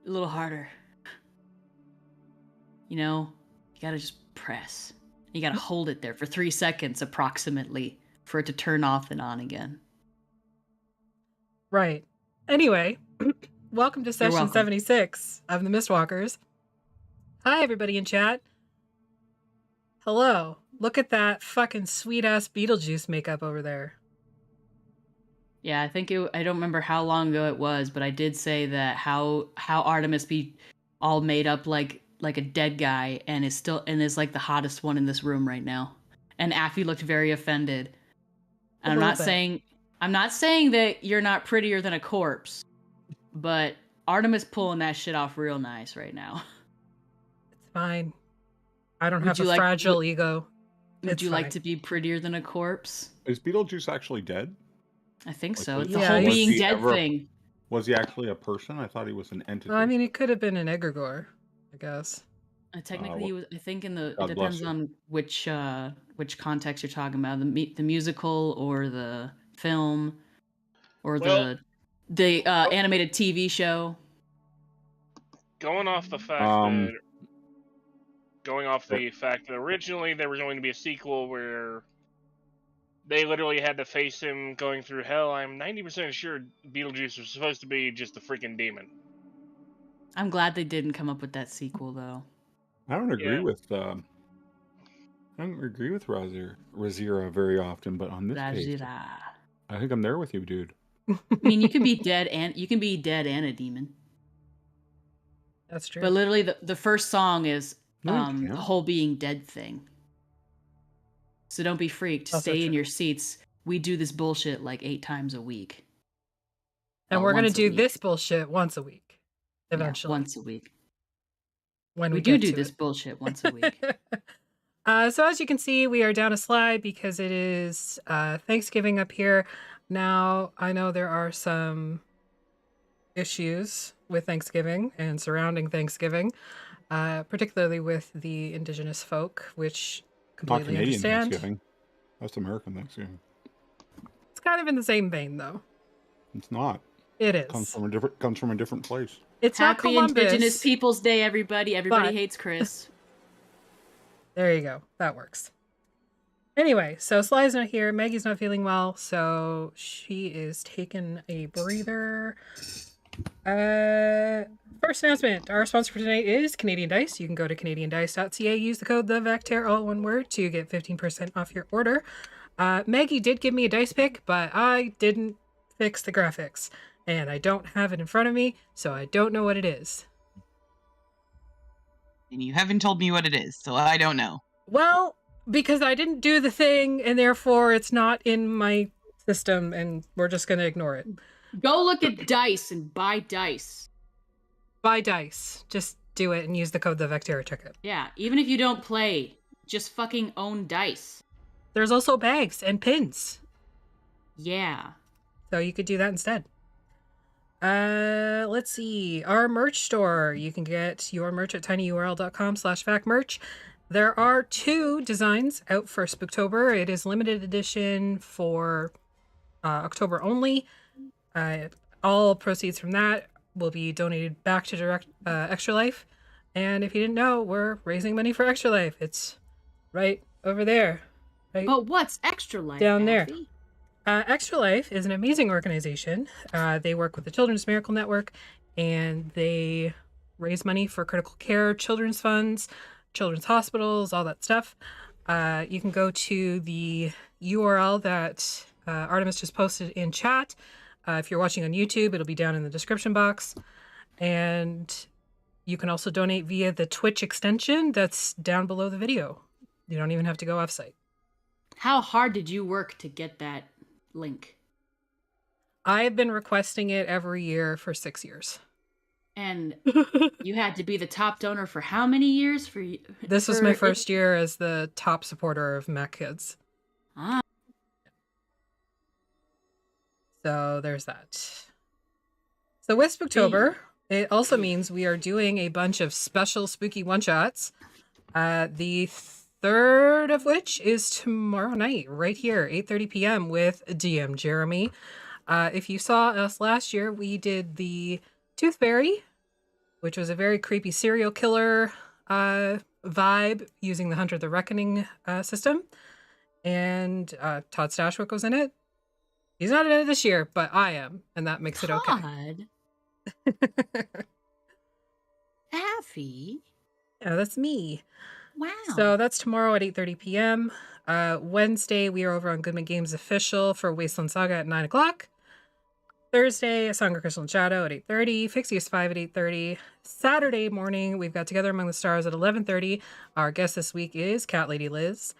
A little harder. You know, you gotta just press. You gotta hold it there for 3 seconds approximately for it to turn off and on again. Right. Anyway, welcome to You're session welcome. 76 of the Mistwalkers. Hi, everybody in chat. Hello. Look at that fucking sweet-ass Beetlejuice makeup over there. Yeah, I think I don't remember how long ago it was, but I did say that how Artemis be all made up like a dead guy and is like the hottest one in this room right now. And Affy looked very offended. And I'm not saying that you're not prettier than a corpse, but Artemis pulling that shit off real nice right now. It's fine. I don't have a fragile ego. Would you like to be prettier than a corpse? Is Beetlejuice actually dead? I think Like, so. It's Yeah, the whole he's- being dead thing. Was he actually a person? I thought he was an entity. I mean, it could have been an egregore, I guess. Technically, he was, I think it God depends bless you. on which context you're talking about, the musical or the film or the animated TV show. Going off the fact that originally there was going to be a sequel where they literally had to face him going through hell, I'm 90% sure Beetlejuice was supposed to be just a freaking demon. I'm glad they didn't come up with that sequel, though. I don't agree with Razira very often, but on this case, I think I'm there with you, dude. I mean, you can be dead and a demon. That's true. But literally, the first song is the whole being dead thing. So don't be freaked. Stay in your seats. We do this bullshit like 8 times a week. And we're going to do this bullshit once a week. Eventually. Yeah, once a week. When we do this bullshit once a week. So as you can see, we are down a slide because it is Thanksgiving up here. Now, I know there are some issues with Thanksgiving and surrounding Thanksgiving, particularly with the indigenous folk, which completely Not Canadian understand. Thanksgiving. That's American Thanksgiving. It's kind of in the same vein, though. It's not. It is. Comes from a different place. It's Happy not Columbus, Indigenous Peoples Day, everybody. Everybody hates Chris. There you go. That works. Anyway, so Sly's not here. Maggie's not feeling well, so she is taking a breather. First announcement. Our sponsor for tonight is Canadian Dice. You can go to canadiandice.ca, use the code TheVactair, all one word, to get 15% off your order. Maggie did give me a dice pick, but I didn't fix the graphics. And I don't have it in front of me, so I don't know what it is. And you haven't told me what it is, so I don't know. Well, because I didn't do the thing, and therefore it's not in my system, and we're just going to ignore it. Go look at dice and buy dice. Buy dice. Just do it and use the code TheVactair at checkout. Yeah, even if you don't play, just fucking own dice. There's also bags and pins. Yeah. So you could do that instead. Let's see. Our merch store. You can get your merch at tinyurl.com/factmerch. There are 2 designs out for Spooktober. It is limited edition for October only. All proceeds from that will be donated back to Extra Life. And if you didn't know, we're raising money for Extra Life. It's right over there. Right? But what's Extra Life? Down there. Extra Life is an amazing organization. They work with the Children's Miracle Network, and they raise money for critical care, children's funds, children's hospitals, all that stuff. You can go to the URL that Artemis just posted in chat. If you're watching on YouTube, it'll be down in the description box. And you can also donate via the Twitch extension that's down below the video. You don't even have to go offsite. How hard did you work to get that link? I've been requesting it every year for 6 years. And you had to be the top donor for how many years? This was my first year as the top supporter of Mac Kids. Ah. So there's that. So with Spooktober, it also means we are doing a bunch of special spooky one-shots. The third of which is tomorrow night, right here, 8:30 p.m. with DM Jeremy. If you saw us last year, we did the Tooth Fairy which was a very creepy serial killer vibe using the Hunter the Reckoning system. And Todd Stashwick was in it. He's not in it this year, but I am, and that makes it okay. Affy? Yeah, that's me. Wow. So that's tomorrow at 8:30 p.m. Wednesday, we are over on Goodman Games Official for Wasteland Saga at 9 o'clock. Thursday, A Song of Crystal and Shadow at 8:30. Fixius 5 at 8:30. Saturday morning, we've got Together Among the Stars at 11:30. Our guest this week is Cat Lady Liz.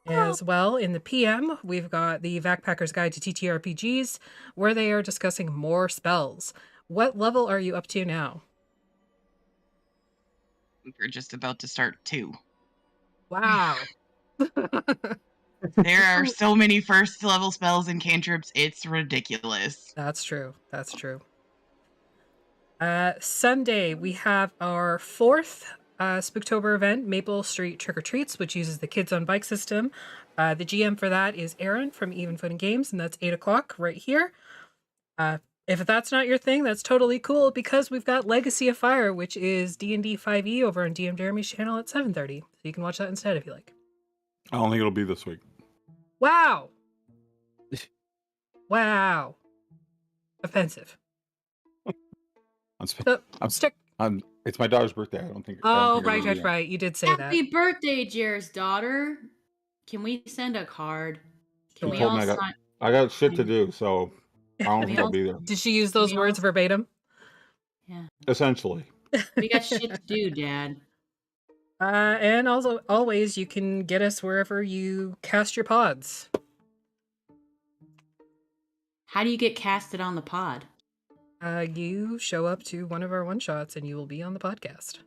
As well, in the PM, we've got the Backpacker's Guide to TTRPGs, where they are discussing more spells. What level are you up to now? We're just about to start 2. Wow. There are so many first level spells and cantrips, it's ridiculous. That's true. That's true. Sunday, we have our 4th Spooktober event, Maple Street Trick or Treats, which uses the Kids on Bike system. The GM for that is Aaron from Even Footing Games, and that's 8 o'clock right here. If that's not your thing, that's totally cool, because we've got Legacy of Fire, which is D&D 5e over on DM Jeremy's channel at 7:30. So you can watch that instead if you like. I don't think it'll be this week. Wow. Wow. Offensive. It's my daughter's birthday. I don't think. Oh, right. You did say that. Happy birthday, Jer's daughter. Can we send a card? Can we told me I got shit to do, so I don't think I'll be there. Did she use those words verbatim? Yeah. Essentially. We got shit to do, Dad. And also, always, you can get us wherever you cast your pods. How do you get casted on the pod? You show up to one of our one-shots and you will be on the podcast.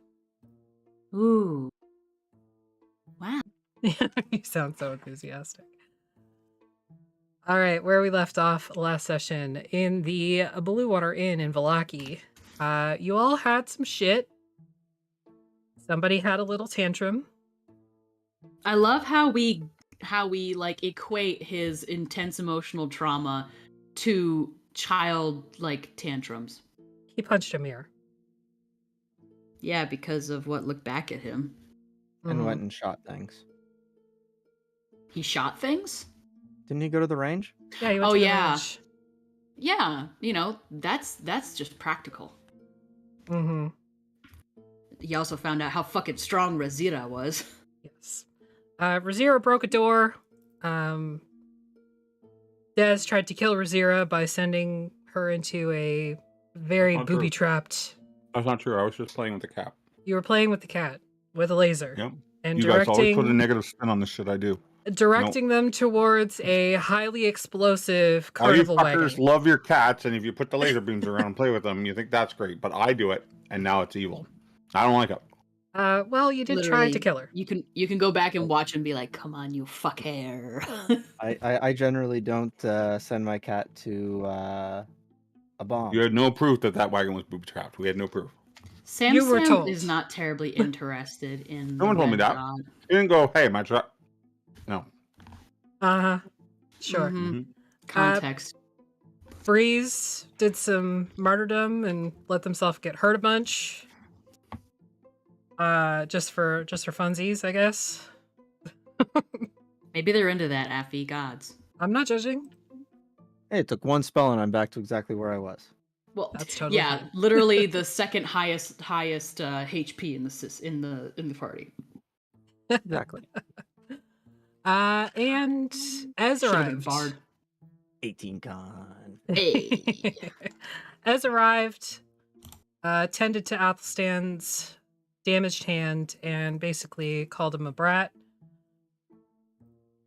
Ooh. Wow. You sound so enthusiastic. All right, where we left off last session, in the Blue Water Inn in Vallaki, you all had some shit. Somebody had a little tantrum. I love how we like equate his intense emotional trauma to child-like tantrums. He punched a mirror. Yeah, because of what looked back at him. And went and shot things. He shot things? Didn't he go to the range? Yeah, he went to the range. Yeah, you know, that's just practical. Mm-hmm. He also found out how fucking strong Razira was. Yes. Razira broke a door. Dez tried to kill Razira by sending her into a very booby-trapped... That's not true. I was just playing with the cat. You were playing with the cat, with a laser. Yep. And you guys always put a negative spin on the shit I do. Directing them towards a highly explosive carnival wagon. All you fuckers love your cats, and if you put the laser beams around and play with them, you think that's great. But I do it, and now it's evil. I don't like it. Well, you did try to kill her. You can go back and watch and be like, "Come on, you fuckhair." I generally don't send my cat to a bomb. You had no proof that wagon was booby trapped. We had no proof. Sam is not terribly interested in. No one told me that. He didn't go, "Hey, my truck." No. Sure. Mm-hmm. Context. Breeze did some martyrdom and let themselves get hurt a bunch. Just for funsies, I guess. Maybe they're into that, Affy gods. I'm not judging. Hey, it took one spell and I'm back to exactly where I was. Well, that's totally fine. Literally the second highest HP in the party. Exactly. And Ez arrived. 18 con. Hey. Ez arrived, tended to Athelstan's damaged hand, and basically called him a brat.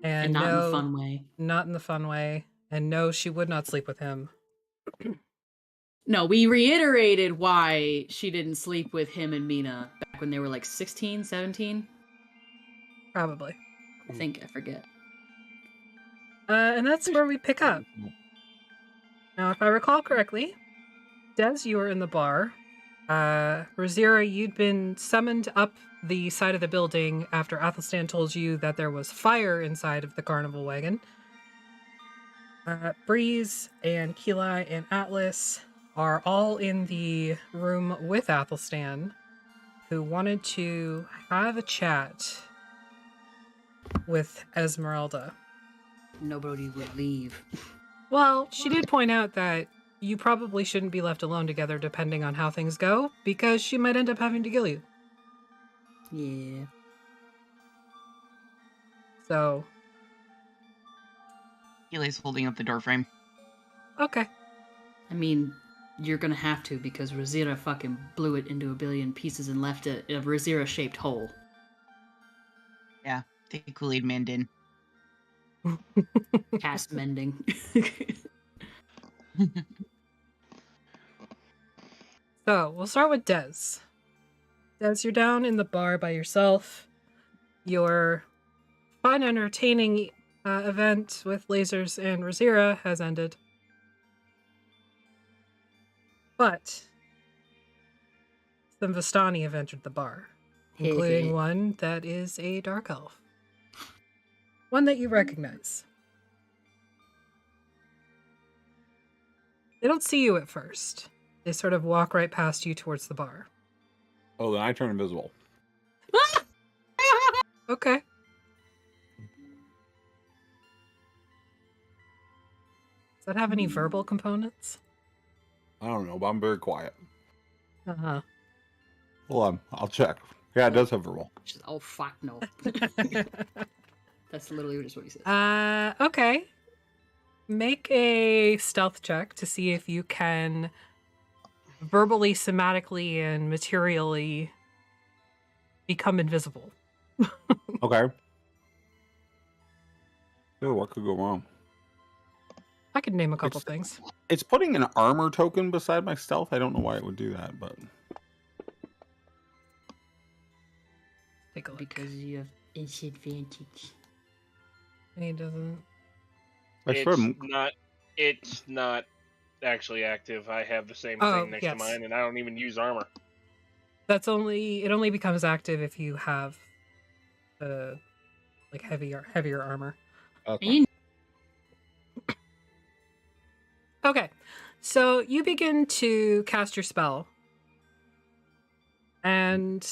And not in the fun way. Not in the fun way. And no, she would not sleep with him. No, we reiterated why she didn't sleep with him and Mina back when they were like 16, 17. Probably. I forget. And that's where we pick up. Now, if I recall correctly, Des, you were in the bar. Razira, you'd been summoned up the side of the building after Athelstan told you that there was fire inside of the carnival wagon. Breeze and Keli and Atlas are all in the room with Athelstan, who wanted to have a chat with Esmeralda. Nobody would leave. Well, she did point out that you probably shouldn't be left alone together depending on how things go, because she might end up having to kill you. Yeah. So, Healy's holding up the door frame. okay. I mean, you're gonna have to because Razira fucking blew it into a billion pieces and left a Razira-shaped hole. Yeah, the Kool-Aid man did. Cast mending. So, we'll start with Des. Des, you're down in the bar by yourself. Your fun, entertaining event with lasers and Razira has ended. But some Vistani have entered the bar, including one that is a dark elf. One that you recognize. They don't see you at first. They sort of walk right past you towards the bar. Oh, then I turn invisible. Okay. Does that have any verbal components? I don't know, but I'm very quiet. Uh-huh. Hold on, I'll check. Yeah, it does have verbal. She's, oh, fuck no. That's literally just what he said. Okay. Make a stealth check to see if you can verbally, somatically, and materially become invisible. Okay. Ooh, what could go wrong? I could name a couple things. It's putting an armor token beside my stealth. I don't know why it would do that, but Take a look. Because you have disadvantage. He doesn't. It's not actually active. I have the same Oh, thing next yes. to mine, and I don't even use armor. It only becomes active if you have like heavier armor. okay. Okay. So you begin to cast your spell. And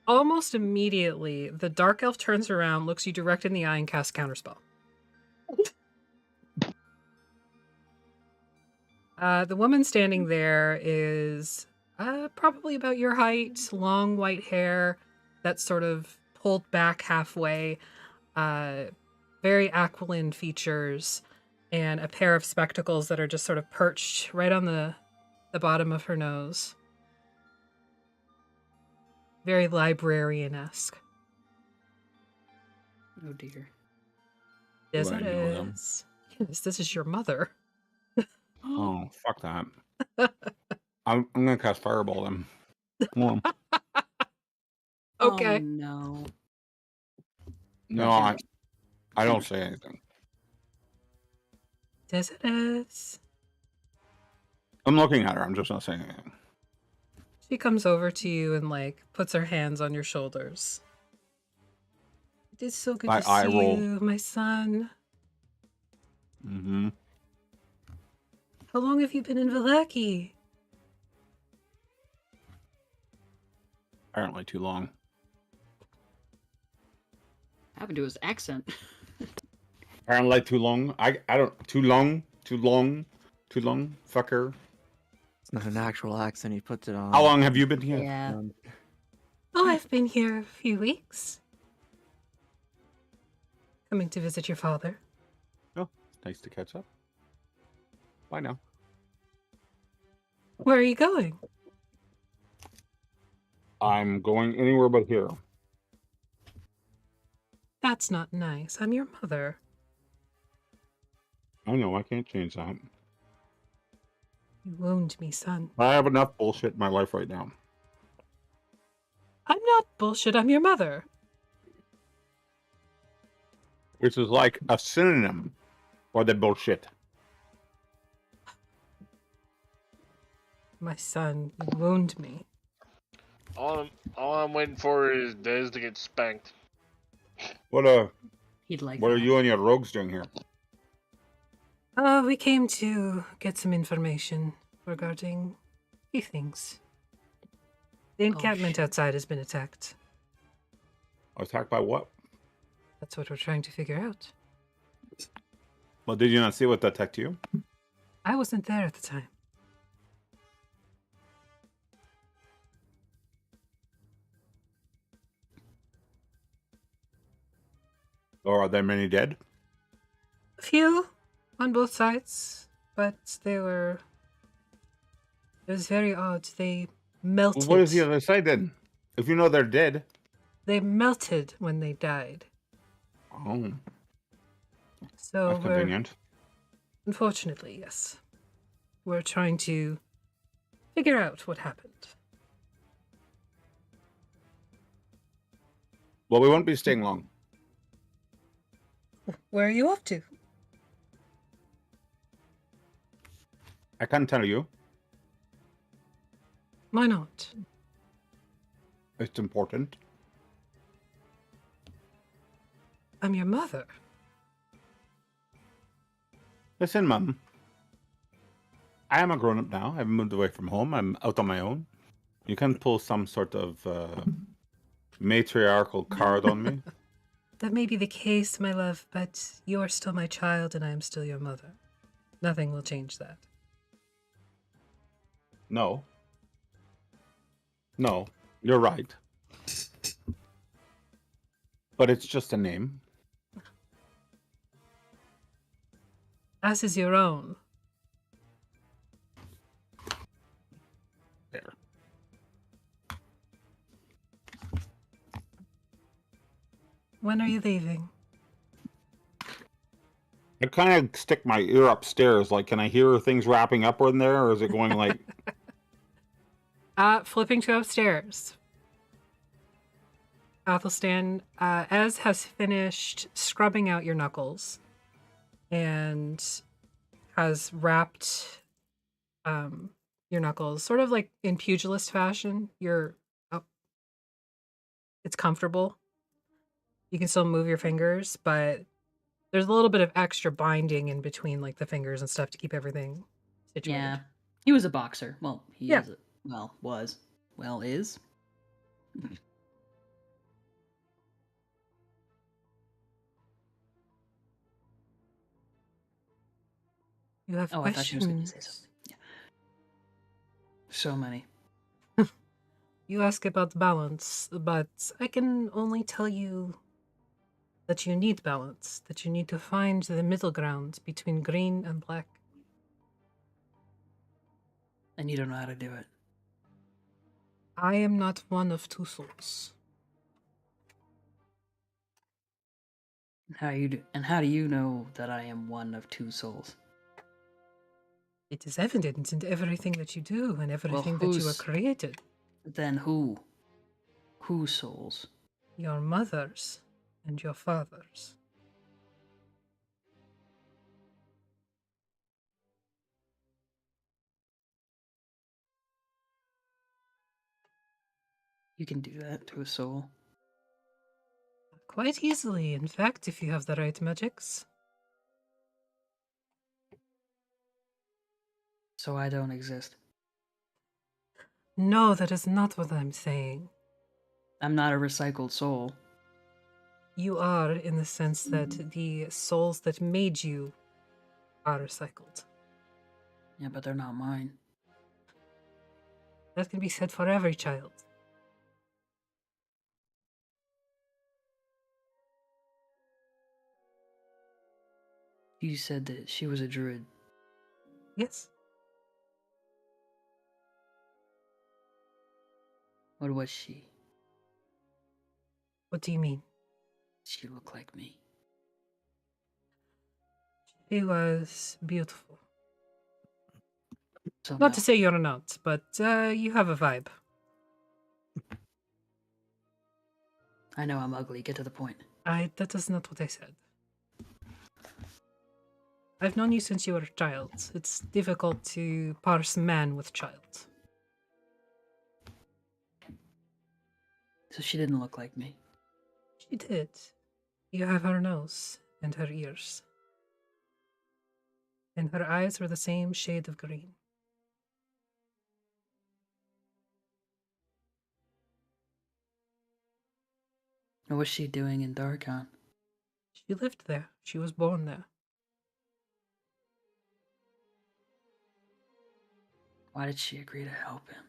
almost immediately the dark elf turns around, looks you direct in the eye, and casts counterspell. The woman standing there is probably about your height, long white hair that's sort of pulled back halfway, very aquiline features, and a pair of spectacles that are just sort of perched right on the bottom of her nose. Very librarian-esque. Oh dear. Yes, Do I it know them? is. Yes, this is your mother. Oh, fuck that. I'm gonna cast Fireball then. Come on. Okay. Oh, no. No, I don't say anything. Yes, it is. I'm looking at her. I'm just not saying anything. She comes over to you and like puts her hands on your shoulders. It is so good My to eye see roll. you, my son. Mm-hmm. How long have you been in Vallaki? Apparently too long. Happened to his accent. Apparently too long. I don't. Too long. Fucker. It's not an actual accent. He puts it on. How long have you been here? Yeah. Oh, I've been here a few weeks. Coming to visit your father. Oh, nice to catch up. Bye now. Where are you going? I'm going anywhere but here. That's not nice. I'm your mother. I know. I can't change that. You wound me, son. I have enough bullshit in my life right now. I'm not bullshit. I'm your mother. Which is like a synonym for the bullshit. My son, you wound me. All I'm waiting for is Dez to get spanked. What He'd like What that. are you and your rogues doing here? We came to get some information. regarding a few things. The Oh, encampment shit. outside has been attacked. Attacked by what? That's what we're trying to figure out. Well, did you not see what attacked you? I wasn't there at the time. Or are there many dead? A few on both sides, but it was very odd. They melted. Well, what is the other side then? If you know they're dead. They melted when they died. Oh, So that's convenient. unfortunately, yes. We're trying to figure out what happened. Well, we won't be staying long. Where are you off to? I can't tell you. Why not? It's important. I'm your mother. Listen, Mum. I am a grown-up now. I've moved away from home. I'm out on my own. You can pull some sort of matriarchal card on me. That may be the case, my love, but you are still my child and I am still your mother. Nothing will change that. No. No, you're right. But it's just a name. As is your own. There. When are you leaving? I kind of stick my ear upstairs. Like, can I hear things wrapping up in there, or is it going like... Flipping to upstairs. Athelstan, Ez has finished scrubbing out your knuckles and has wrapped your knuckles sort of like in pugilist fashion. You're up. It's comfortable. You can still move your fingers, but there's a little bit of extra binding in between like the fingers and stuff to keep everything situated. Yeah. He was a boxer. Well, he Yeah. is. Well, was. Well, is. You have Oh, I thought she was going to say questions. something. Yeah. So many. You ask about balance, but I can only tell you that you need balance, that you need to find the middle ground between green and black. And you don't know how to do it. I am not one of two souls. How do you know that I am one of two souls? It is evident in everything that you do and everything that you are whose- created. Then who? Whose souls? Your mother's and your father's. You can do that to a soul. Quite easily, in fact, if you have the right magics. So I don't exist. No, that is not what I'm saying. I'm not a recycled soul. You are, in the sense that the souls that made you are recycled. Yeah, but they're not mine. That can be said for every child. You said that she was a druid. Yes. What was she? What do you mean? She looked like me. She was beautiful. So Not no. to say you're not, but you have a vibe. I know I'm ugly. Get to the point. That is not what I said. I've known you since you were a child. It's difficult to parse man with child. So she didn't look like me. She did. You have her nose and her ears. And her eyes were the same shade of green. What was she doing in Darkon? She lived there. She was born there. Why did she agree to help him?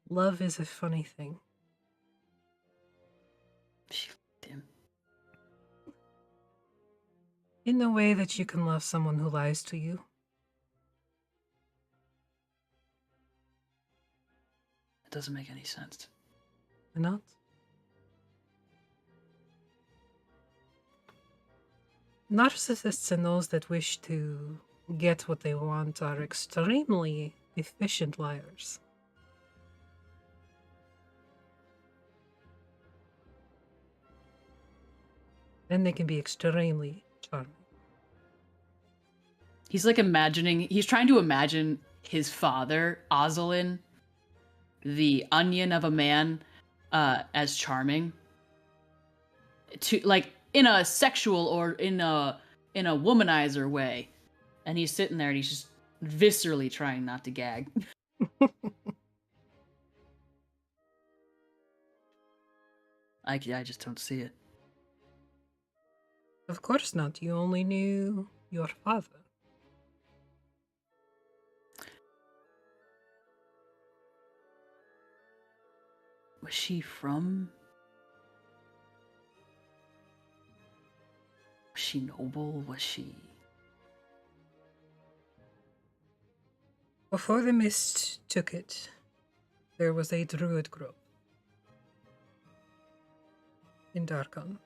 Love is a funny thing. She loved him. In the way that you can love someone who lies to you. It doesn't make any sense. Or not? Narcissists and those that wish to get what they want are extremely efficient liars. And they can be extremely charming. He's like he's trying to imagine his father, Ozolin, the onion of a man, as charming. To like in a sexual or in a womanizer way. And he's sitting there and he's just viscerally trying not to gag. I just don't see it. Of course not. You only knew your father. Was she from? Was she noble? Was she? Before the mist took it, there was a druid grove in Darkon.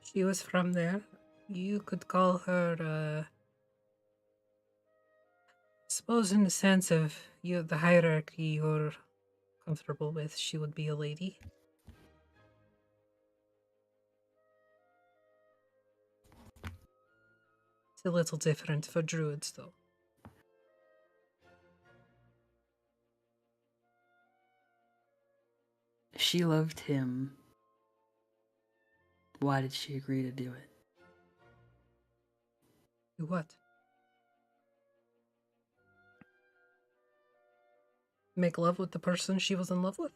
She was from there. You could call her, I suppose in the sense of the hierarchy you're comfortable with, she would be a lady. It's a little different for druids, though. If she loved him, why did she agree to do it? Do what? Make love with the person she was in love with?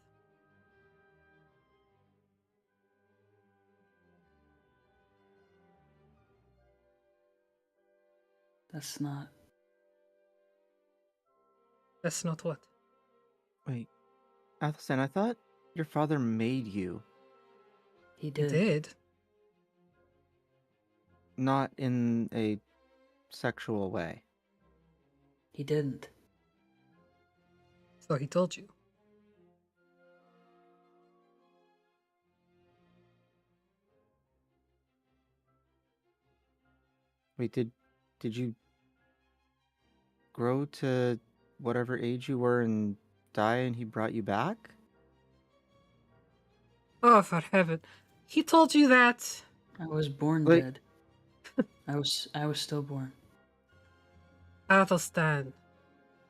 That's not. That's not what. Wait, Athelstan, I thought your father made you. He He did. did. Not in a sexual way. He didn't. So he told you. Wait, did you grow to whatever age you were and die and he brought you back? Oh, for heaven. He told you that. I was born Wait. dead. I was stillborn. Athelstan,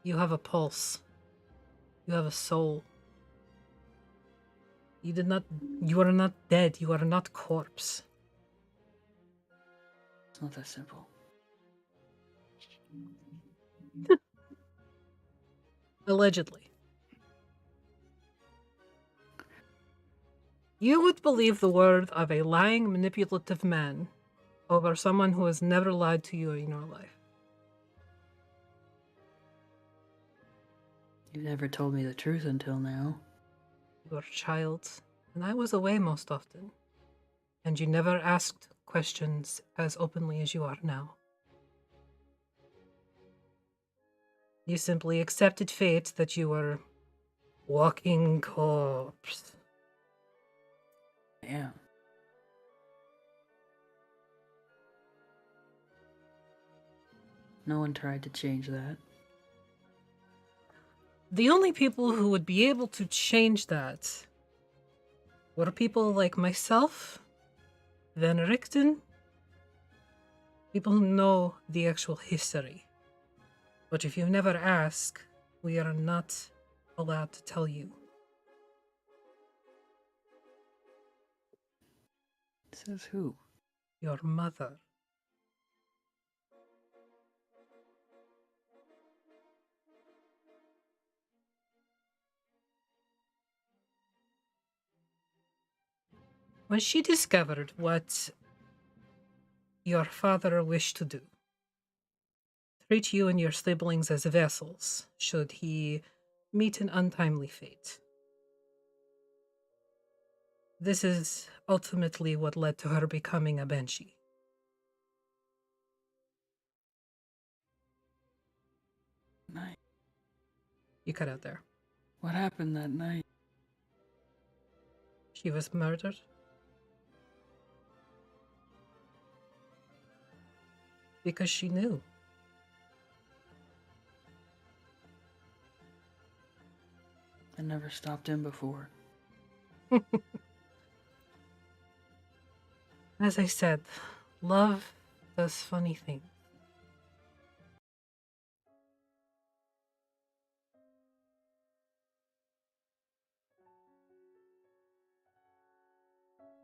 you have a pulse. You have a soul. You are not dead. You are not corpse. It's not that simple. Allegedly. You would believe the word of a lying, manipulative man over someone who has never lied to you in your life. You never told me the truth until now. You were a child, and I was away most often. And you never asked questions as openly as you are now. You simply accepted fate that you were walking corpse. Damn. No one tried to change that. The only people who would be able to change that were people like myself, Van Richten, people who know the actual history. But if you never ask, we are not allowed to tell you. Says who? Your mother. When she discovered what your father wished to do, treat you and your siblings as vessels, should he meet an untimely fate. This is ultimately what led to her becoming a banshee. Night. You cut out there. What happened that night? She was murdered. Because she knew. I never stopped in before. As I said, love does funny things.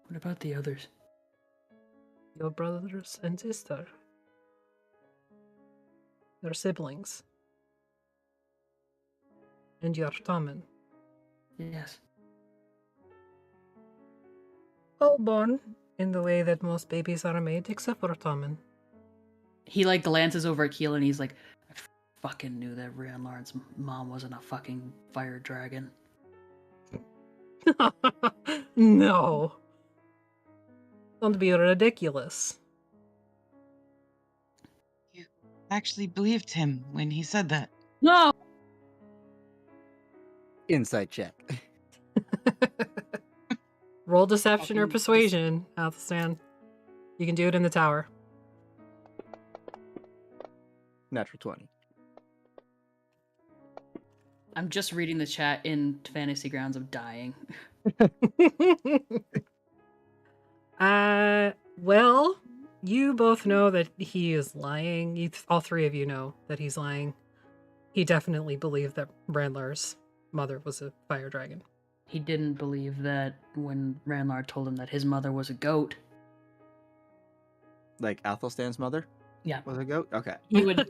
What about the others? Your brothers and sister. Your siblings. And your Tommen. Yes. All born in the way that most babies are made, except for Tommen. He like glances over at Keel and he's like, I fucking knew that Rian Lawrence's mom wasn't a fucking fire dragon. No. Don't be ridiculous. You actually believed him when he said that. No! Insight check. Roll deception or Fucking persuasion, Athelstan. You can do it in the tower. Natural 20. I'm just reading the chat in Fantasy Grounds of dying. Well, you both know that he is lying. All three of you know that he's lying. He definitely believed that Randlar's mother was a fire dragon. He didn't believe that when Randlar told him that his mother was a goat. Like Athelstan's mother Yeah. was a goat? Okay. He would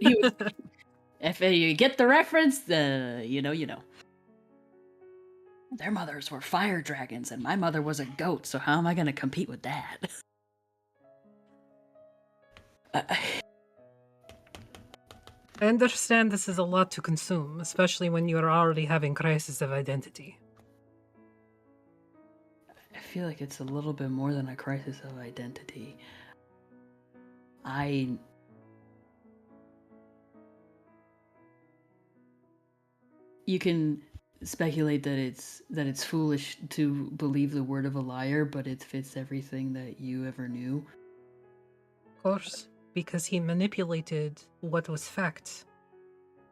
if you get the reference, you know. Their mothers were fire dragons and my mother was a goat, so how am I going to compete with that? I understand this is a lot to consume, especially when you are already having crisis of identity. I feel like it's a little bit more than a crisis of identity. You can speculate that it's foolish to believe the word of a liar, but it fits everything that you ever knew. Of course, because he manipulated what was fact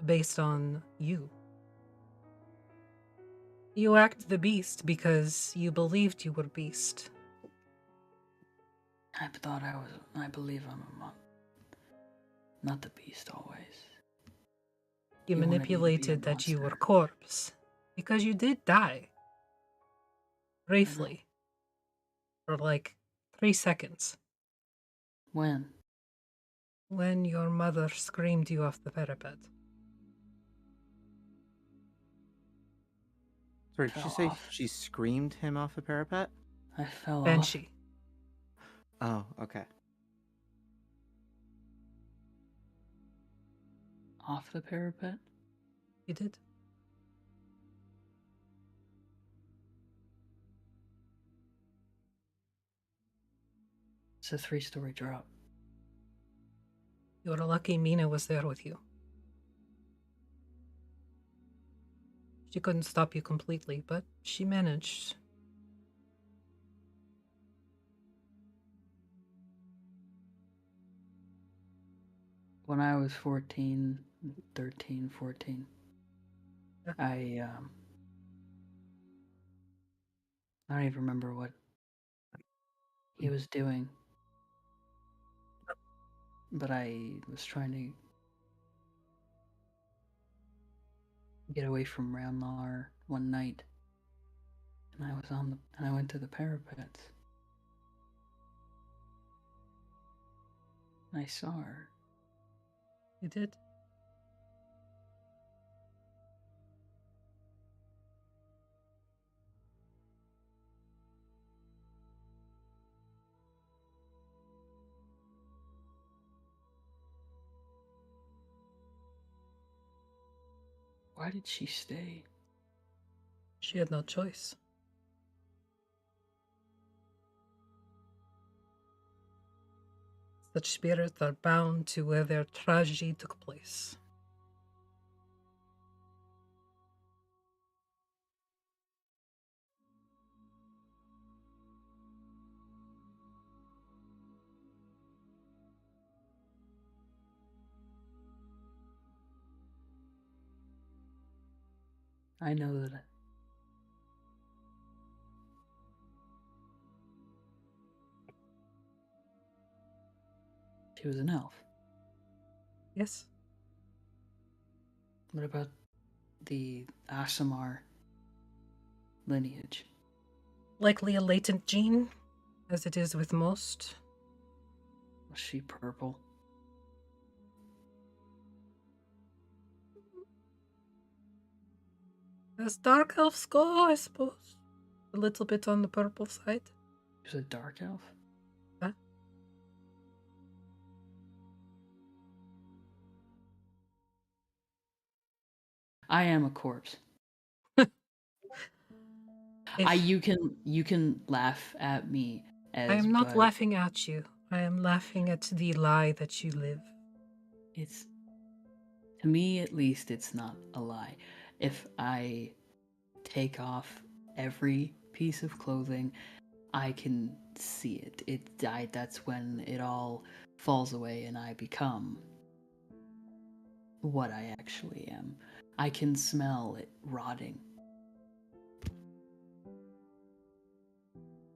based on you. You act the beast because you believed you were beast. I believe I'm not the beast always. You You wanted me to be a manipulated that you were monster. corpse because you did die. Briefly. For like 3 seconds. When? When your mother screamed you off the parapet. Sorry, did you Fell say off. she screamed him off the parapet? I fell Banshee. Oh, okay. off the parapet. You did? It's a 3-story drop. You were lucky Mina was there with you. She couldn't stop you completely, but she managed. When I was 14, 13, 14, Yeah. I don't even remember what he was doing, but I was trying to get away from Ramlar one night, and I went to the parapets. And I saw her. You did? Why did she stay? She had no choice. Such spirits are bound to where their tragedy took place. I know that. She was an elf. Yes? What about the Asimar lineage? Likely a latent gene, as it is with most. Was she purple? As dark elves go, I suppose. A little bit on the purple side. She was a dark elf? Huh? I am a corpse. If You can laugh at me as I am not but laughing at you. I am laughing at the lie that you live. it's, to me at least, it's not a lie. If I take off every piece of clothing, I can see it. That's when it all falls away and I become what I actually am. I can smell it rotting.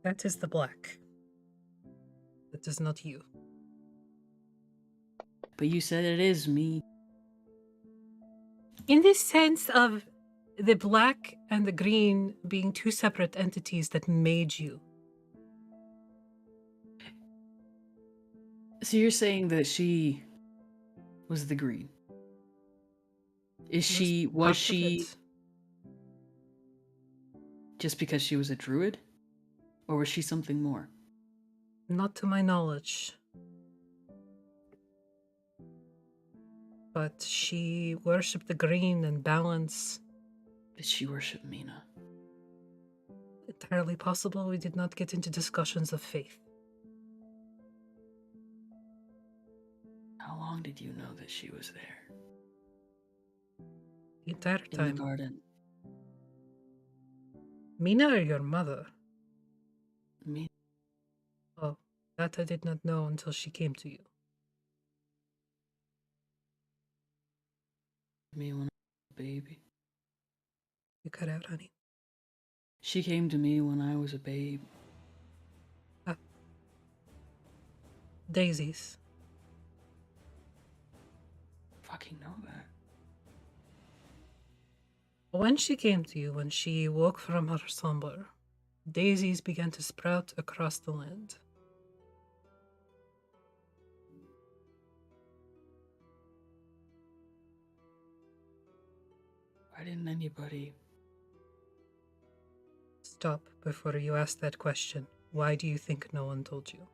That is the black. That is not you. But you said it is me. In this sense of the black and the green being two separate entities that made you. So you're saying that she was the green? Was Part of she it. just because she was a druid? Or was she something more? Not to my knowledge. But she worshipped the green and balance. Did she worship Mina? Entirely possible. We did not get into discussions of faith. How long did you know that she was there? The entire In the time. garden? Mina or your mother? Mina? Oh, that I did not know until she came to you. Me when I was a baby. You cut out, honey. She came to me when I was a babe. Daisies. Fucking know that. When she came to you, when she woke from her slumber, daisies began to sprout across the land. Why didn't anybody? Stop before you ask that question. Why do you think no one told you?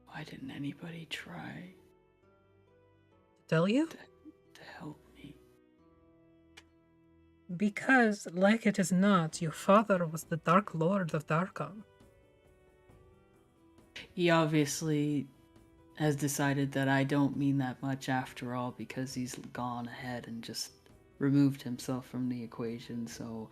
Why didn't anybody try To tell you? to help me? Because, like it is not, your father was the Dark Lord of Darkon. He obviously has decided that I don't mean that much after all because he's gone ahead and just removed himself from the equation, so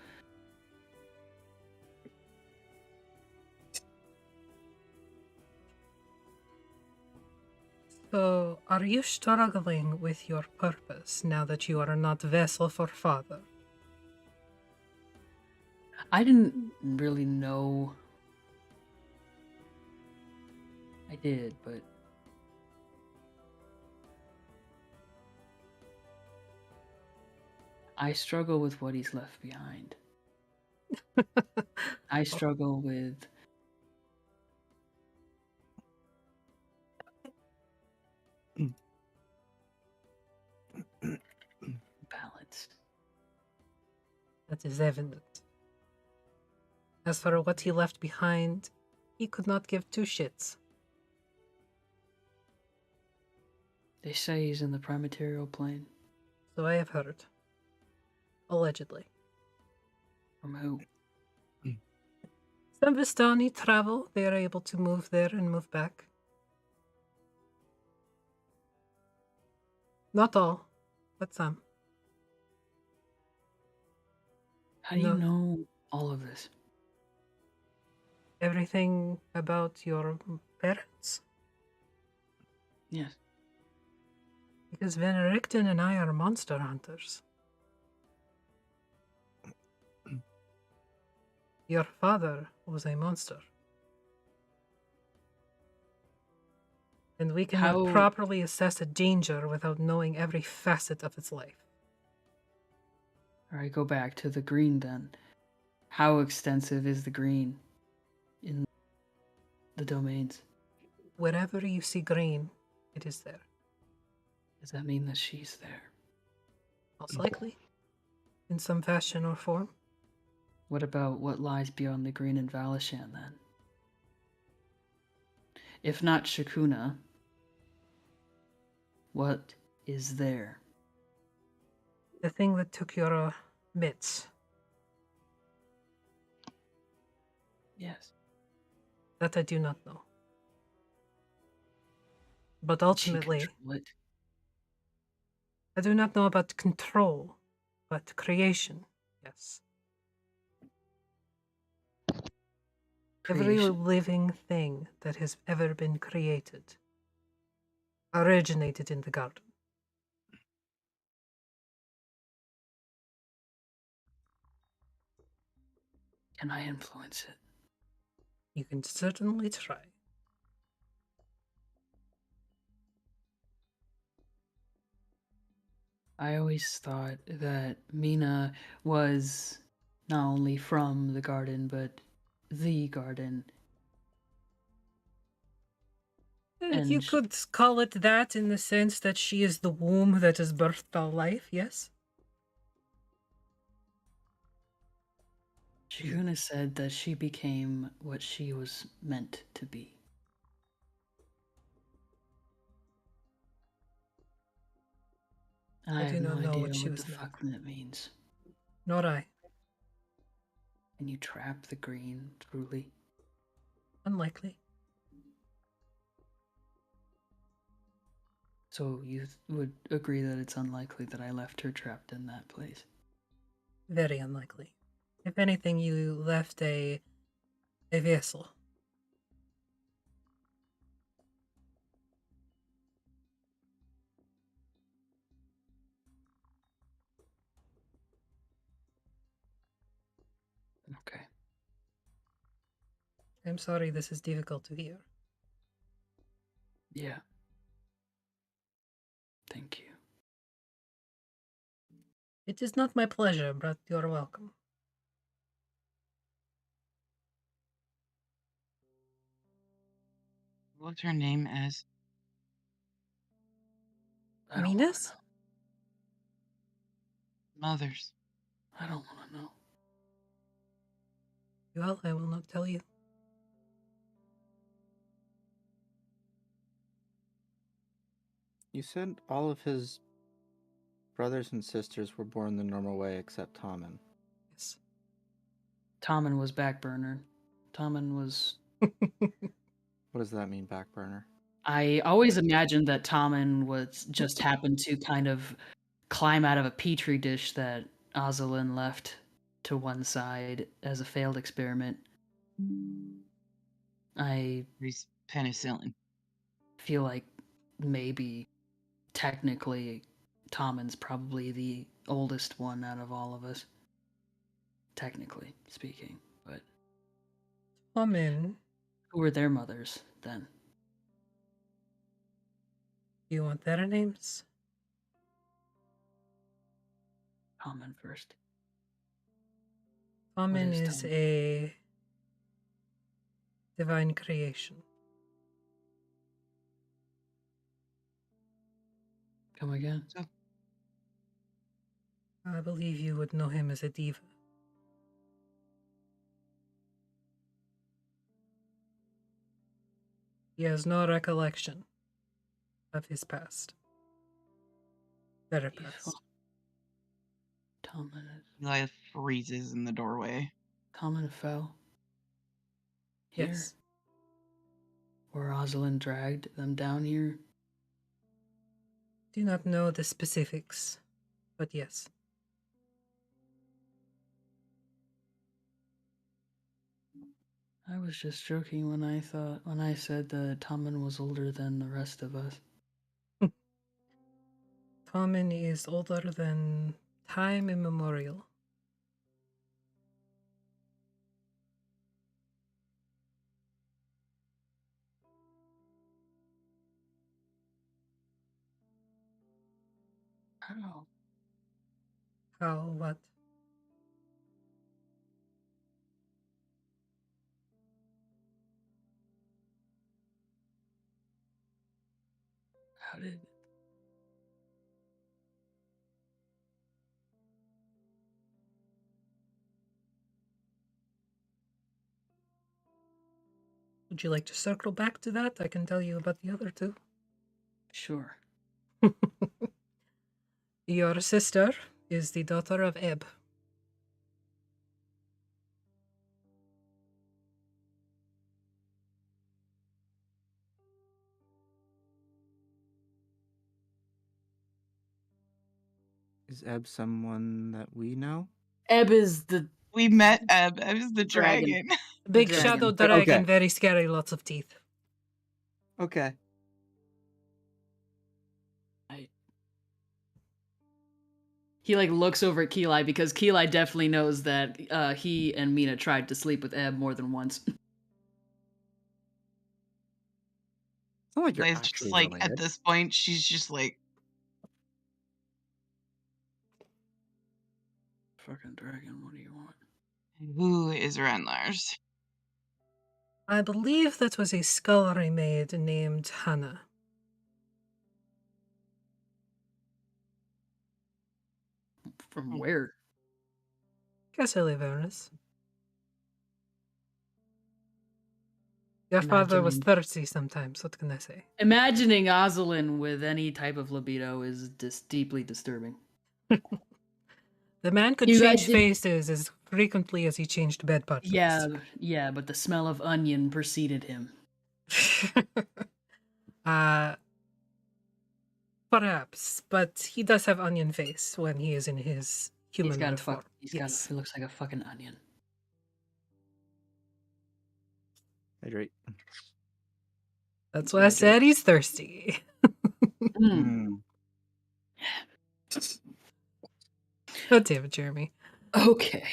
So, are you struggling with your purpose now that you are not vessel for father? I didn't really know. I did, but I struggle with what he's left behind. I struggle with balance. That is evident. As for what he left behind, he could not give two shits. They say he's in the primaterial plane. So I have heard. Allegedly. From who? Some Vistani travel. They are able to move there and move back. Not all, but some. How do you know all of this? Everything about your parents? Yes. Because Van Richten and I are monster hunters. Your father was a monster. And we cannot properly assess a danger without knowing every facet of its life. Alright, go back to the green then. How extensive is the green in the domains? Wherever you see green, it is there. Does that mean that she's there? Most likely. In some fashion or form. What about what lies beyond the green in Valishan then? If not Shakuna, what is there? The thing that took your mitts. Yes. That I do not know. But ultimately, I do not know about control, but creation, yes. Every living thing that has ever been created originated in the garden. Can I influence it? You can certainly try. I always thought that Mina was not only from the garden, but the garden. And you could call it that in the sense that she is the womb that has birthed all life, yes? Shakuna said that she became what she was meant to be. I have no idea what the fuck that means. Nor I. Can you trap the green, truly? Unlikely. So you would agree that it's unlikely that I left her trapped in that place? Very unlikely. If anything, you left a vessel. Okay. I'm sorry this is difficult to hear. Yeah. Thank you. It is not my pleasure, but you're welcome. What's her name as? Venus? Mother's. I don't want to know. Well, I will not tell you. You said all of his brothers and sisters were born the normal way except Tommen. Yes. Tommen was backburner. Tommen was... What does that mean, backburner? I always imagined that Tommen was just happened to kind of climb out of a petri dish that Ozalin left to one side as a failed experiment. He's penicillin. Feel like maybe technically Tommen's probably the oldest one out of all of us. Technically speaking, but Tommen. Who were their mothers then? Do you want their names? Tommen first. Tommen is a divine creation. Come again? So, I believe you would know him as a diva. He has no recollection of his past. Therapists. Tommen, Eli freezes in the doorway. Tommen fell. Here. Yes. Where Rosalind dragged them down here. Do not know the specifics, but yes. I was just joking when I said that Tommen was older than the rest of us. Tommen is older than time immemorial. How? How, what? How did? Would you like to circle back to that? I can tell you about the other two. Sure. Your sister is the daughter of Ebb. Is Ebb someone that we know? Ebb is the We met Ebb. Ebb is the Dragon. dragon. Big dragon. shadow dragon, Okay. very scary, lots of teeth. Okay. He like looks over at Keli because Keli definitely knows that he and Mina tried to sleep with Ebb more than once. It's not like you're Eli's actually just like, related. at this point, she's just like, Fucking dragon, what do you want? who is Renlars? I believe that was a scullery maid named Hannah. From where? Castle Avernus. Your father was Imagining- thirsty sometimes, what can I say? Imagining Ozelin with any type of libido is just deeply disturbing. The man could You guys change did- faces as frequently as he changed bed partners. Yeah, but the smell of onion preceded him. Perhaps, but he does have onion face when he is in his human form. He looks like a fucking onion. Hydrate. That's why I said he's thirsty. Mm. God damn it, Jeremy. Okay.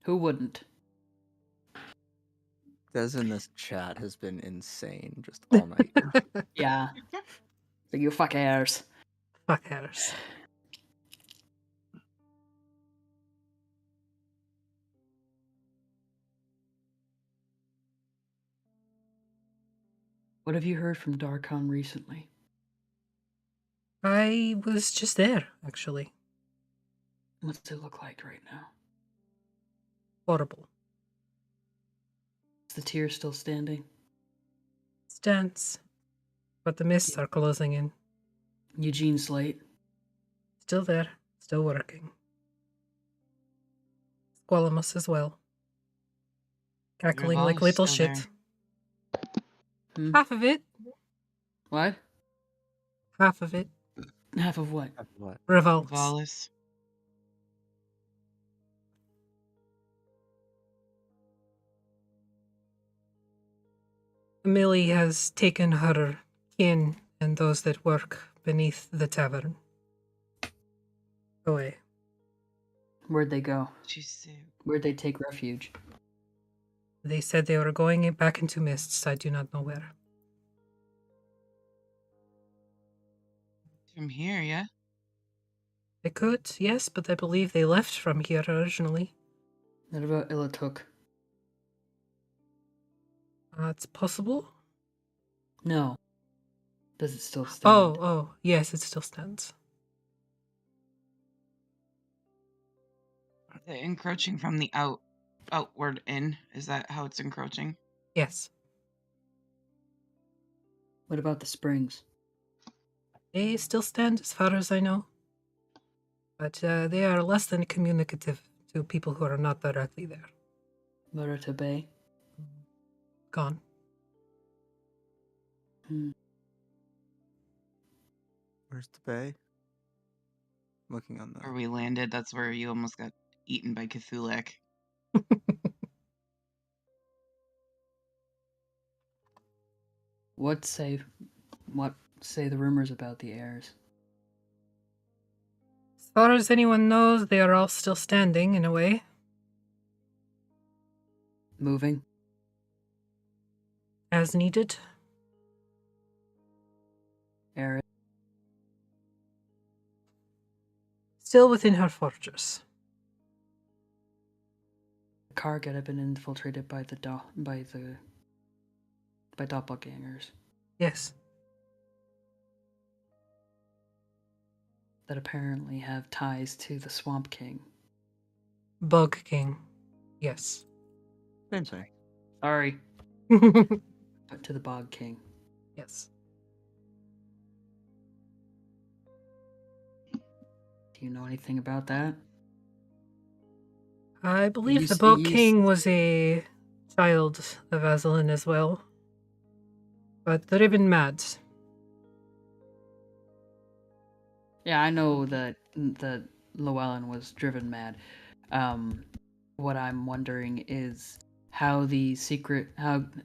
Who wouldn't? Des in this chat has been insane just all night. Yeah. So you fuckers. Fuck hatters. What have you heard from Darkon recently? I was just there, actually. What's it look like right now? Horrible. Is the tear still standing? Stands. But the mists are closing in. Eugene Slate. Still there. Still working. Squalamus as well. Cackling like Revolve's little still shit. Hmm? Half of it. What? Half of it. Half of what? What? Revolves. Valis. Millie has taken her kin and those that work beneath the tavern away. Where'd they go? She's sick. Where'd they take refuge? They said they were going back into mists. I do not know where. From here, yeah? They could, yes, but I believe they left from here originally. What about Ilatuk? It's possible. No. Does it still stand? Oh, yes, it still stands. Are they encroaching from the outward in? Is that how it's encroaching? Yes. What about the springs? They still stand as far as I know. But they are less than communicative to people who are not directly there. Murata Bay? Gone. Hmm. Where's the bay? Looking on Where the. we landed, that's where you almost got eaten by Cthulhu. What say the rumors about the heirs? As far as anyone knows, they are all still standing in a way. Moving? As needed. Eris? Still within her fortress. The Kargat have been infiltrated by doppelgangers Yes. that apparently have ties to the Swamp King. Bug King. Yes. Same thing. Sorry, but to the Bog King. Yes. Do you know anything about that? I believe the s- Bug you s- King was a child of Azalin as well. But driven mad. Yeah, I know that Llewellyn was driven mad. What I'm wondering is how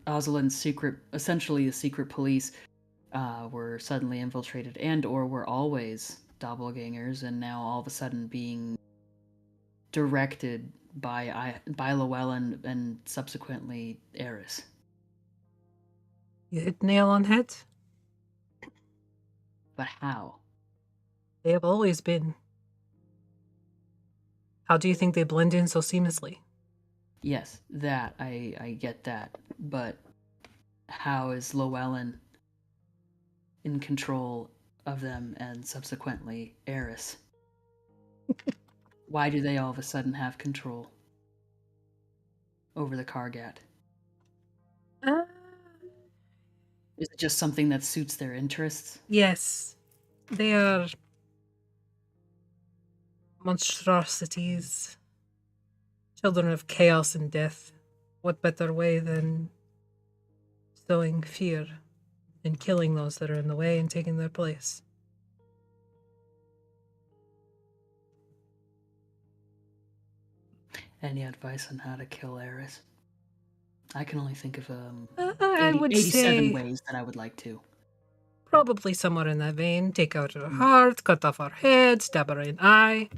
Ozalin's essentially the secret police, were suddenly infiltrated and or were always doppelgangers and now all of a sudden being directed by Llewellyn and subsequently Eris. You hit nail on head. But how? They have always been. How do you think they blend in so seamlessly? Yes, that I get that, but how is Llewellyn in control of them and subsequently Eris? Why do they all of a sudden have control over the Kargat? Is it just something that suits their interests? Yes. They are monstrosities. Children of chaos and death. What better way than sowing fear and killing those that are in the way and taking their place? Any advice on how to kill Eris? I can only think of I would 87 say ways that I would like to. probably somewhere in that vein. Take out her heart, cut off her head, stab her in eye,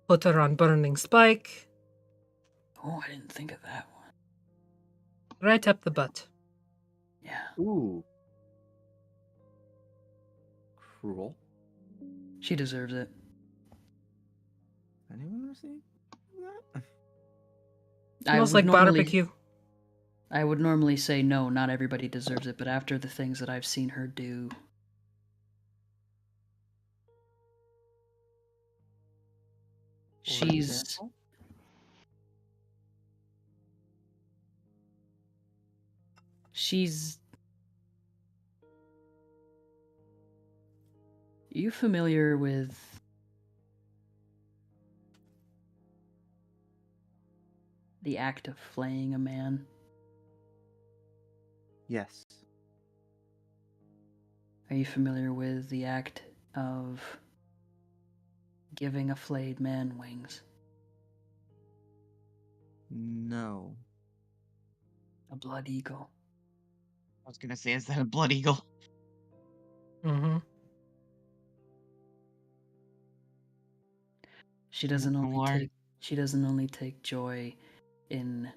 put her on burning spike, Oh, I didn't think of that one. right up the butt. Yeah. Ooh. Cruel. She deserves it. Anyone receive that? Smells like barbecue. I would normally say no, not everybody deserves it, but after the things that I've seen her do, For she's example? she's you familiar with the act of flaying a man? Yes. Are you familiar with the act of giving a flayed man wings? No. A blood eagle. I was gonna say, is that a blood eagle? Mm-hmm. She doesn't only Lord. take joy in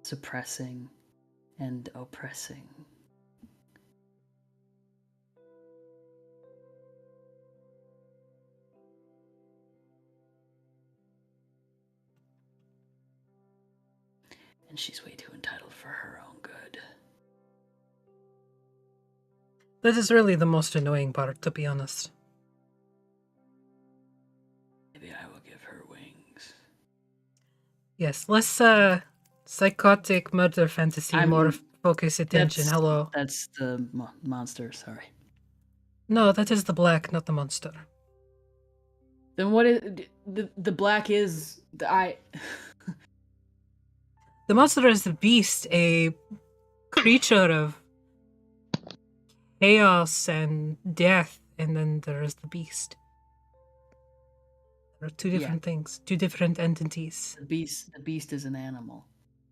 suppressing and oppressing. And she's way too entitled for her own good. That is really the most annoying part, to be honest. Maybe I will give her wings. Yes, less psychotic murder fantasy, more Focus attention. Hello. That's the monster. Sorry. No, that is the black, not the monster. Then what is the black is the I? The monster is the beast, a creature of chaos and death, and then there is the beast. There are two different things, two different entities. The beast is an animal.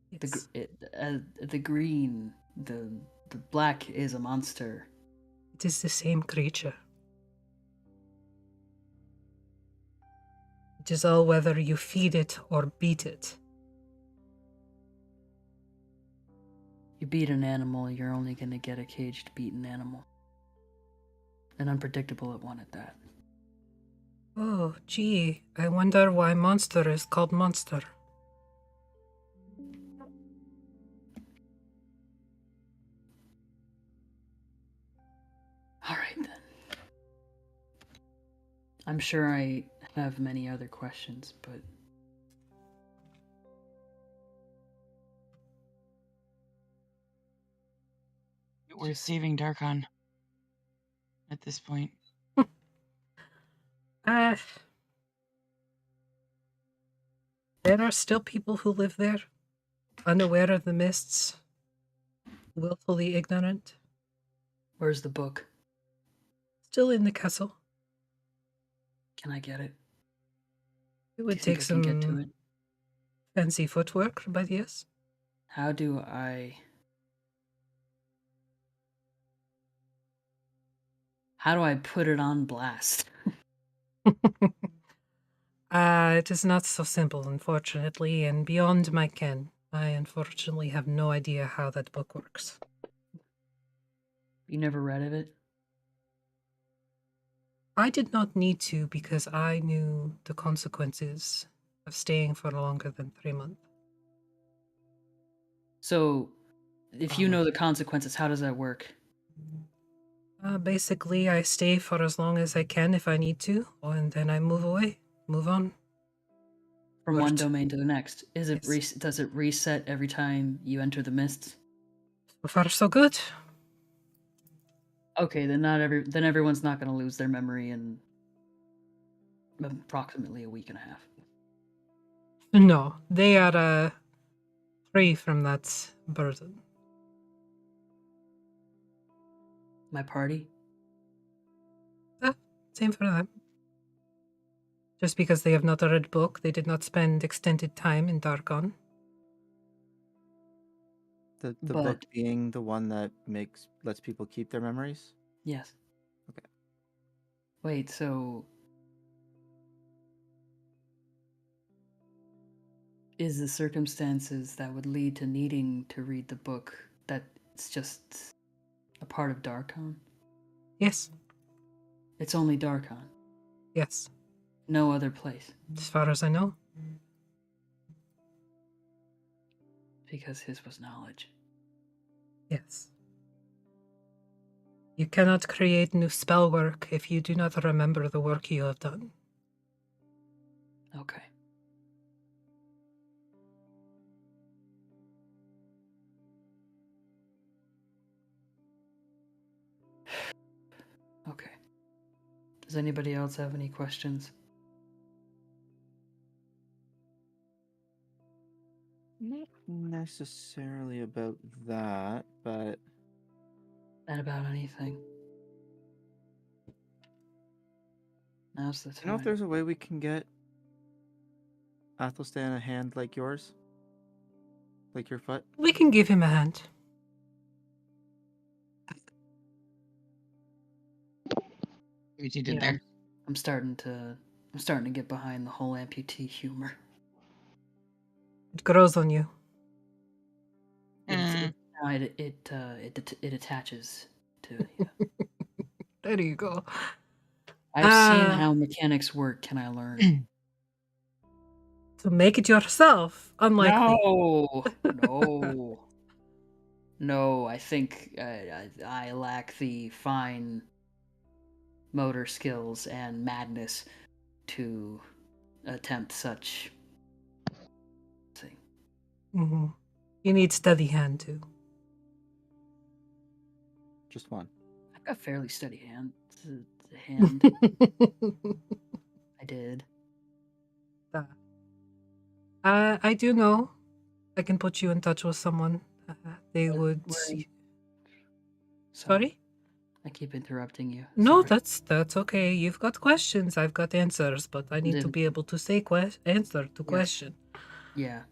Yes. The green, the black is a monster. It is the same creature. It is all whether you feed it or beat it. You beat an animal, you're only going to get a caged, beaten animal. And unpredictable at one at that. Oh, gee, I wonder why monster is called monster. All right, then. I'm sure I have many other questions, but... We're saving Darkon at this point. There are still people who live there, unaware of the mists, willfully ignorant. Where's the book? Still in the castle. Can I get it? It would Do you take think I can some get to it? fancy footwork, but yes. How do I put it on blast? It is not so simple, unfortunately, and beyond my ken. I unfortunately have no idea how that book works. You never read of it? I did not need to because I knew the consequences of staying for longer than 3 months. So, if you know the consequences, how does that work? Basically, I stay for as long as I can if I need to, and then I move away, move on. From one domain to the next. Is it Yes. does it reset every time you enter the mists? So far, so good. Okay, then everyone's not going to lose their memory in approximately a week and a half. No, they are free from that burden. My party? Same for them. Just because they have not read book, they did not spend extended time in Darkon. The But- book being the one that lets people keep their memories? Yes. Okay. Wait, so is the circumstances that would lead to needing to read the book that it's just a part of Darkon? Yes, It's only Darkon. yes. No other place. As far as I know. Because his was knowledge. Yes. You cannot create new spell work if you do not remember the work you have done. Okay. Okay. Does anybody else have any questions? Not necessarily about that, but Not about anything. Now's the time. you know if there's a way we can get Athelstan a hand like yours? Like your foot? We can give him a hand. What you did Yeah, there. I'm starting to get behind the whole amputee humor. It grows on you. It attaches to. Yeah. There you go. I've seen how mechanics work. Can I learn? To make it yourself, unlikely. No. No, I think I lack the fine motor skills and madness to attempt such thing. Mm-hmm. You need steady hand too. Just one. I've got fairly steady hand. Hand. I did. I do know. I can put you in touch with someone. They would. Sorry? I keep interrupting you. No, Sorry. that's okay. You've got questions. I've got answers, but I need to be able to say answer to question. Yeah.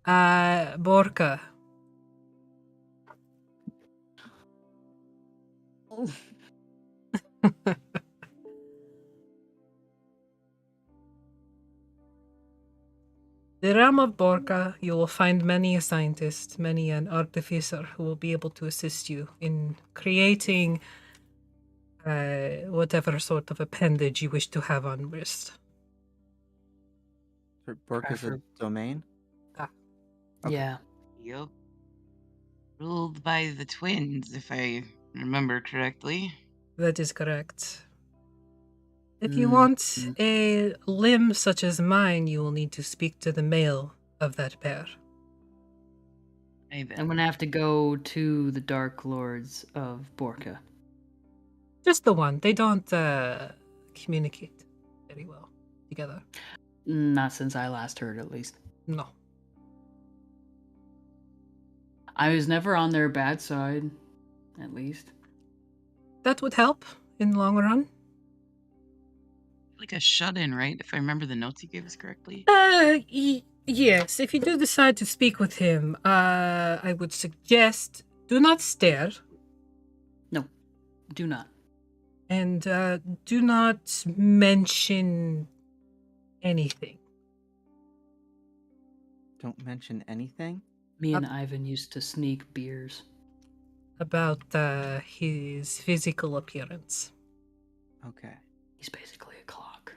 Borka. The realm of Borka, you will find many a scientist, many an artificer who will be able to assist you in creating whatever sort of appendage you wish to have on wrist. Borka's a domain? Okay. Yeah. Yep. Ruled by the twins, if I remember correctly. That is correct. If you want a limb such as mine, you will need to speak to the male of that pair. I'm gonna have to go to the Dark Lords of Borka. Just the one. They don't communicate very well together. Not since I last heard, at least. No. I was never on their bad side, at least. That would help in the long run. Like a shut-in, right? If I remember the notes you gave us correctly. Yes. If you do decide to speak with him, I would suggest do not stare. No, do not. And do not mention anything. Don't mention anything? Me and Ivan used to sneak beers. About his physical appearance. Okay. He's basically a clock.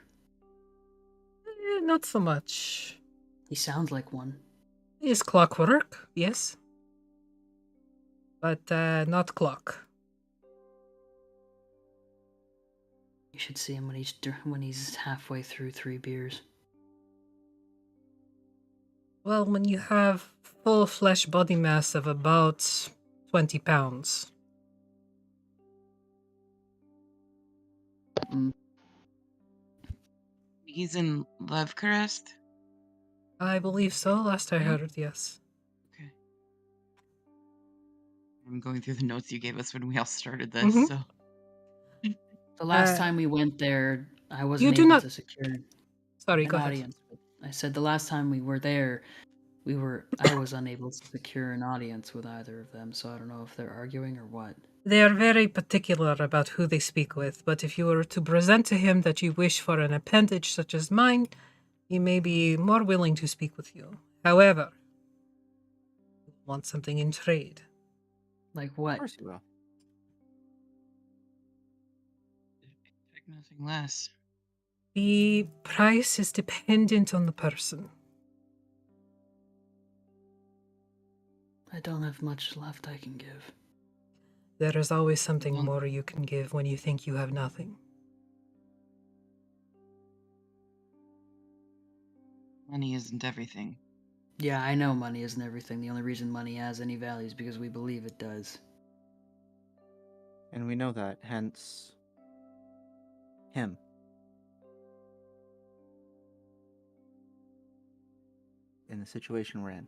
Not so much. He sounds like one. He is clockwork, yes. But not clock. You should see him when he's halfway through 3 beers. Well, when you have full flesh body mass of about 20 pounds. He's in Lovecrest? I believe so, last I heard, yes. Okay. I'm going through the notes you gave us when we all started this, so... The last time we went there, I wasn't You do able not... to secure Sorry, an go ahead. audience. I said the last time we were there, I was unable to secure an audience with either of them, so I don't know if they're arguing or what. They are very particular about who they speak with, but if you were to present to him that you wish for an appendage such as mine, he may be more willing to speak with you. However, you want something in trade. Like what? Of course you will. Take nothing less. The price is dependent on the person. I don't have much left I can give. There is always something more you can give when you think you have nothing. Money isn't everything. Yeah, I know money isn't everything. The only reason money has any value is because we believe it does. And we know that, hence... him. In the situation we're in.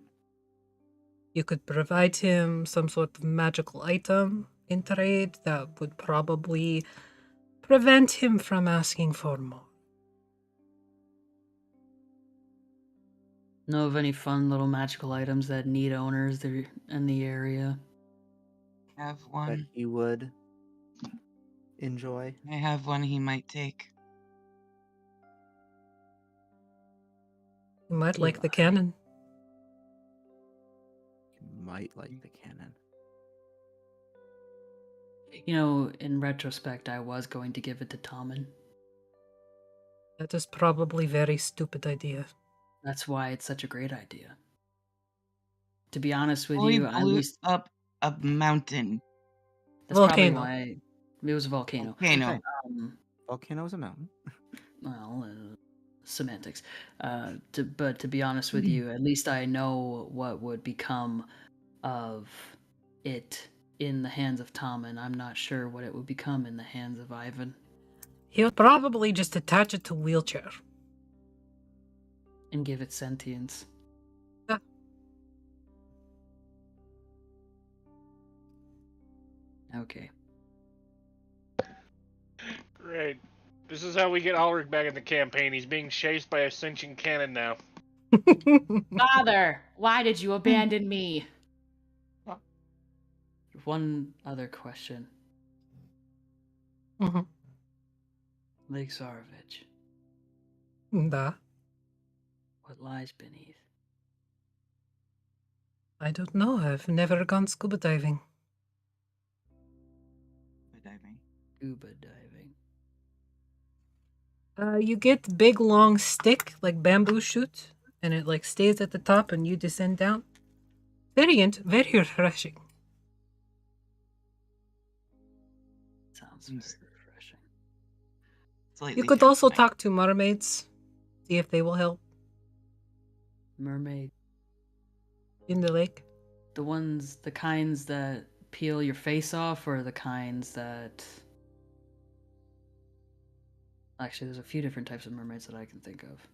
You could provide him some sort of magical item in trade that would probably prevent him from asking for more. Know of any fun little magical items that need owners that are in the area? Have That one. he would enjoy. I have one he might take. You might like the cannon. You might like the cannon. You know, in retrospect, I was going to give it to Tommen. That is probably a very stupid idea. That's why it's such a great idea. To be honest with Well, you, he at blew least up a mountain. that's probably Volcano. why it was a volcano. Volcano. Okay. Volcano is a mountain. Well, semantics. But to be honest with you, at least I know what would become of it in the hands of Tommen. I'm not sure what it would become in the hands of Ivan. He'll probably just attach it to a wheelchair. And give it sentience. Yeah. Okay. Great. This is how we get Ulrich back in the campaign. He's being chased by a sentient cannon now. Father, why did you abandon me? One other question. Mhm. Lake Zarovich, Da. what lies beneath? I don't know. I've never gone scuba diving. Diving. Scuba diving. You get big long stick, like bamboo shoot, and it like stays at the top and you descend down. Very refreshing. Sounds Mm. very refreshing. Slightly You could also terrifying. talk to mermaids, see if they will help Mermaid. in the lake. The kinds that peel your face off, or the kinds that... Actually, there's a few different types of mermaids that I can think of.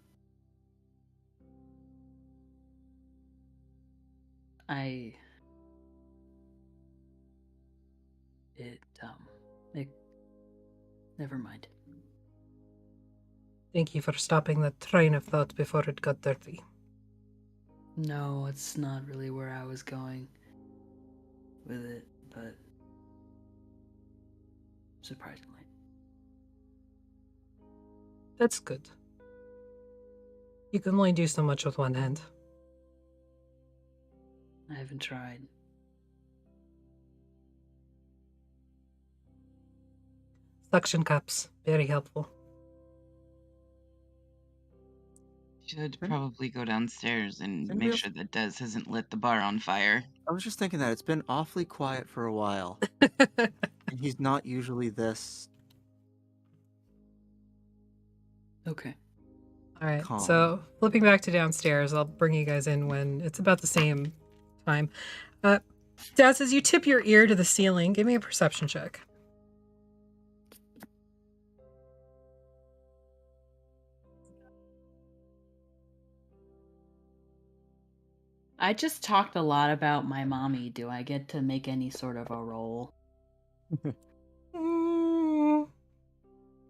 Never mind. Thank you for stopping that train of thought before it got dirty. No, it's not really where I was going with it, but surprisingly. That's good. You can only do so much with one hand. I haven't tried. Suction cups, very helpful. Should probably go downstairs and Didn't we make have- sure that Des hasn't lit the bar on fire. I was just thinking that it's been awfully quiet for a while, and he's not usually this. Okay. All right, Calm. so flipping back to downstairs, I'll bring you guys in when it's about the same time. Daz, as you tip your ear to the ceiling, give me a perception check. I just talked a lot about my mommy. Do I get to make any sort of a roll?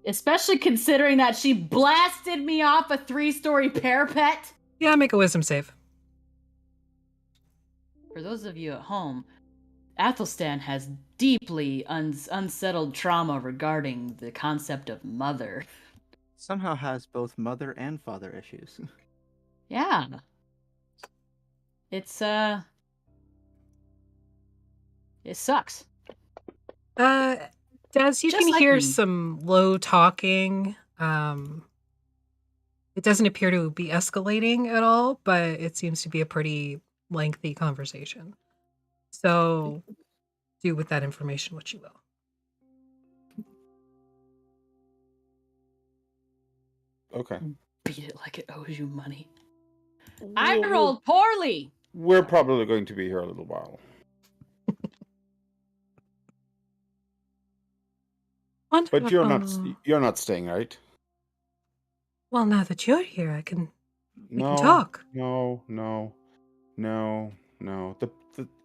Especially considering that she blasted me off a 3-story parapet. Yeah, make a wisdom save. For those of you at home, Athelstan has deeply unsettled trauma regarding the concept of mother. Somehow has both mother and father issues. Yeah. It's, it sucks. Daz, you Just can like hear me. some low talking. It doesn't appear to be escalating at all, but it seems to be a pretty lengthy conversation. So do with that information what you will. Okay. Beat it like it owes you money. I rolled poorly. We're probably going to be here a little while. But you're not staying, right? Well, now that you're here, we No. can talk. No.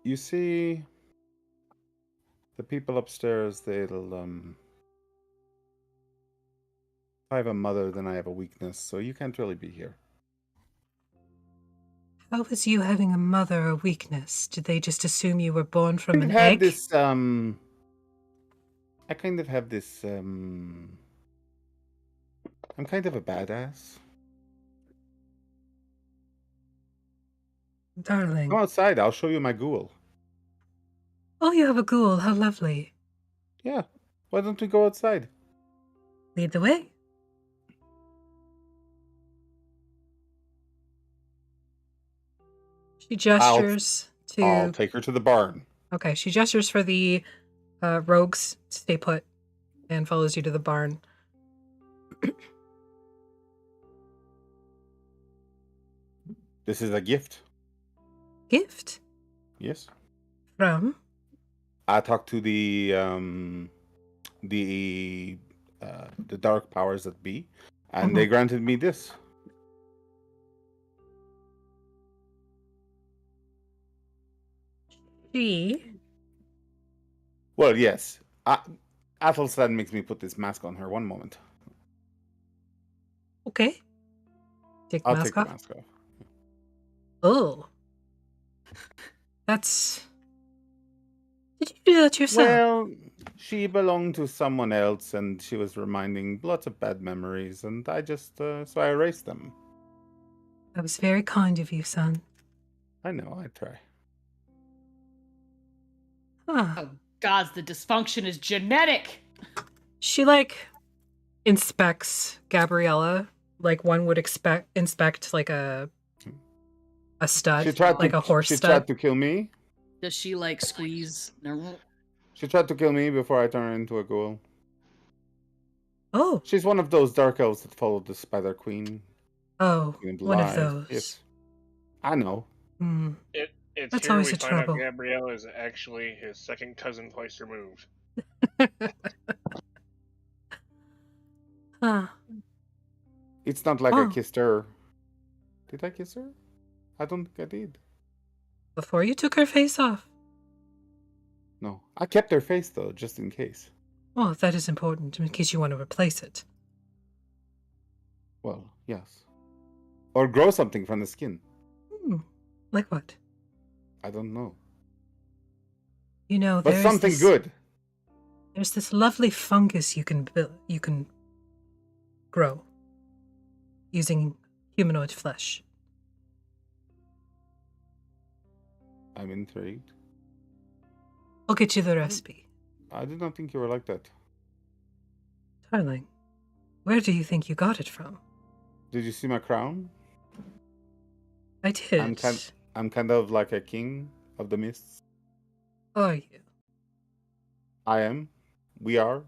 You see, the people upstairs, I have a mother, then I have a weakness, so you can't really be here. How is you having a mother a weakness? Did they just assume you were born from an had egg? this, I kind of have this, I'm kind of a badass. Darling. Come outside, I'll show you my ghoul. Oh, you have a ghoul. How lovely. Yeah, why don't we go outside? Lead the way. She gestures I'll to... take her to the barn. Okay, she gestures for the rogues to stay put and follows you to the barn. This is a gift. Gift? Yes. From? I talked to the dark powers that be, and they granted me this. She. Well, yes. Athelstan makes me put this mask on her. One moment. Okay. Take the I'll mask take the off. mask off. Oh. That's. Did you do that yourself? Well, she belonged to someone else, and she was reminding lots of bad memories, and I just so I erased them. That was very kind of you, son. I know. I try. Huh. Oh, gods, the dysfunction is genetic. She inspects Gabriella like one would inspect like a stud, She tried like to. a horse She stud. tried to kill me. Does she like squeeze? No. She tried to kill me before I turned her into a ghoul. Oh, She's one of those dark elves that followed the Spider Queen. one of Lies. those. Yes, I know. Hmm. It's That's here always we a find out trouble. Gabrielle is actually his second cousin twice removed. Huh. It's not like I Oh. kissed her. Did I kiss her? I don't think I did. Before you took her face off. No, I kept her face though, just in case. Oh, that is important in case you want to replace it. Well, yes. Or grow something from the skin. Like what? I don't know. You know, But something good. There's this lovely fungus you can grow using humanoid flesh. I'm intrigued. I'll get you the recipe. I did not think you were like that. Darling, where do you think you got it from? Did you see my crown? I did. I'm kind of like a king of the mists. Are you? I am. We are.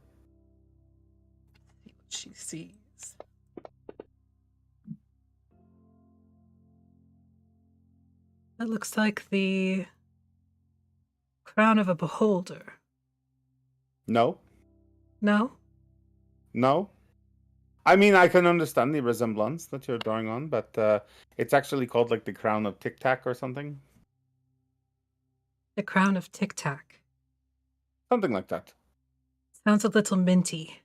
See what she sees. That looks like the crown of a beholder. No. No? No. I mean, I can understand the resemblance that you're drawing on, but it's actually called like the crown of Tic Tac or something. The crown of Tic Tac. Something like that. Sounds a little minty.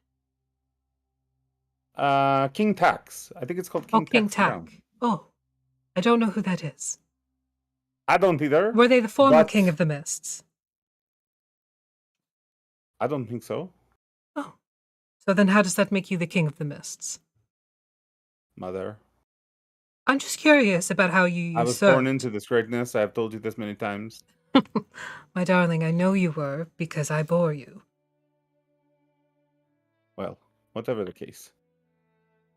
King Tax. I think it's called King King Tax Tac. crown. Oh, I don't know who that is. I don't either. Were they the former but king of the mists? I don't think so. Oh. So then how does that make you the king of the mists? Mother. I'm just curious about how you I was born into this greatness. I have told you this many times. My darling, I know you were because I bore you. Well, whatever the case.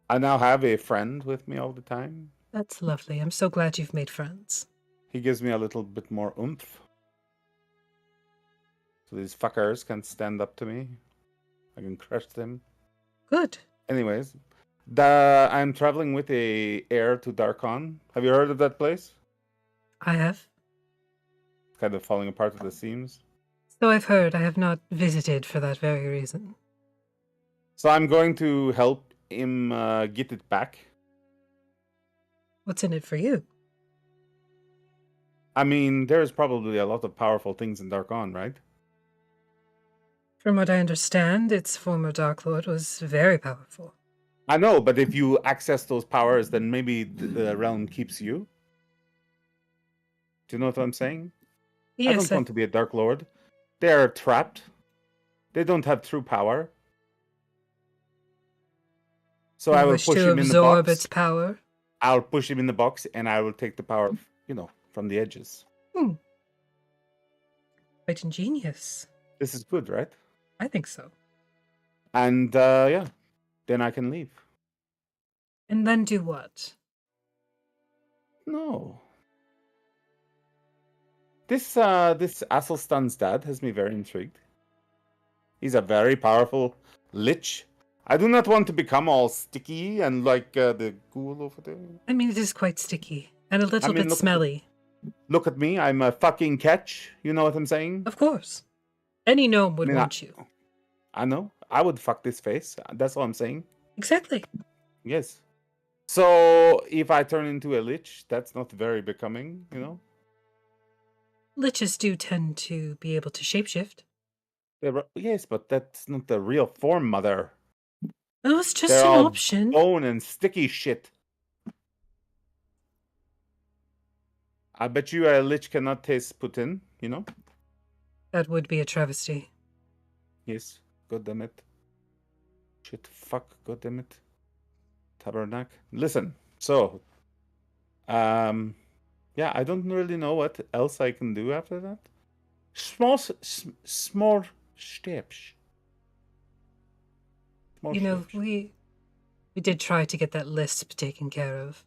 I now have a friend with me all the time. That's lovely. I'm so glad you've made friends. He gives me a little bit more oomph. So these fuckers can stand up to me. I can crush them. Good. Anyways, I'm traveling with a heir to Darkon. Have you heard of that place? I have. Kind of falling apart at the seams. So I've heard. I have not visited for that very reason. So I'm going to help him get it back. What's in it for you? I mean, there's probably a lot of powerful things in Darkon, right? From what I understand, its former Dark Lord was very powerful. I know, but if you access those powers, then maybe the realm keeps you. Do you know what I'm saying? Yes, I don't want to be a Dark Lord. They are trapped. They don't have true power. So I will wish push to him in the absorb box. its power. I'll push him in the box, and I will take the power, from the edges. Quite ingenious. This is good, right? I think so. And yeah, then I can leave. And then do what? No. This Asselstan's dad has me very intrigued. He's a very powerful lich. I do not want to become all sticky and like the ghoul over there. I mean, it is quite sticky and a little bit look- smelly. Look at me, I'm a fucking catch. You know what I'm saying? Of course. Any gnome would I mean, want you. I know. I would fuck this face. That's all I'm saying. Exactly. Yes. So if I turn into a lich, that's not very becoming, you know? Liches do tend to be able to shapeshift. Yes, but that's not the real form, mother. It was just They're an all option. bone and sticky shit. I bet you a lich cannot taste Putin, you know? That would be a travesty. Yes. God damn it. Shit, fuck, god damn it. Tabernacle. Listen, so yeah, I don't really know what else I can do after that. Small small steps. Small You know, steps. we did try to get that lisp taken care of.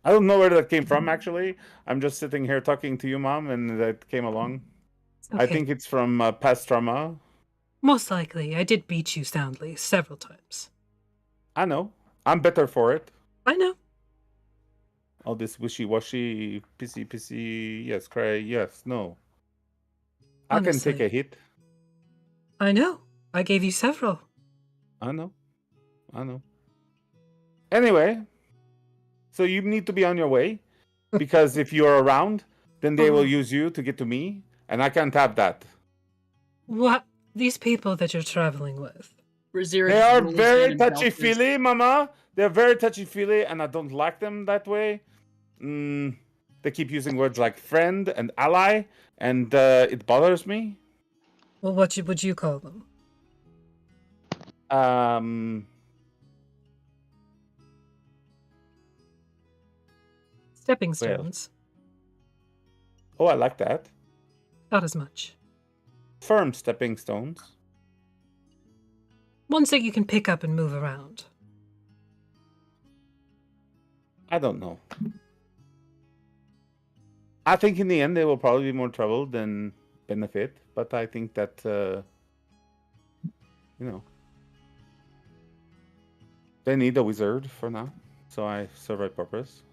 I don't know where that came from actually. I'm just sitting here talking to you, Mom, and that came along. Okay. I think it's from past trauma. Most likely. I did beat you soundly several times. I know. I'm better for it. I know. All this wishy-washy, pissy, yes, cry, yes, no. I can take Honestly. a hit. I know. I gave you several. I know. I know. Anyway, so you need to be on your way because if you're around, then they will Oh. use you to get to me, and I can't have that. What? These people that you're traveling with. Razira They just are rolls in very and belches. touchy-feely, Mama. They're very touchy-feely, and I don't like them that way. They keep using words like friend and ally, and it bothers me. Well, what would you call them? Stepping Well, stones. oh, I like that. Not as much. Firm stepping stones. Ones that you can pick up and move around. I don't know. I think in the end they will probably be more trouble than benefit, but I think that you know, they need a wizard for now, so I serve my purpose.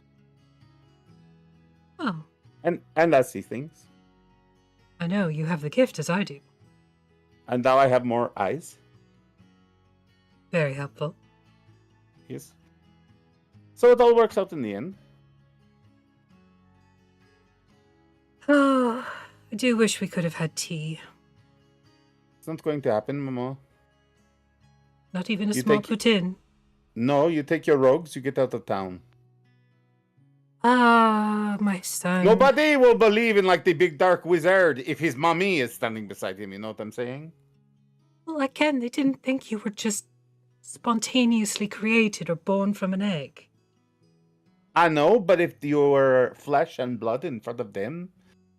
Oh, And I see things, I know. You have the gift as I do. and now I have more eyes. Very helpful. Yes. So it all works out in the end. Oh, I do wish we could have had tea. It's not going to happen, Mama. Not even a You small take- poutine. No, you take your rogues, you get out of town. Ah, my son. Nobody will believe in like the big dark wizard if his mommy is standing beside him. You know what I'm saying? Well, again, they didn't think you were just spontaneously created or born from an egg. I know, but if you're flesh and blood in front of them,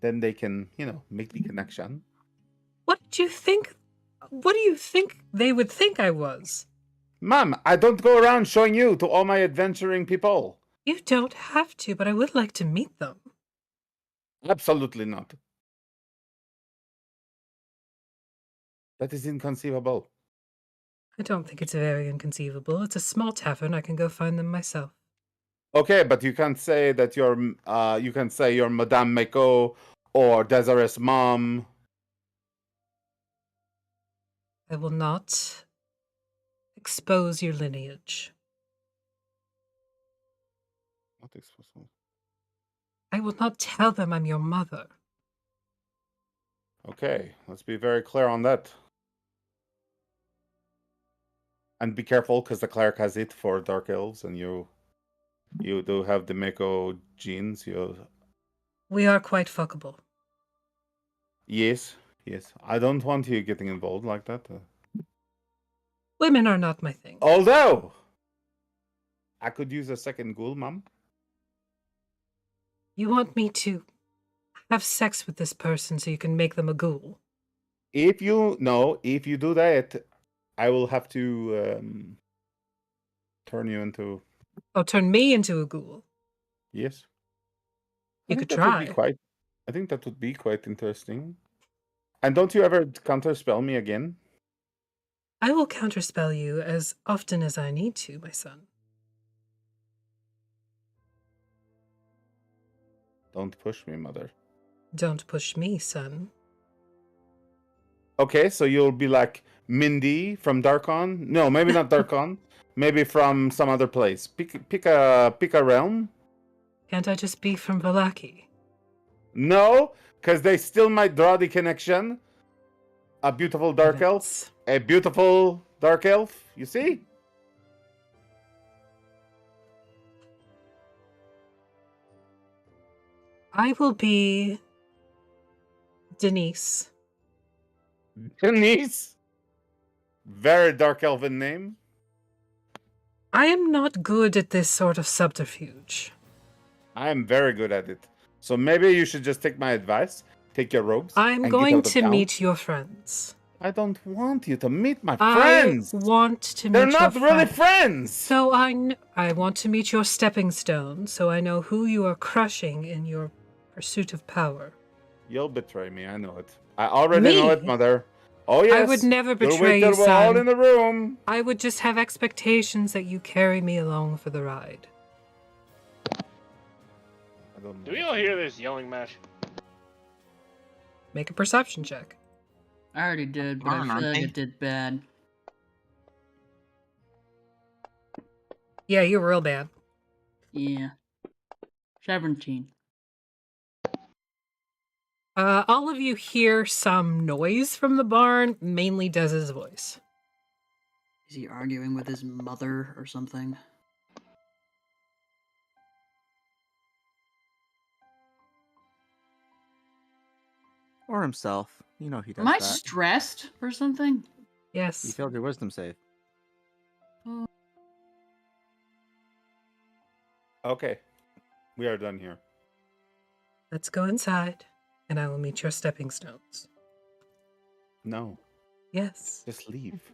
then they can, you know, make the connection. What do you think? What do you think they would think I was? Mom, I don't go around showing you to all my adventuring people. You don't have to, but I would like to meet them. Absolutely not. That is inconceivable. I don't think it's very inconceivable. It's a small tavern. I can go find them myself. Okay, but you can't say that you can say you're Madame Mako or Desiree's mom. I will not expose your lineage. Not exposed. I will not tell them I'm your mother. Okay, let's be very clear on that. And be careful, because the cleric has it for dark elves, and you do have the Mako genes. We are quite fuckable. Yes. I don't want you getting involved like that. Women are not my thing. Although, I could use a second ghoul, Mom. You want me to have sex with this person so you can make them a ghoul? If you do that, I will have to turn you into. Oh, turn me into a ghoul. Yes. You I could think that would be try. I think that would be quite interesting. And don't you ever counterspell me again? I will counterspell you as often as I need to, my son. Don't push me, mother. Don't push me, son. Okay, so you'll be like Mindy from Darkon. No, maybe not Darkon. Maybe from some other place. Pick a realm. Can't I just be from Vallaki? No, because they still might draw the connection. A beautiful dark elf. Heavens. A beautiful dark elf. You see? I will be Denise. Denise. Very dark elven name. I am not good at this sort of subterfuge. I am very good at it. So maybe you should just take my advice. Take your robes. I'm and going get out of to town. meet your friends. I don't want you to meet my I friends. want to They're meet not your really friends. friends. So I want to meet your stepping stone, so I know who you are crushing in your pursuit of power. You'll betray me. I know it. I already know it, Me? Mother. Oh yes. I would never You'll betray wait you, till we're all son. in the room. I would just have expectations that you carry me along for the ride. I don't Do know. we all hear this yelling match? Make a perception check. I already did, but I Darn, feel aren't like they? it did bad. Yeah, you're real bad. Yeah. 17. All of you hear some noise from the barn, mainly Dez's voice. Is he arguing with his mother or something? Or himself. You know he does Am I that. stressed or something? You Yes. failed your wisdom save. Okay. We are done here. Let's go inside, and I will meet your stepping stones. No. Yes. Just leave.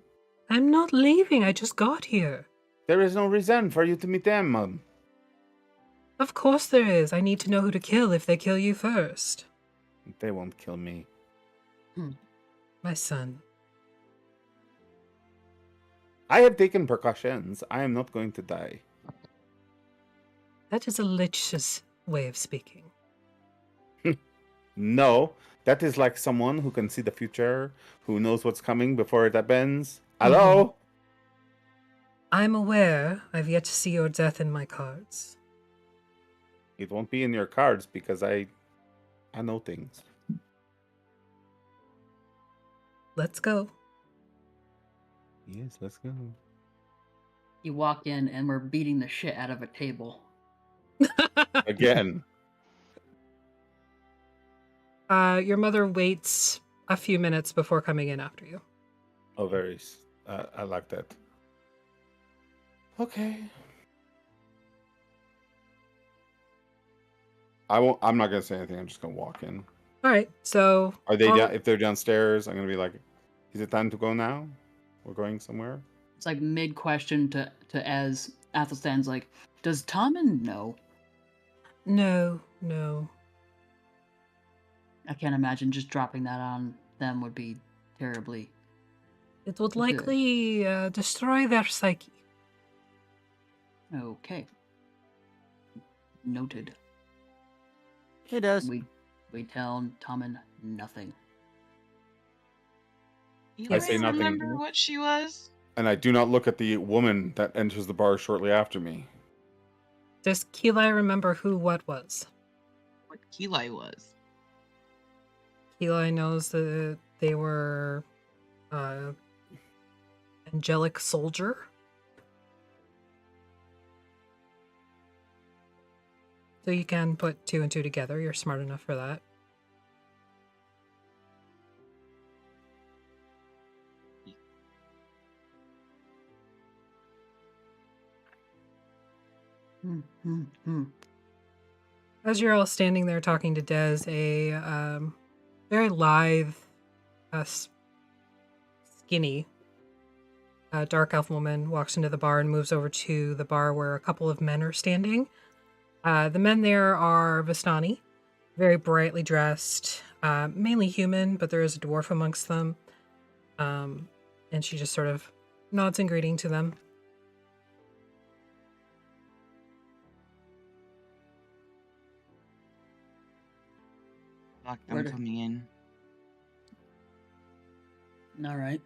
I'm not leaving, I just got here. There is no reason for you to meet them, Mom. Of course there is. I need to know who to kill if they kill you first. They won't kill me. My son. I have taken precautions. I am not going to die. That is a lich's way of speaking. No, that is like someone who can see the future, who knows what's coming before it happens. Hello? I'm aware I've yet to see your death in my cards. It won't be in your cards because I know things. Let's go. Yes, let's go. You walk in and we're beating the shit out of a table. Again. Your mother waits a few minutes before coming in after you. Oh, very. I like that. Okay. I'm not gonna say anything. I'm just gonna walk in. All right, so Are they all- down? If they're downstairs, I'm gonna be like, "Is it time to go now? We're going somewhere." It's like mid question to as Athelstan's like, does Tommen know? No. I can't imagine just dropping that on them would be terribly. It would Good. likely destroy their psyche. Okay. Noted. It does. We tell Tommen nothing. You I say guys nothing. remember what she was? And I do not look at the woman that enters the bar shortly after me. Does Keli remember who what was? What Keli was? Keli knows that they were angelic soldier. So you can put two and two together. You're smart enough for that. As you're all standing there talking to Des, a very lithe, skinny, dark elf woman walks into the bar and moves over to the bar where a couple of men are standing. The men there are Vistani, very brightly dressed, mainly human, but there is a dwarf amongst them. And she just sort of nods in greeting to them. Like them Where do- coming in. All right.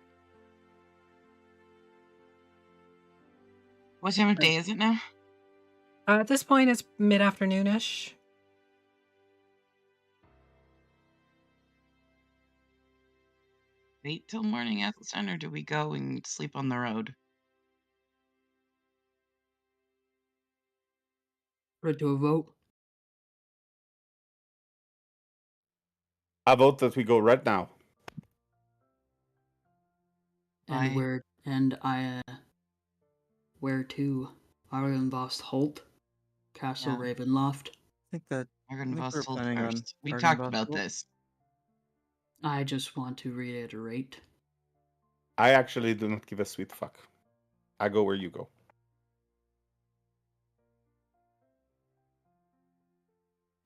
What time of day is it now? At this point, it's mid-afternoonish. Wait till morning, Athelstan, or do we go and sleep on the road? Put it to a vote. I vote that we go right now. And where to? Argynvost Holt, Castle Yeah. Ravenloft. I think we're Argynvost Holt planning on first. We Argynvost talked about Holt. this. I just want to reiterate. I actually do not give a sweet fuck. I go where you go.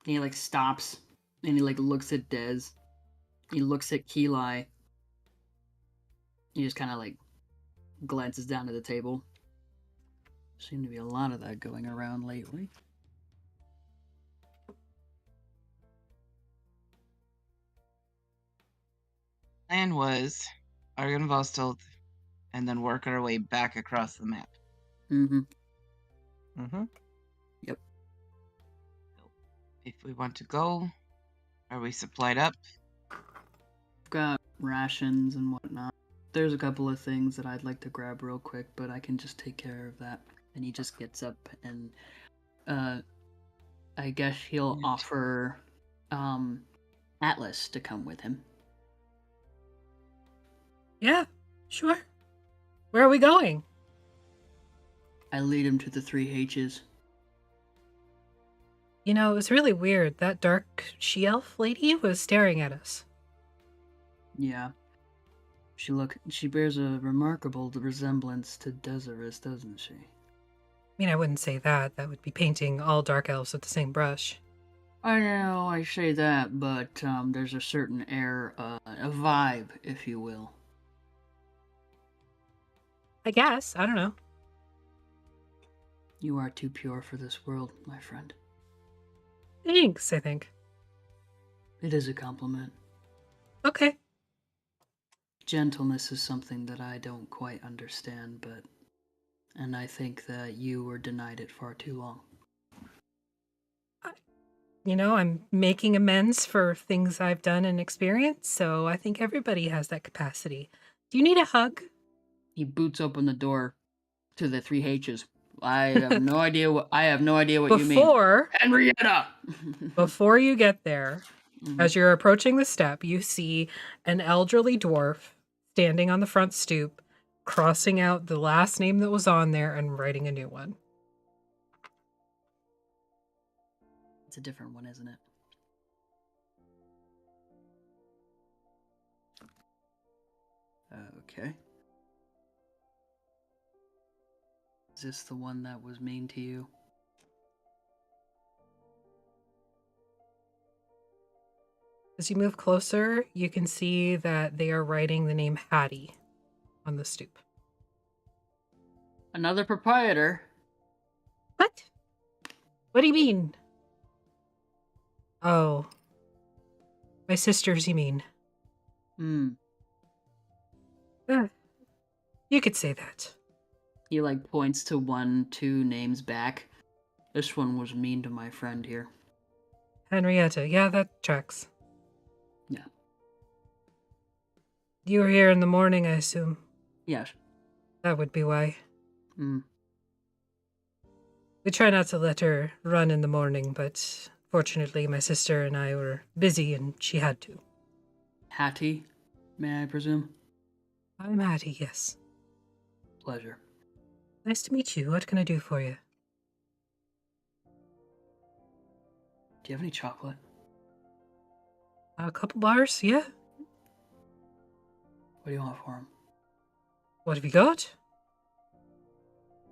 And he like stops and he like looks at Dez. He looks at Keli. He just kind of like glances down to the table. Seem to be a lot of that going around lately. Plan was Argynvost Holt and then work our way back across the map. Mm-hmm. Mm-hmm. Yep. If we want to go, are we supplied up? I've got rations and whatnot. There's a couple of things that I'd like to grab real quick, but I can just take care of that. And he just gets up and I guess he'll Right. offer Atlas to come with him. Yeah, sure. Where are we going? I lead him to the 3 H's. You know, it was really weird. That dark she-elf lady was staring at us. Yeah. She bears a remarkable resemblance to Desirous, doesn't she? I mean, I wouldn't say that. That would be painting all dark elves with the same brush. I know, I say that, but there's a certain air, a vibe, if you will. I guess. I don't know. You are too pure for this world, my friend. Thanks, I think. It is a compliment. Okay. Gentleness is something that I don't quite understand, and I think that you were denied it far too long. You know, I'm making amends for things I've done and experienced, so I think everybody has that capacity. Do you need a hug? He boots open the door to the 3 H's. I have no idea what you mean. Henrietta! Before you get there, Mhm. as you're approaching the step, you see an elderly dwarf standing on the front stoop, crossing out the last name that was on there and writing a new one. It's a different one, isn't it? Okay. Is this the one that was mean to you? As you move closer, you can see that they are writing the name Hattie on the stoop. Another proprietor? What? What do you mean? Oh. My sisters, you mean? You could say that. He like points to 2 names back. This one was mean to my friend here. Henrietta, yeah, that tracks. Yeah. You were here in the morning, I assume. Yes. That would be why. Hmm. We try not to let her run in the morning, but fortunately my sister and I were busy and she had to. Hattie, may I presume? I'm Hattie, yes. Pleasure. Nice to meet you. What can I do for you? Do you have any chocolate? A couple bars, yeah? What do you want for him? What have you got?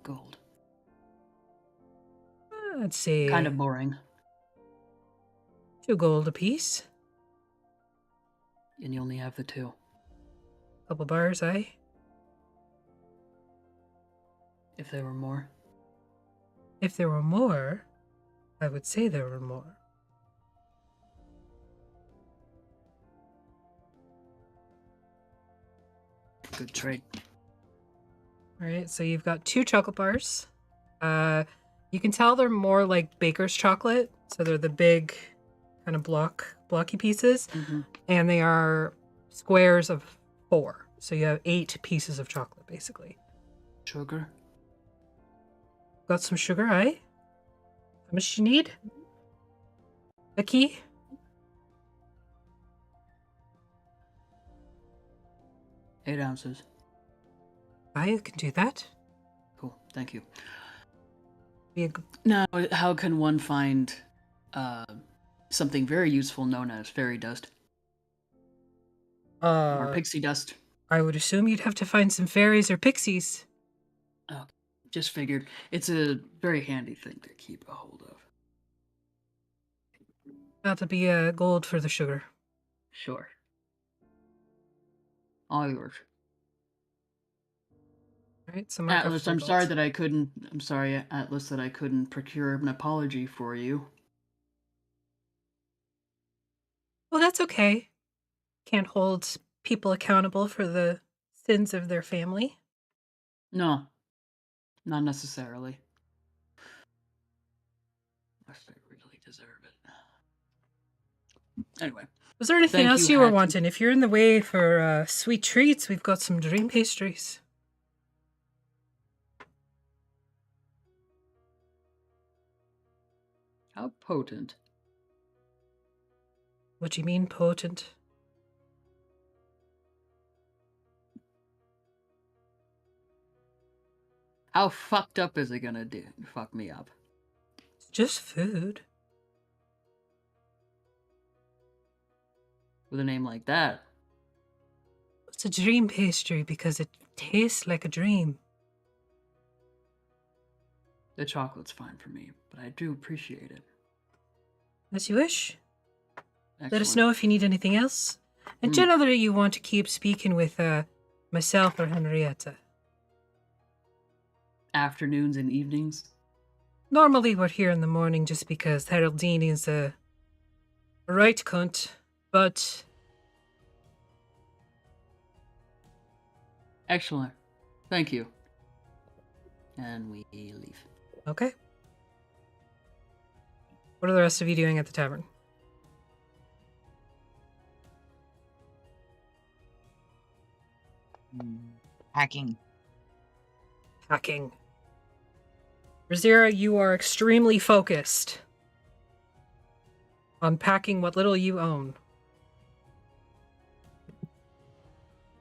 Gold. Let's see. Kind of boring. 2 gold apiece. And you only have the 2. Couple bars, eh? If there were more. If there were more, I would say there were more. Good trade. All right, so you've got 2 chocolate bars. You can tell they're more like baker's chocolate, so they're the big kind of blocky pieces, and they are squares of 4. So you have 8 pieces of chocolate, basically. Sugar. Got some sugar, eh? How much you need? A key? Eight ounces. I can do that. Cool. Thank you. Be a Now, how can one find something very useful known as fairy dust or pixie dust? I would assume you'd have to find some fairies or pixies. Oh, just figured. It's a very handy thing to keep a hold of. That'll be gold for the sugar. Sure. All yours. Right, so mark up Atlas, for I'm gold. sorry that I couldn't. I'm sorry, Atlas, that I couldn't procure an apology for you. Well, that's okay. Can't hold people accountable for the sins of their family. No, not necessarily. Unless they really deserve it. Anyway, Was there anything Thank else you, you were Hattie. wanting? If you're in the way for sweet treats, we've got some dream pastries. how potent. What do you mean, potent? How fucked up is it gonna fuck me up? It's just food. With a name like that? It's a dream pastry because it tastes like a dream. The chocolate's fine for me, but I do appreciate it. As you wish. Let us Excellent. know if you need anything else. And generally, you want to keep speaking with myself or Henrietta. Afternoons and evenings? Normally, we're here in the morning just because Haroldine is a right cunt, but Excellent. Thank you. And we leave. okay. What are the rest of you doing at the tavern? Hacking. Hacking. Razira, you are extremely focused on packing what little you own.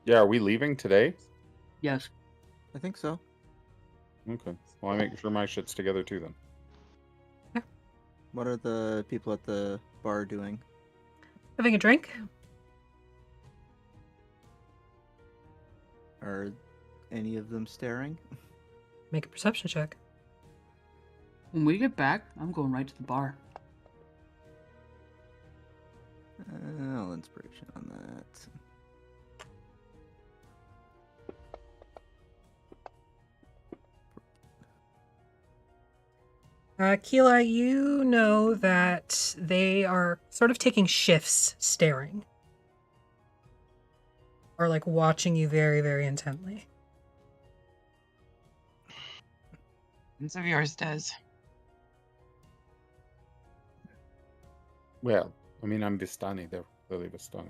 Yeah, are we leaving today? Yes. I think so. Okay. Well, I make sure my shit's together too then. What are the people at the bar doing? Having a drink? Are any of them staring? Make a perception check. When we get back, I'm going right to the bar. Inspiration on that. Keela, you know that they are sort of taking shifts staring. Or like watching you very, very intently. Sense of yours does. Well, I mean, I'm Vistani. They're clearly Vistani.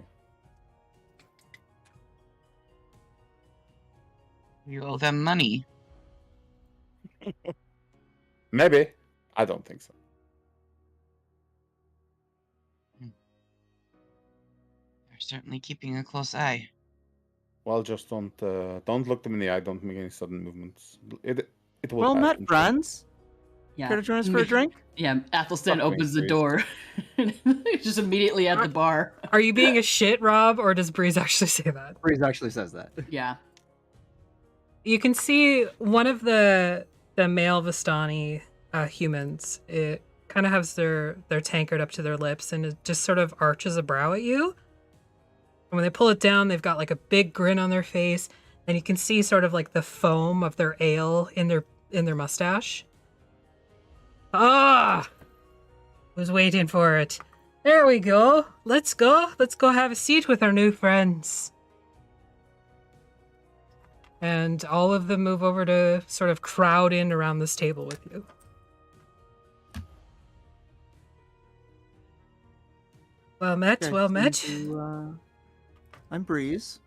You owe them money. Maybe. I don't think so. They're certainly keeping a close eye. Well, just don't look them in the eye. Don't make any sudden movements. It will Well pass, met, I'm sure. friends. Yeah. Care to join us for a drink? Yeah, Athelstan Fuck me, opens the please. door. He's just immediately at the bar. Are you being a shit, Rob, or does Breeze actually say that? Breeze actually says that. Yeah. You can see one of the male Vistani humans. It kind of has their tankard up to their lips, and it just sort of arches a brow at you. And when they pull it down, they've got like a big grin on their face, and you can see sort of like the foam of their ale in their mustache. Ah, was waiting for it. There we go. Let's go. Let's go have a seat with our new friends. And all of them move over to sort of crowd in around this table with you. Well met, Guys well seem met. to, I'm Breeze.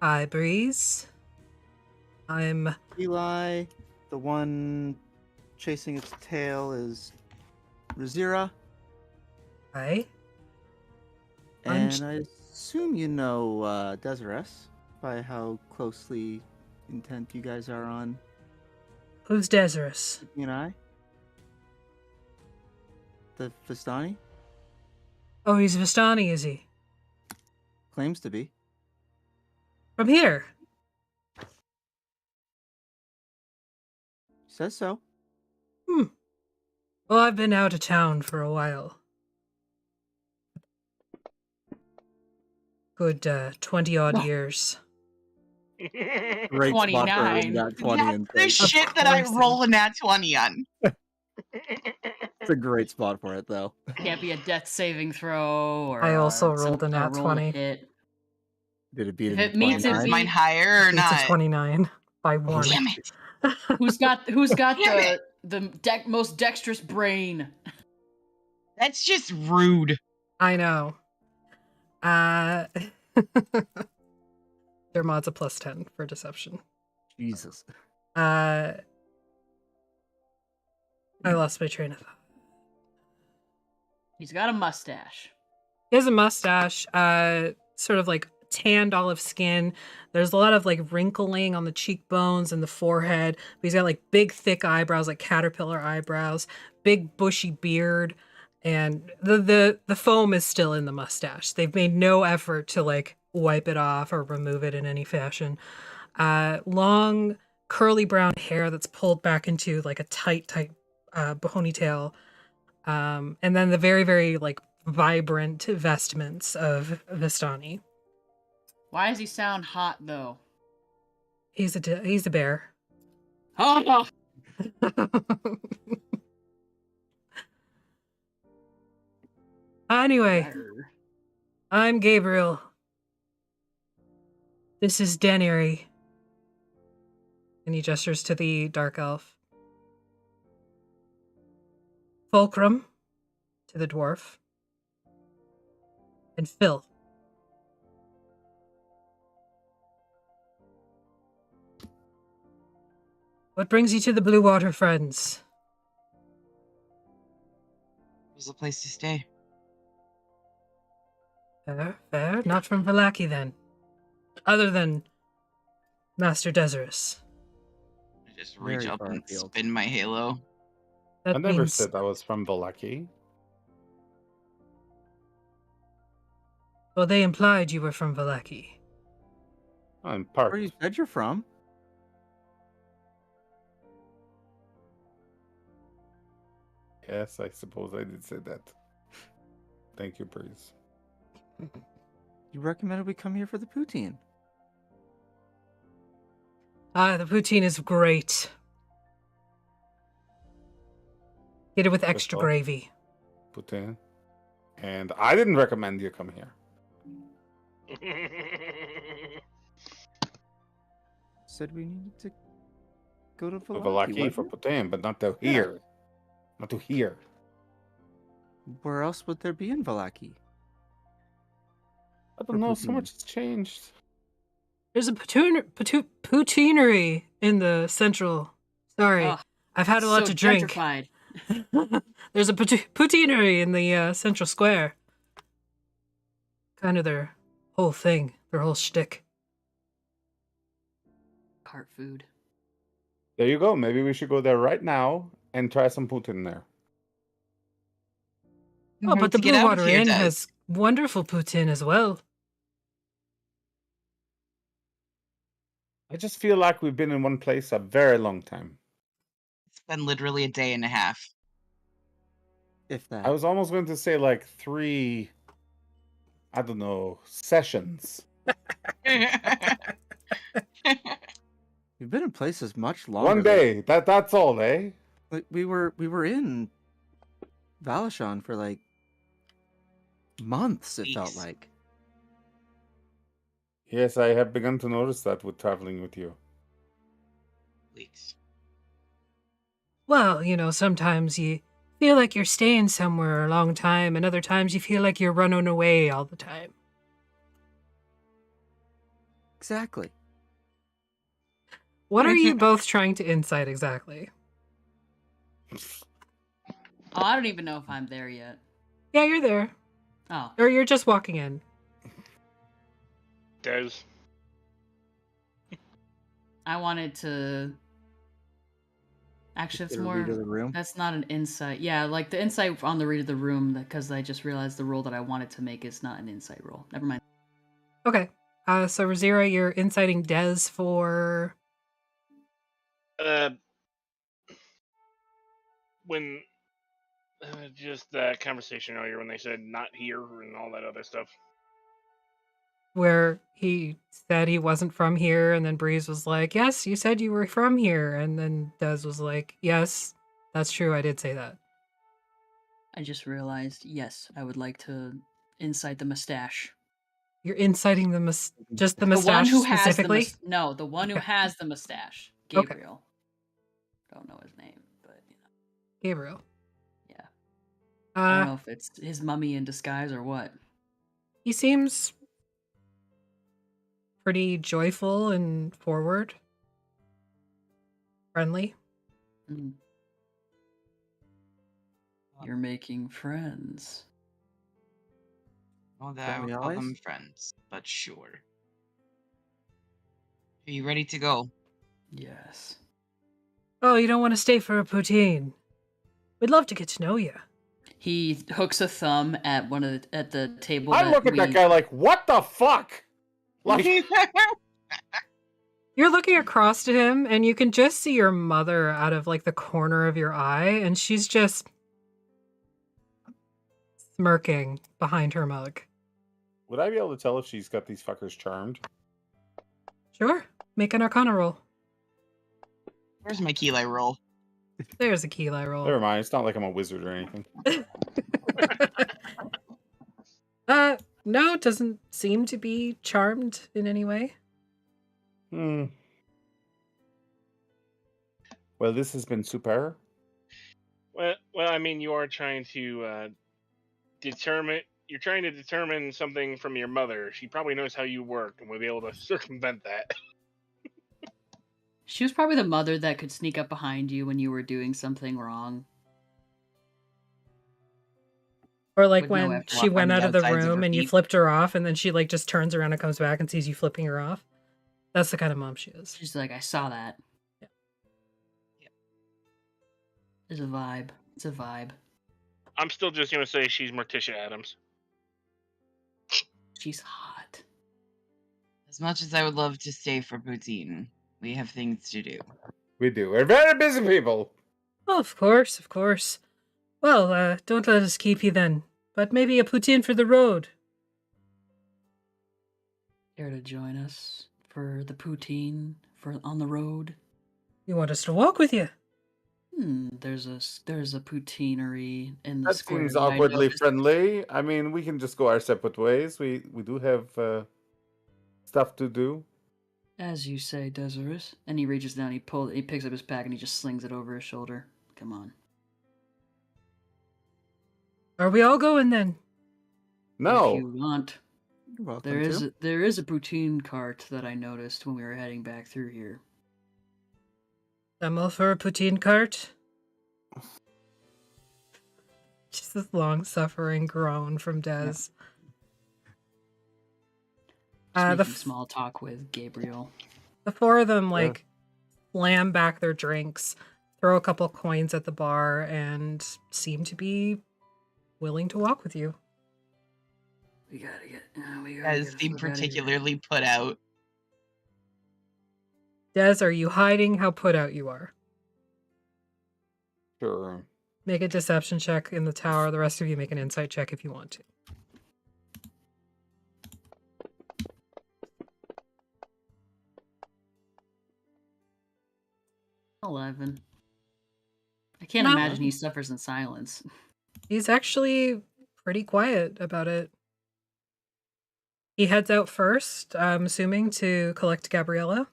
Hi, Breeze. I'm Eli. The one chasing its tail is Razira. Hi. And I assume you know Desiree by how closely intent you guys are on Who's Desirous? you and I. The Vistani Oh, he's Vistani, is he? claims to be. From here. Says so. Well, I've been out of town for a while. Good 20-odd years. Great spot for 29. that 20 That's and the thing. shit that I course it roll a nat 20 on. It's a great spot for it, though. Can't be a death saving throw or I also some rolled a nat roll to 20. hit. Did it beat If it? it meets it, Is 29? mine higher or It's not? a 29 by one. Damn it. Who's got Damn the most dexterous brain? That's just rude. I know. Their mod's a +10 for deception. Jesus. I lost my train of thought. He's got a mustache. He has a mustache, sort of like tanned olive skin. There's a lot of like wrinkling on the cheekbones and the forehead. But he's got like big, thick eyebrows, like caterpillar eyebrows, big bushy beard, and the foam is still in the mustache. They've made no effort to like wipe it off or remove it in any fashion. Long, curly brown hair that's pulled back into like a tight ponytail. And then the very, very like vibrant vestments of Vistani. Why does he sound hot though? He's a bear. Oh, Anyway, I'm Gabriel. This is Dreary. And he gestures to the dark elf. Fulcrum to the dwarf. And Phil. What brings you to the Blue Water, friends? There's a place to stay. Fair. Not from Vallaki, then. Other than Master Desirous. I just reach Very up far and afield. spin my halo. That I never means said I was from Vallaki. Well, they implied you were from Vallaki. I'm part. Where you said you're from? Yes, I suppose I did say that. Thank you, Breeze. You recommended we come here for the poutine. The poutine is great. Get it with extra Crystal. gravy. Putin. And I didn't recommend you come here. Said we needed to go to For Vallaki, Vallaki, for wasn't Putin, but not to Yeah. here. Not to here. it? Where else would there be in Vallaki? I For don't know, so poutine. much has changed. There's a poutineery in the central. Sorry, Ugh, I've had a lot so to drink. gentrified. There's a poutineery in the central square. Kind of their whole thing, their whole shtick. Cart food. There you go. Maybe we should go there right now and try some Putin there. Oh, but the To get Blue out of Water here Inn does. has wonderful poutine as well. I just feel like we've been in one place a very long time. It's been literally a day and a half. If that. I was almost going to say like 3, I don't know, sessions. We've been in places much longer. One day. That's all, eh? Like we were in Valashon for like months, it felt Weeks. like. Yes, I have begun to notice that with traveling with you. weeks? Well, sometimes you feel like you're staying somewhere a long time, and other times you feel like you're running away all the time. Exactly. What are you both trying to insight exactly? Oh, I don't even know if I'm there yet. Yeah, you're there. Oh, Or you're just walking in. Des. I wanted to. Actually, it's Get a read more. of the room. That's not an insight. Yeah, like the insight on the read of the room, because I just realized the roll that I wanted to make is not an insight roll. Never mind. Okay. So Razira, you're inciting Des for. When just that conversation earlier when they said not here and all that other stuff. Where he said he wasn't from here, and then Breeze was like, "Yes, you said you were from here," and then Des was like, "Yes, that's true. I did say that." I just realized. Yes, I would like to insight the mustache. You're inciting just the The one mustache who has the specifically. no, the one who has the mustache. Okay. Gabriel. Don't know his name, but Gabriel. yeah. I don't Uh, know if it's his mummy in disguise or what. he seems pretty joyful and forward, friendly. Mm. You're making friends. Well, I would Friendly call them allies? friends, but sure. Are you ready to go? Yes. Oh, you don't want to stay for a poutine? We'd love to get to know you. He hooks a thumb at at the table. I look at that guy like, what the fuck? Like, You're looking across to him, and you can just see your mother out of like the corner of your eye, and she's just smirking behind her mug. would I be able to tell if she's got these fuckers charmed? Sure, make an Arcana roll. Where's my key light roll? There's a key light roll. Never mind. It's not like I'm a wizard or anything. No, it doesn't seem to be charmed in any way. Well, this has been super. Well, I mean, you are trying to determine. You're trying to determine something from your mother. She probably knows how you work and will be able to circumvent that. She was probably the mother that could sneak up behind you when you were doing something wrong. Or like Would know when after she walk went on out the of the outsides of room her and you feet. flipped her off, and then she like just turns around and comes back and sees you flipping her off. That's the kind of mom she is. She's like, I saw that. Yeah. Yeah. There's a vibe. It's a vibe. I'm still just gonna say she's Morticia Adams. She's hot. As much as I would love to stay for poutine, we have things to do. We do. We're very busy people. Oh, of course, of course. Well, don't let us keep you then. But maybe a poutine for the road. Care to join us for the poutine for on the road? You want us to walk with you? There's a poutineery in the That square. seems that I awkwardly noticed. friendly. I mean, we can just go our separate ways. We do have stuff to do. As you say, Desirous. And he reaches down, he picks up his pack, and he just slings it over his shoulder. Come on. Are we all going then? If No. you want. You're welcome There is to. there is a poutine cart that I noticed when we were heading back through here. I'm all for a poutine cart. Just this long-suffering groan from Des. Just The making small talk with Gabriel. The four of them like slam back their drinks, throw a couple coins at the bar, and seem to be willing to walk with you. We gotta get. We You gotta guys get. seem we gotta get- particularly put out. Des, are you hiding how put out you are? Sure. Make a deception check in the tower. The rest of you make an insight check if you want to. $11. I can't No. imagine he suffers in silence. He's actually pretty quiet about it. He heads out first, I'm assuming, to collect Gabriella.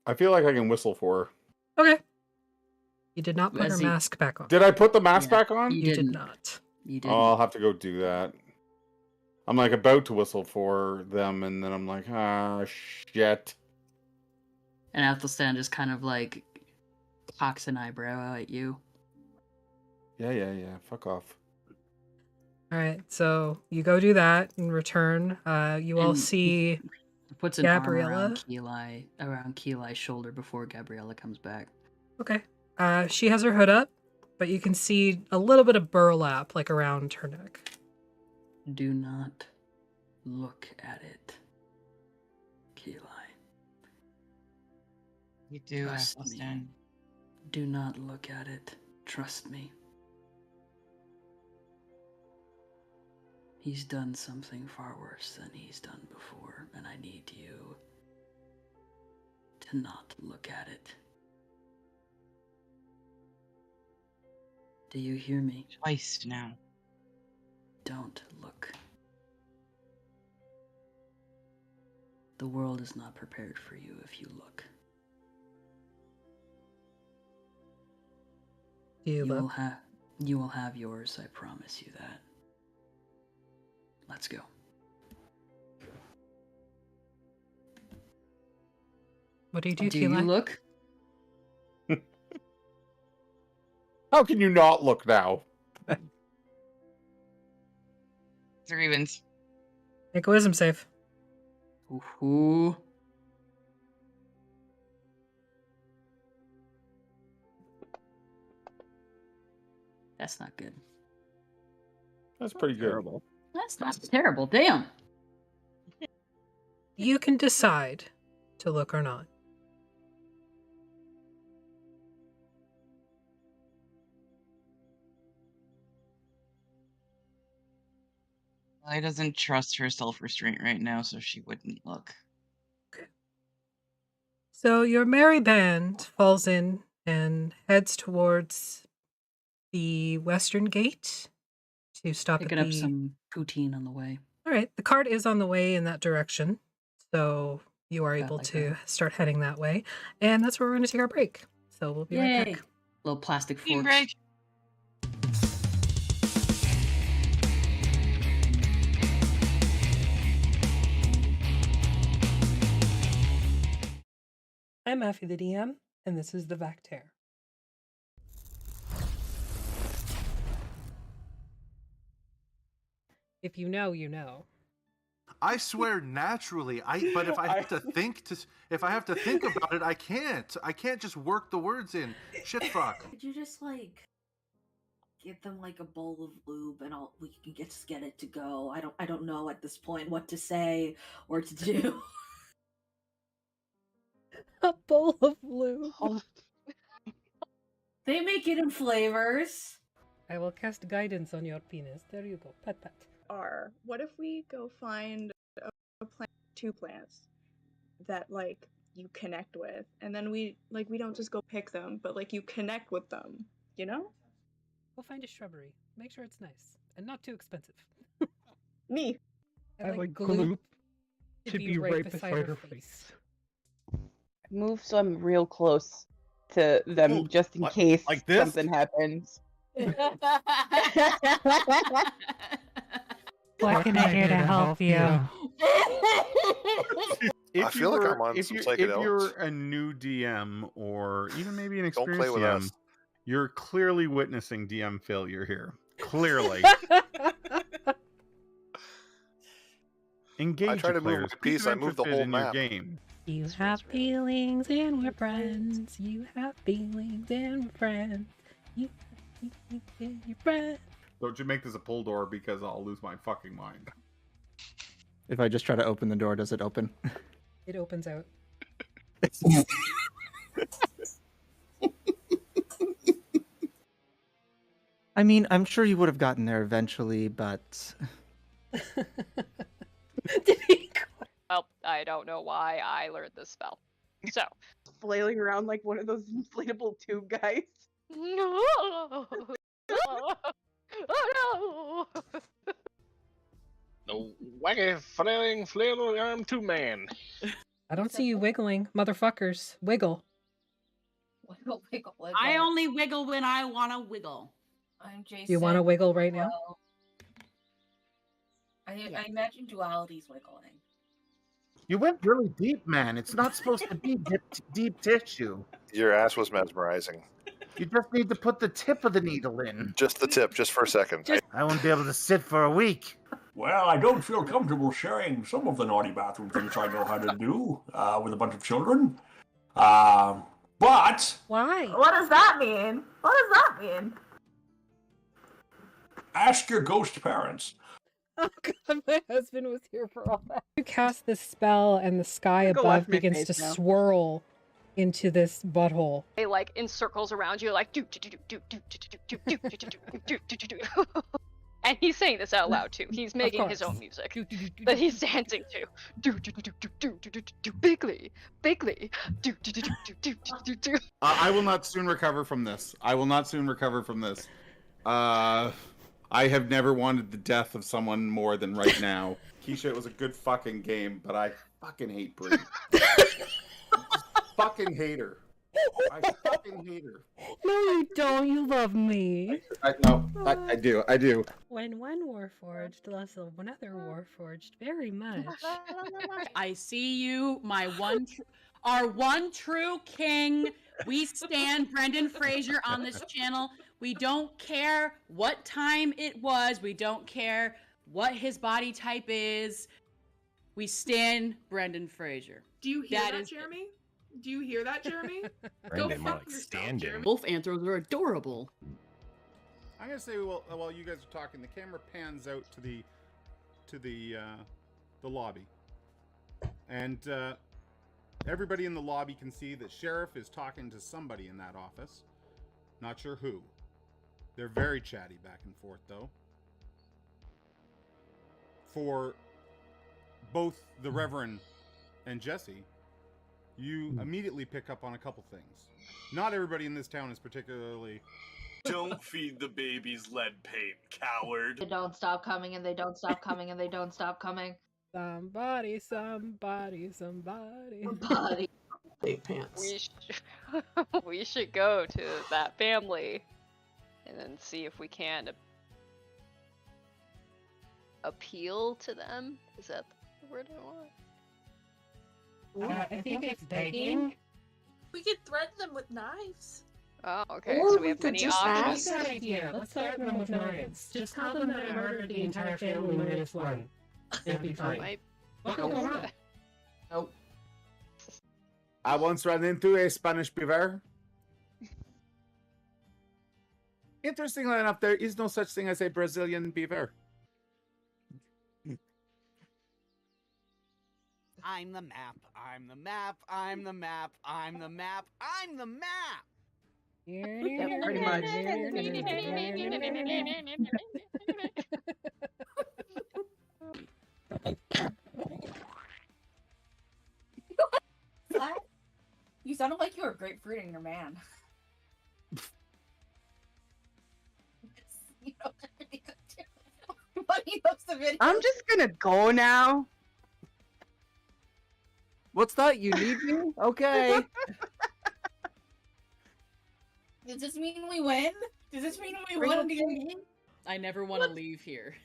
I feel like I can whistle for her. Okay. You did not put As her he- mask back on. Did I put the mask Yeah, back on? You did didn't. not. You Oh, didn't. I'll have to go do that. I'm like about to whistle for them, and then I'm like, shit. And Athelstan just kind of like cocks an eyebrow at you. Yeah. Fuck off. All right, so you go do that and return. You all And see He puts an Gabriella. arm around Keeli's shoulder before Gabriella comes back. Okay. She has her hood up, but you can see a little bit of burlap like around her neck. Do not look at it, Keeli. You do, Trust me. Athelstan. Do not look at it. Trust me. He's done something far worse than he's done before, and I need you to not look at it. Do you hear me? Twice now. Don't look. The world is not prepared for you if you look. Do you look? You will have yours, I promise you that. Let's go. What do you do, Do you Keeli? look? How can you not look now? It's a grievance. Make a wisdom save. Ooh. That's not good. That's pretty good. Terrible. That's not terrible. Damn. You can decide to look or not. Lily doesn't trust her self-restraint right now, so she wouldn't look. So your merry band falls in and heads towards the western gate to stop Picking at up the... some poutine on the way. All right, the cart is on the way in that direction, so you are Got able like to that. start heading that way, and that's where we're going to take our break. So we'll be right back. Little plastic Team forks. break. I'm Affy the DM, and this is the Vactair. If you know, you know. I swear naturally. But if I have to think about it, I can't. I can't just work the words in. Shit fuck. Could you just like give them like a bowl of lube and we can just get it to go? I don't know at this point what to say or to do. A bowl of lube. They make it in flavors. I will cast guidance on your penis. There you go. Pat pat. What if we go find two plants that like you connect with, and then we don't just go pick them, but like you connect with them, you know? We'll find a shrubbery. Make sure it's nice and not too expensive. Me. I like gloop to be right beside her face. Move so I'm real close to them, Ooh, just in case like this? something happens. What can I do to help you? I feel like I'm on some If psychedelics. you're a new DM or even maybe an Don't play experienced with DM, us. you're clearly witnessing DM failure here. Clearly. Engage I try your to move players. my Keep piece, them I move the interested whole in your map. game. You have feelings and we're friends. You have feelings and we're friends. You have feelings and you're friends. Don't you make this a pull door because I'll lose my fucking mind. If I just try to open the door, does it open? It opens out. I mean, I'm sure you would have gotten there eventually, but Well, I don't know why I learned this spell. So, Flailing around like one of those inflatable tube guys. no, oh no! The wacky flailing arm two man. I don't see you wiggling, motherfuckers. Wiggle. Wiggle, wiggle, wiggle. I only wiggle when I want to wiggle. I'm Jason. You want to wiggle right now? I imagine duality's wiggling. You went really deep, man. It's not supposed to be deep tissue. Your ass was mesmerizing. You just need to put the tip of the needle in. Just the tip, just for a second. I won't be able to sit for a week. Well, I don't feel comfortable sharing some of the naughty bathroom things I know how to do with a bunch of children. But... Why? What does that mean? What does that mean? Ask your ghost parents. Oh god, my husband was here for all that. You cast this spell and the sky Go watch above my begins to face now. swirl into this butthole. They like in circles around you, like do do do do do do do do do do do do do. And he's saying this out loud too. He's making his own music that he's dancing to. Do do do do do do do do bigly, bigly. Do do do do do do do. I will not soon recover from this. I have never wanted the death of someone more than right now. Keisha, it was a good fucking game, but I fucking hate Brie. Fucking hate her. I fucking hate her. No, you don't. You love me. I do. When one warforged loves another warforged very much. I see you, our one true king. We stand Brendan Fraser on this channel. We don't care what time it was. We don't care what his body type is. We stand Brendan Fraser. Do you hear that, Jeremy? Do you hear that, Jeremy? Brendan, more like standing. Wolf anthros are adorable. I'm gonna say, while you guys are talking, the camera pans out to the lobby, and everybody in the lobby can see that Sheriff is talking to somebody in that office. Not sure who. They're very chatty back and forth, though. For both the Reverend and Jesse, you immediately pick up on a couple things. Not everybody in this town is particularly... Don't feed the babies lead paint, coward. They don't stop coming, and they don't stop coming, and they don't stop coming. Somebody. Body. Pants. We should go to that family and then see if we can appeal to them. Is that the word I want? I think it's begging. We could threaten them with knives. Oh, okay. Or So we have many options. That's an idea. Let's threaten them with knives. Just tell them that I murdered the entire family minus one. It'll be fine. Nope. I once ran into a Spanish beaver. Interestingly enough, there is no such thing as a Brazilian beaver. I'm the map, I'm the map, I'm the map, I'm the map, I'm the map! Yeah, pretty much. What? You sounded like you were grapefruiting your man. I'm just gonna go now. What's that? You need me? Okay. Does this mean we win? Does this mean we won again? I never want to leave here.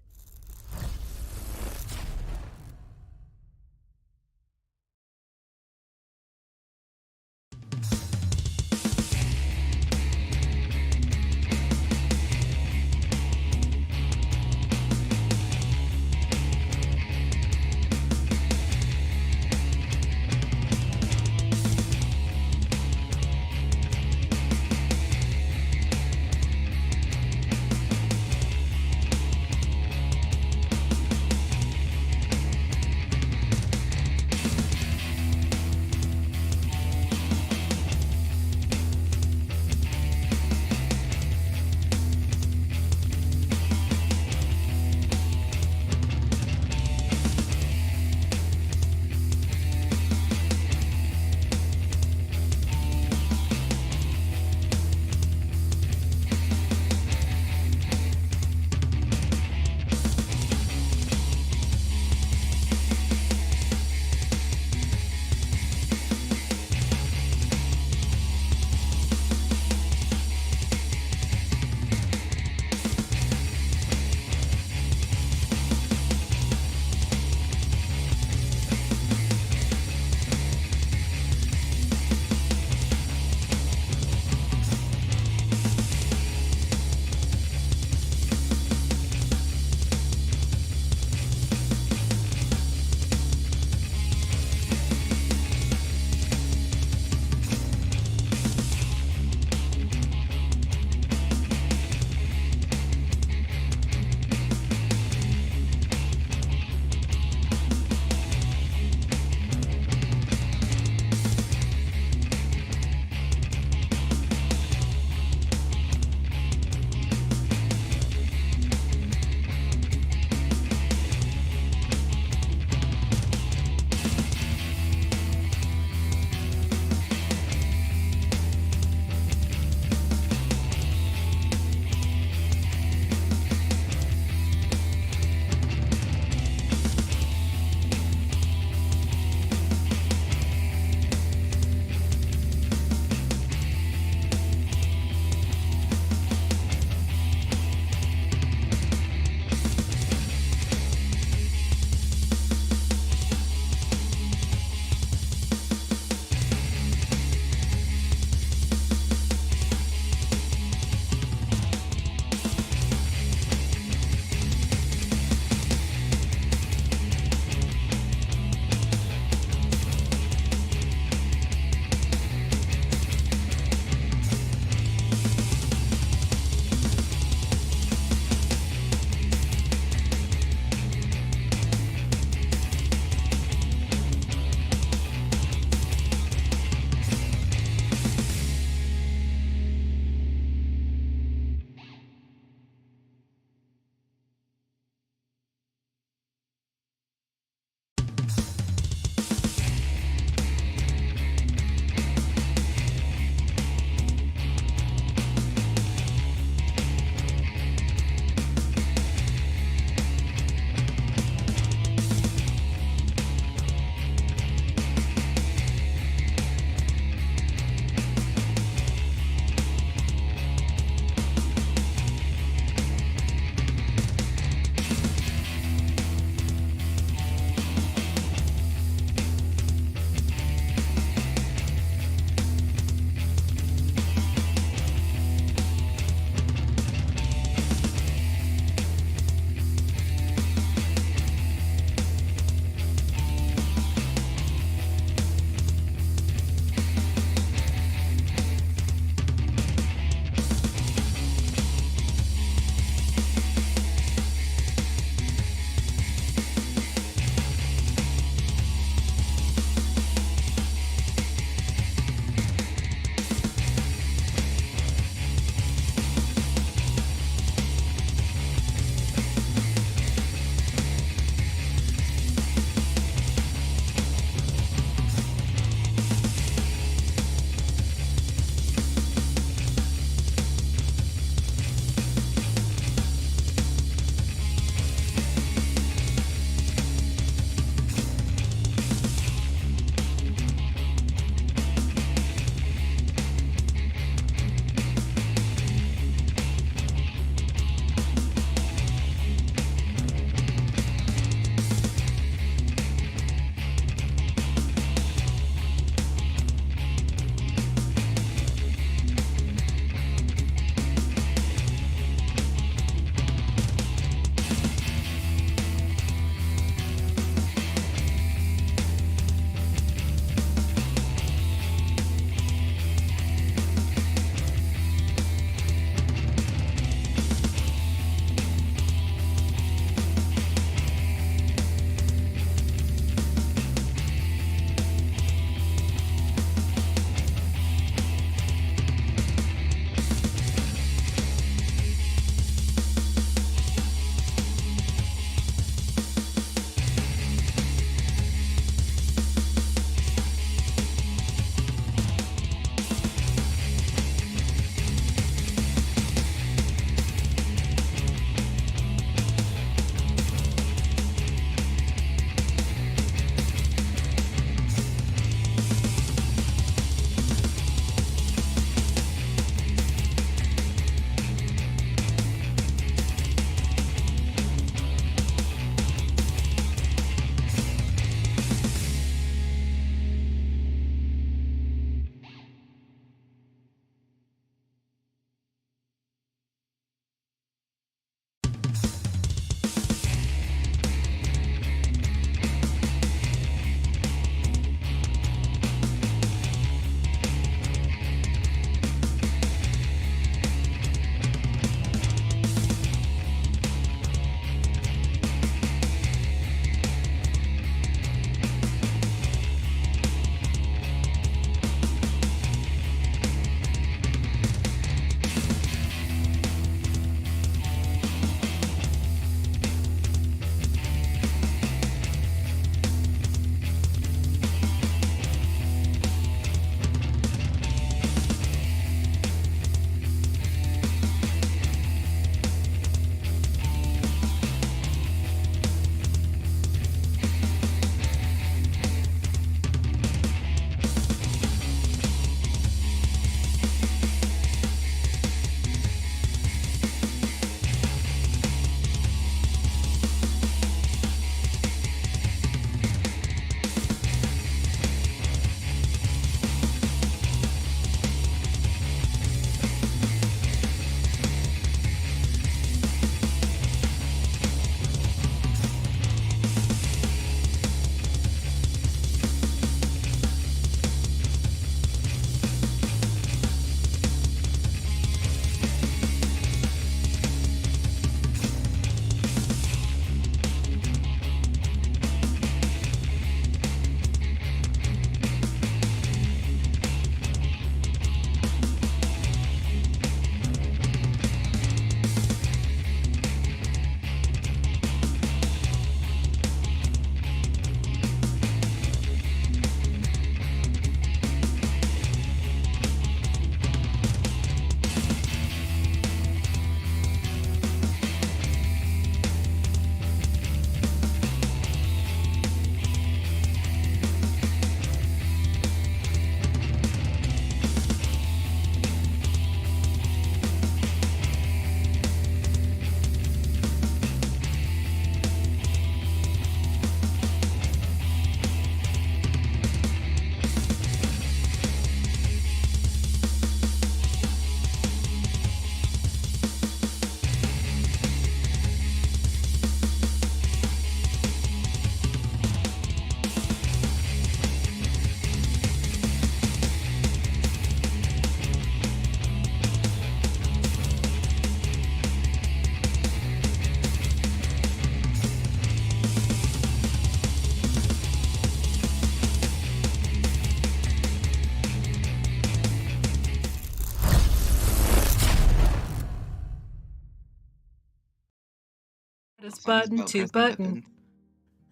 Press song is button about to pressing button. buttons.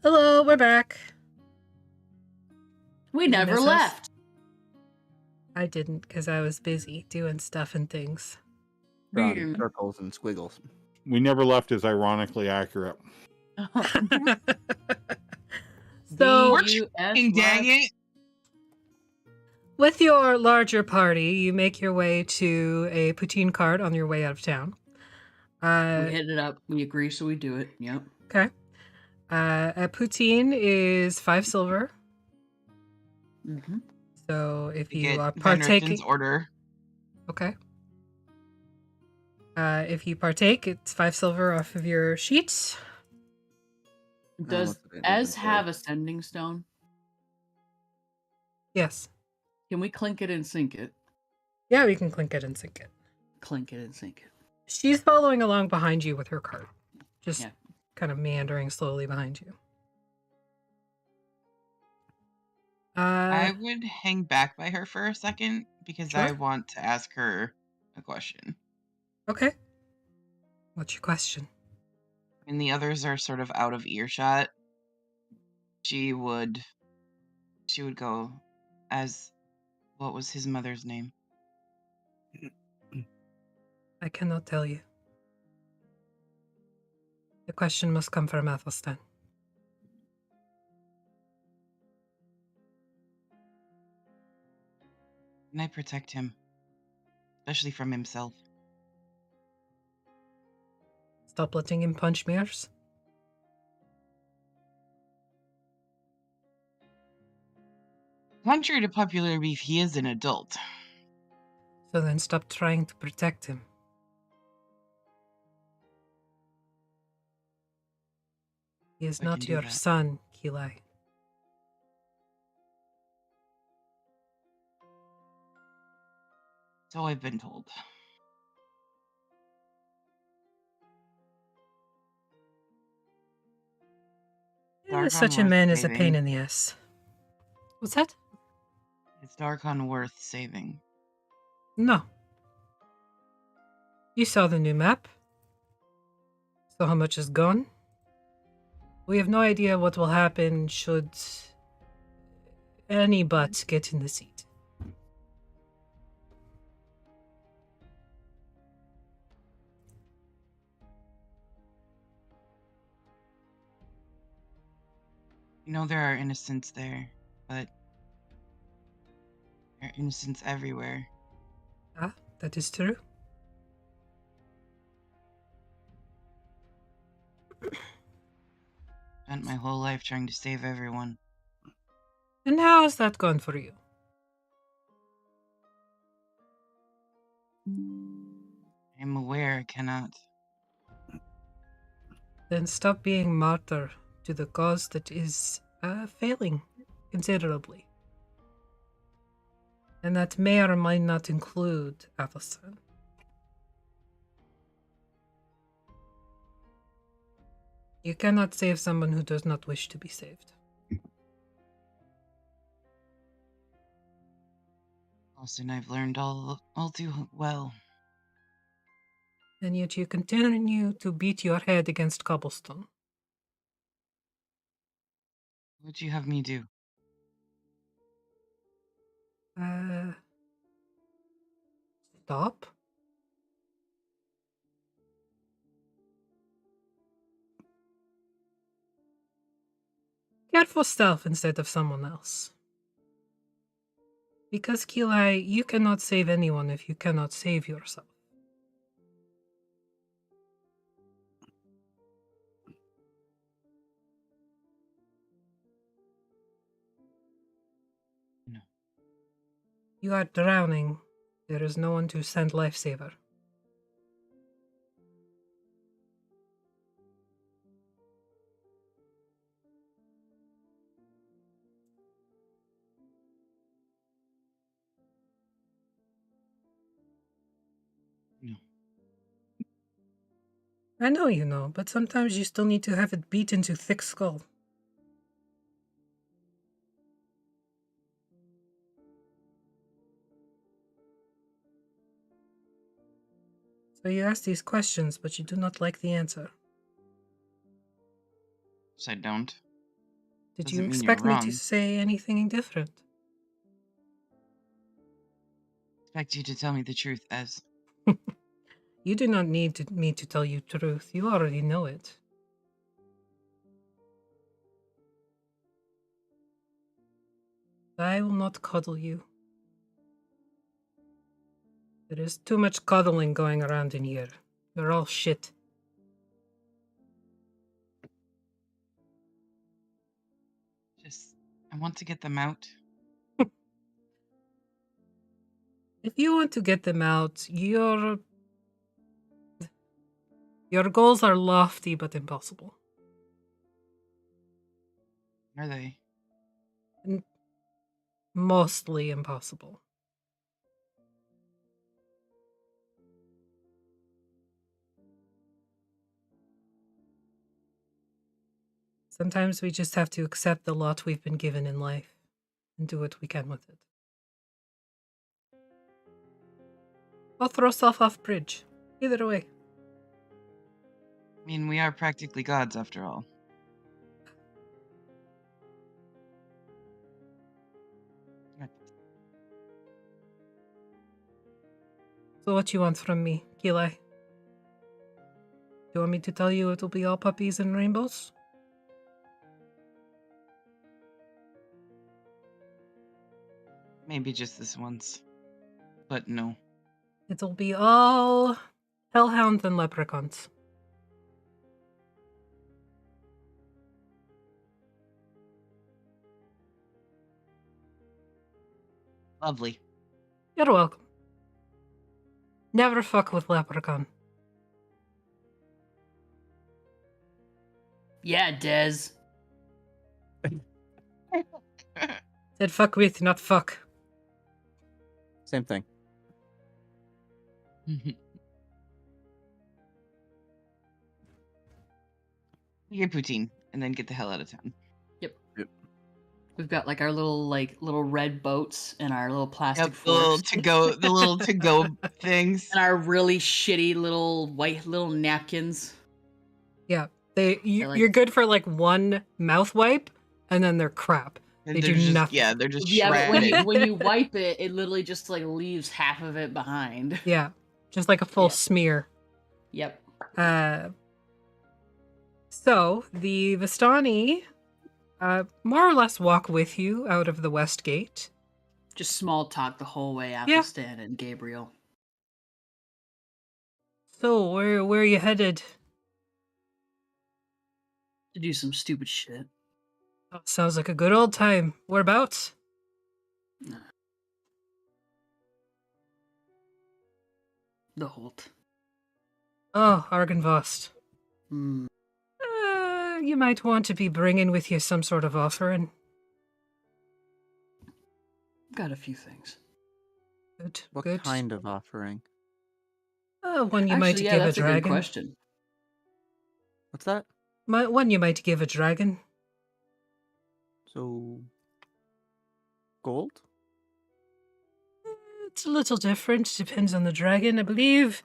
Hello, we're back. We Did you never miss us? left. I didn't because I was busy doing stuff and things. Drawing circles and squiggles. We never left is ironically accurate. So, Dang it. with your larger party, you make your way to a poutine cart on your way out of town. We hit it up. We agree, so we do it. Yep. Okay. A poutine is 5 silver. Mm-hmm. So if We you get are Van partaking, Richten's order. okay. If you partake, it's 5 silver off of your sheets. Does Ez have a sending stone? Yes. Can we clink it and sink it? Yeah, we can clink it and sink it. Clink it and sink it. She's following along behind you with her cart, just Yeah. kind of meandering slowly behind you. I would hang back by her for a second because I Sure. want to ask her a question. Okay. What's your question? When the others are sort of out of earshot, she would go as, what was his mother's name? I cannot tell you. The question must come from Athelstan. Can I protect him? Especially from himself. Stop letting him punch mirrors. Contrary to popular belief, he is an adult. So then stop trying to protect him. He is I not can do your that. son, Kilai. So I've been told. Such a worth man is a pain saving. in the ass. What's that? It's Darkon worth saving. No. You saw the new map. Saw how much is gone. We have no idea what will happen should any but get in the seat. You know there are innocents there, but there are innocents everywhere. Ah, that is true. Spent my whole life trying to save everyone. And how has that gone for you? I'm aware I cannot. Then stop being martyr to the cause that is failing considerably. And that may or might not include Athelstan. You cannot save someone who does not wish to be saved. Austin, I've learned all too well. And yet you continue to beat your head against cobblestone. What'd you have me do? Stop? Care for self instead of someone else. Because, Kilai, you cannot save anyone if you cannot save yourself. No. You are drowning. There is no one to send lifesaver. No. I know you know, but sometimes you still need to have it beat into thick skull. So you ask these questions, but you do not like the answer. I don't. Did Doesn't you mean expect you're me wrong. to say anything different? Expect you to tell me the truth, Ez. You do not need me to tell you truth. You already know it. I will not cuddle you. There is too much cuddling going around in here. You're all shit. I want to get them out. If you want to get them out, your goals are lofty but impossible. Are they? Mostly impossible. Sometimes we just have to accept the lot we've been given in life and do what we can with it. Or throw stuff off bridge. Either way. I mean, we are practically gods after all. So what you want from me, Gilai? Do you want me to tell you it'll be all puppies and rainbows? Maybe just this once. But no. It'll be all hellhounds and leprechauns. Lovely. You're welcome. Never fuck with leprechaun. Yeah, Des. Said fuck with, not fuck. Same thing. We get poutine and then get the hell out of town. Yep. We've got like our little red boats and our little plastic Yep, the little forks. the little to-go things. And our really shitty little white little napkins. Yeah, like- you're good for like one mouth wipe, and then they're crap. And They they're do just, nothing. yeah, they're just Yeah, but shredded. when you wipe it, it literally just like leaves half of it behind. Yeah, just like a full smear. Yep. So the Vistani, more or less walk with you out of the west gate. Just small talk the whole way out Yeah. to Stan and Gabriel. So where are you headed? To do some stupid shit. Oh, sounds like a good old time. Whereabouts? The Holt. Oh, Argynvost. Hmm. You might want to be bringing with you some sort of offering. Got a few things. Good. What good. kind of offering? One you might Actually, yeah, give a that's a good dragon. question. What's that? One you might give a dragon. So, gold? It's a little different. Depends on the dragon, I believe.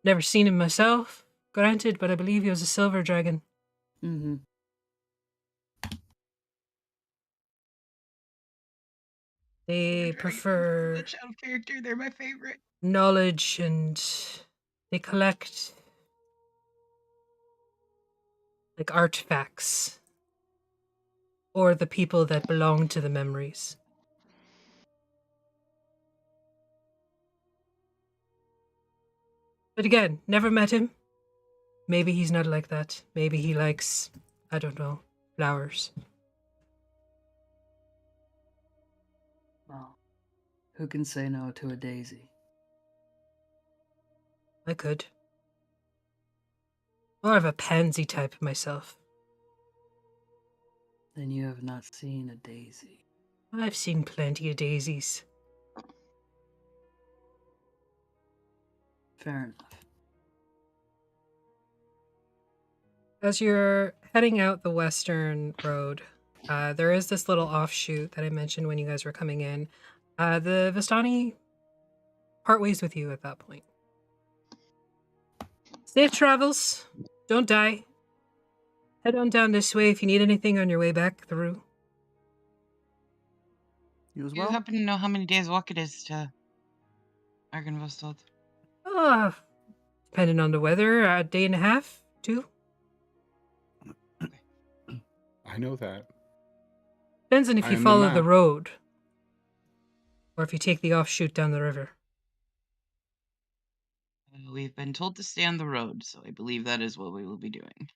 Never seen him myself, granted, but I believe he was a silver dragon. Mm-hmm. They prefer Much out of character, they're my favorite. knowledge, and they collect like artifacts or the people that belong to the memories. But again, never met him. Maybe he's not like that. Maybe he likes, I don't know, flowers. Well, who can say no to a daisy? I could. More of a pansy type myself. Then you have not seen a daisy. I've seen plenty of daisies. Fair enough. As you're heading out the western road, there is this little offshoot that I mentioned when you guys were coming in. The Vistani part ways with you at that point. Safe travels. Don't die. Head on down this way if you need anything on your way back through. You as Do you well? happen to know how many days walk it is to Argenvostold? Depending on the weather, a day and a half, 2. I know that. Depends on if I you am the follow the map. road. Or if you take the offshoot down the river. We've been told to stay on the road, so I believe that is what we will be doing.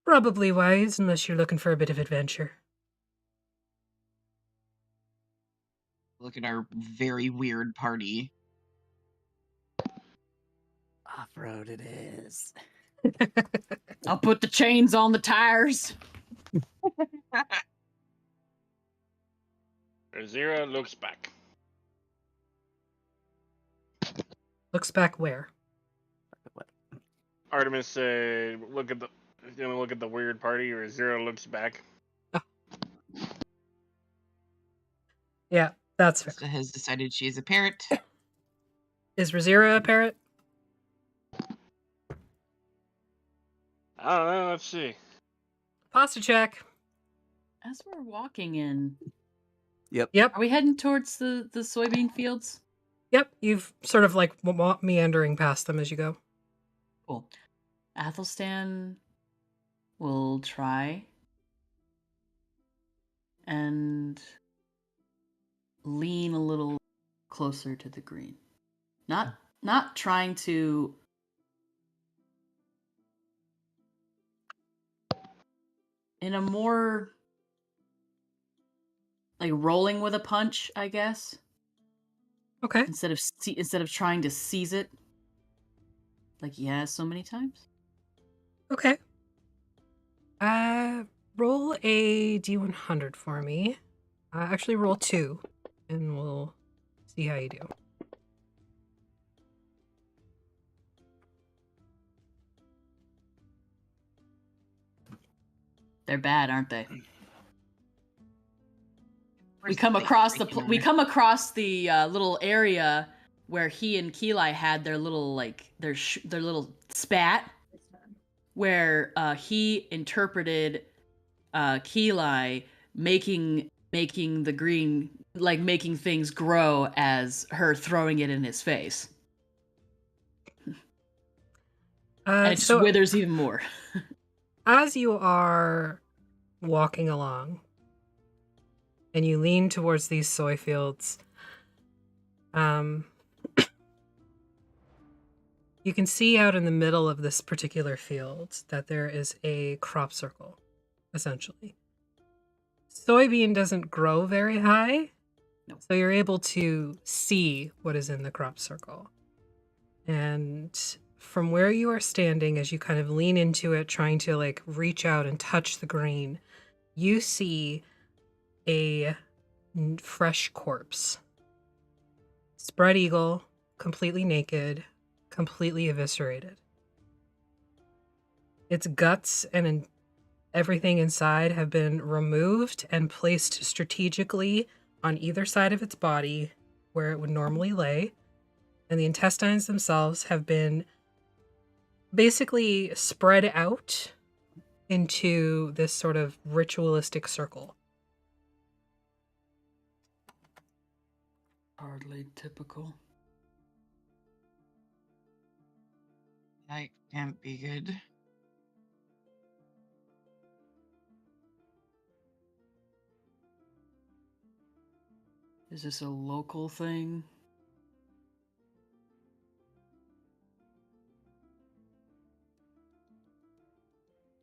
Probably wise, unless you're looking for a bit of adventure. Look at our very weird party. Off-road it is. I'll put the chains on the tires. Zero looks back. Looks back where? Artemis, look at the weird party, or Zero looks back. Yeah, that's fair. Krista has decided she is a parrot. Is Razira a parrot? I don't know. Let's see. Pasta check. As we're walking in, Yep. Yep. are we heading towards the soybean fields? Yep. You've sort of like meandering past them as you go. Cool. Athelstan will try and lean a little closer to the green. Not trying to in a more like rolling with a punch, I guess. Okay. Instead of trying to seize it like he has so many times. Okay. Roll a D100 for me. Actually, roll 2, and we'll see how you do. They're bad, aren't they? We Where's come the across freaking the little area where he and Keli had their little their little spat, where he interpreted Keli making the green, like making things grow as her throwing it in his face, and it just withers even more. As you are walking along, and you lean towards these soy fields, you can see out in the middle of this particular field that there is a crop circle, essentially. Soybean doesn't grow very high, so you're able to see what is in the crop circle. And from where you are standing, as you kind of lean into it, trying to like reach out and touch the grain, you see a fresh corpse. Spread eagle, completely naked, completely eviscerated. Its guts and everything inside have been removed and placed strategically on either side of its body where it would normally lay. And the intestines themselves have been basically spread out into this sort of ritualistic circle. Hardly typical. That can't be good. Is this a local thing?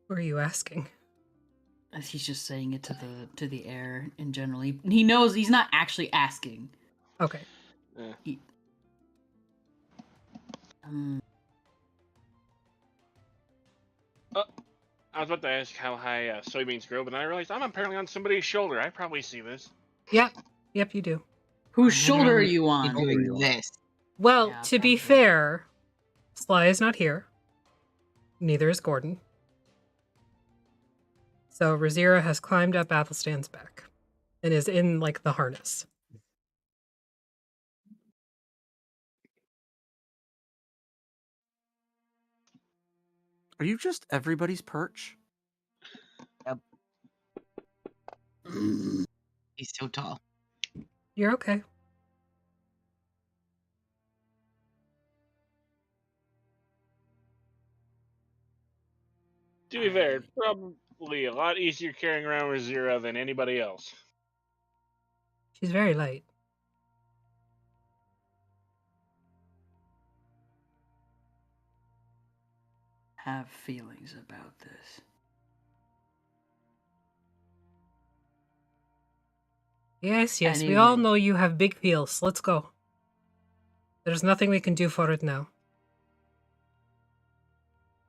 What are you asking? He's just saying it to the air in general. He knows he's not actually asking. Okay. I was about to ask how high soybeans grow, but then I realized I'm apparently on somebody's shoulder. I probably see this. Yep, you do. Whose shoulder are you on? Doing this. Well, Yeah, to be fair, Sly is not here. Neither is Gordon. So Razira has climbed up Athelstan's back and is in like the harness. Are you just everybody's perch? Yep. He's so tall. You're okay. To be fair, it's probably a lot easier carrying around Razira than anybody else. She's very light. Have feelings about this. Yes, yes. We all Anyway. know you have big feels. Let's go. There's nothing we can do for it now.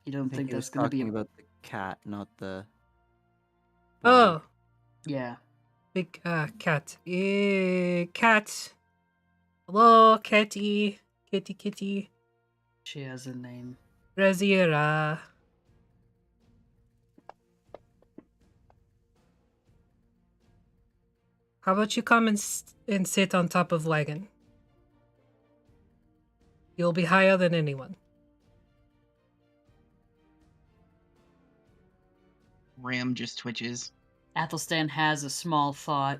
You don't I think he was that's going to be talking about the cat, not the. Oh, Yeah. big cat. Cat. Hello, kitty. Kitty, kitty. She has a name. Razira. How about you come and sit on top of wagon? You'll be higher than anyone. Ram just twitches. Athelstan has a small thought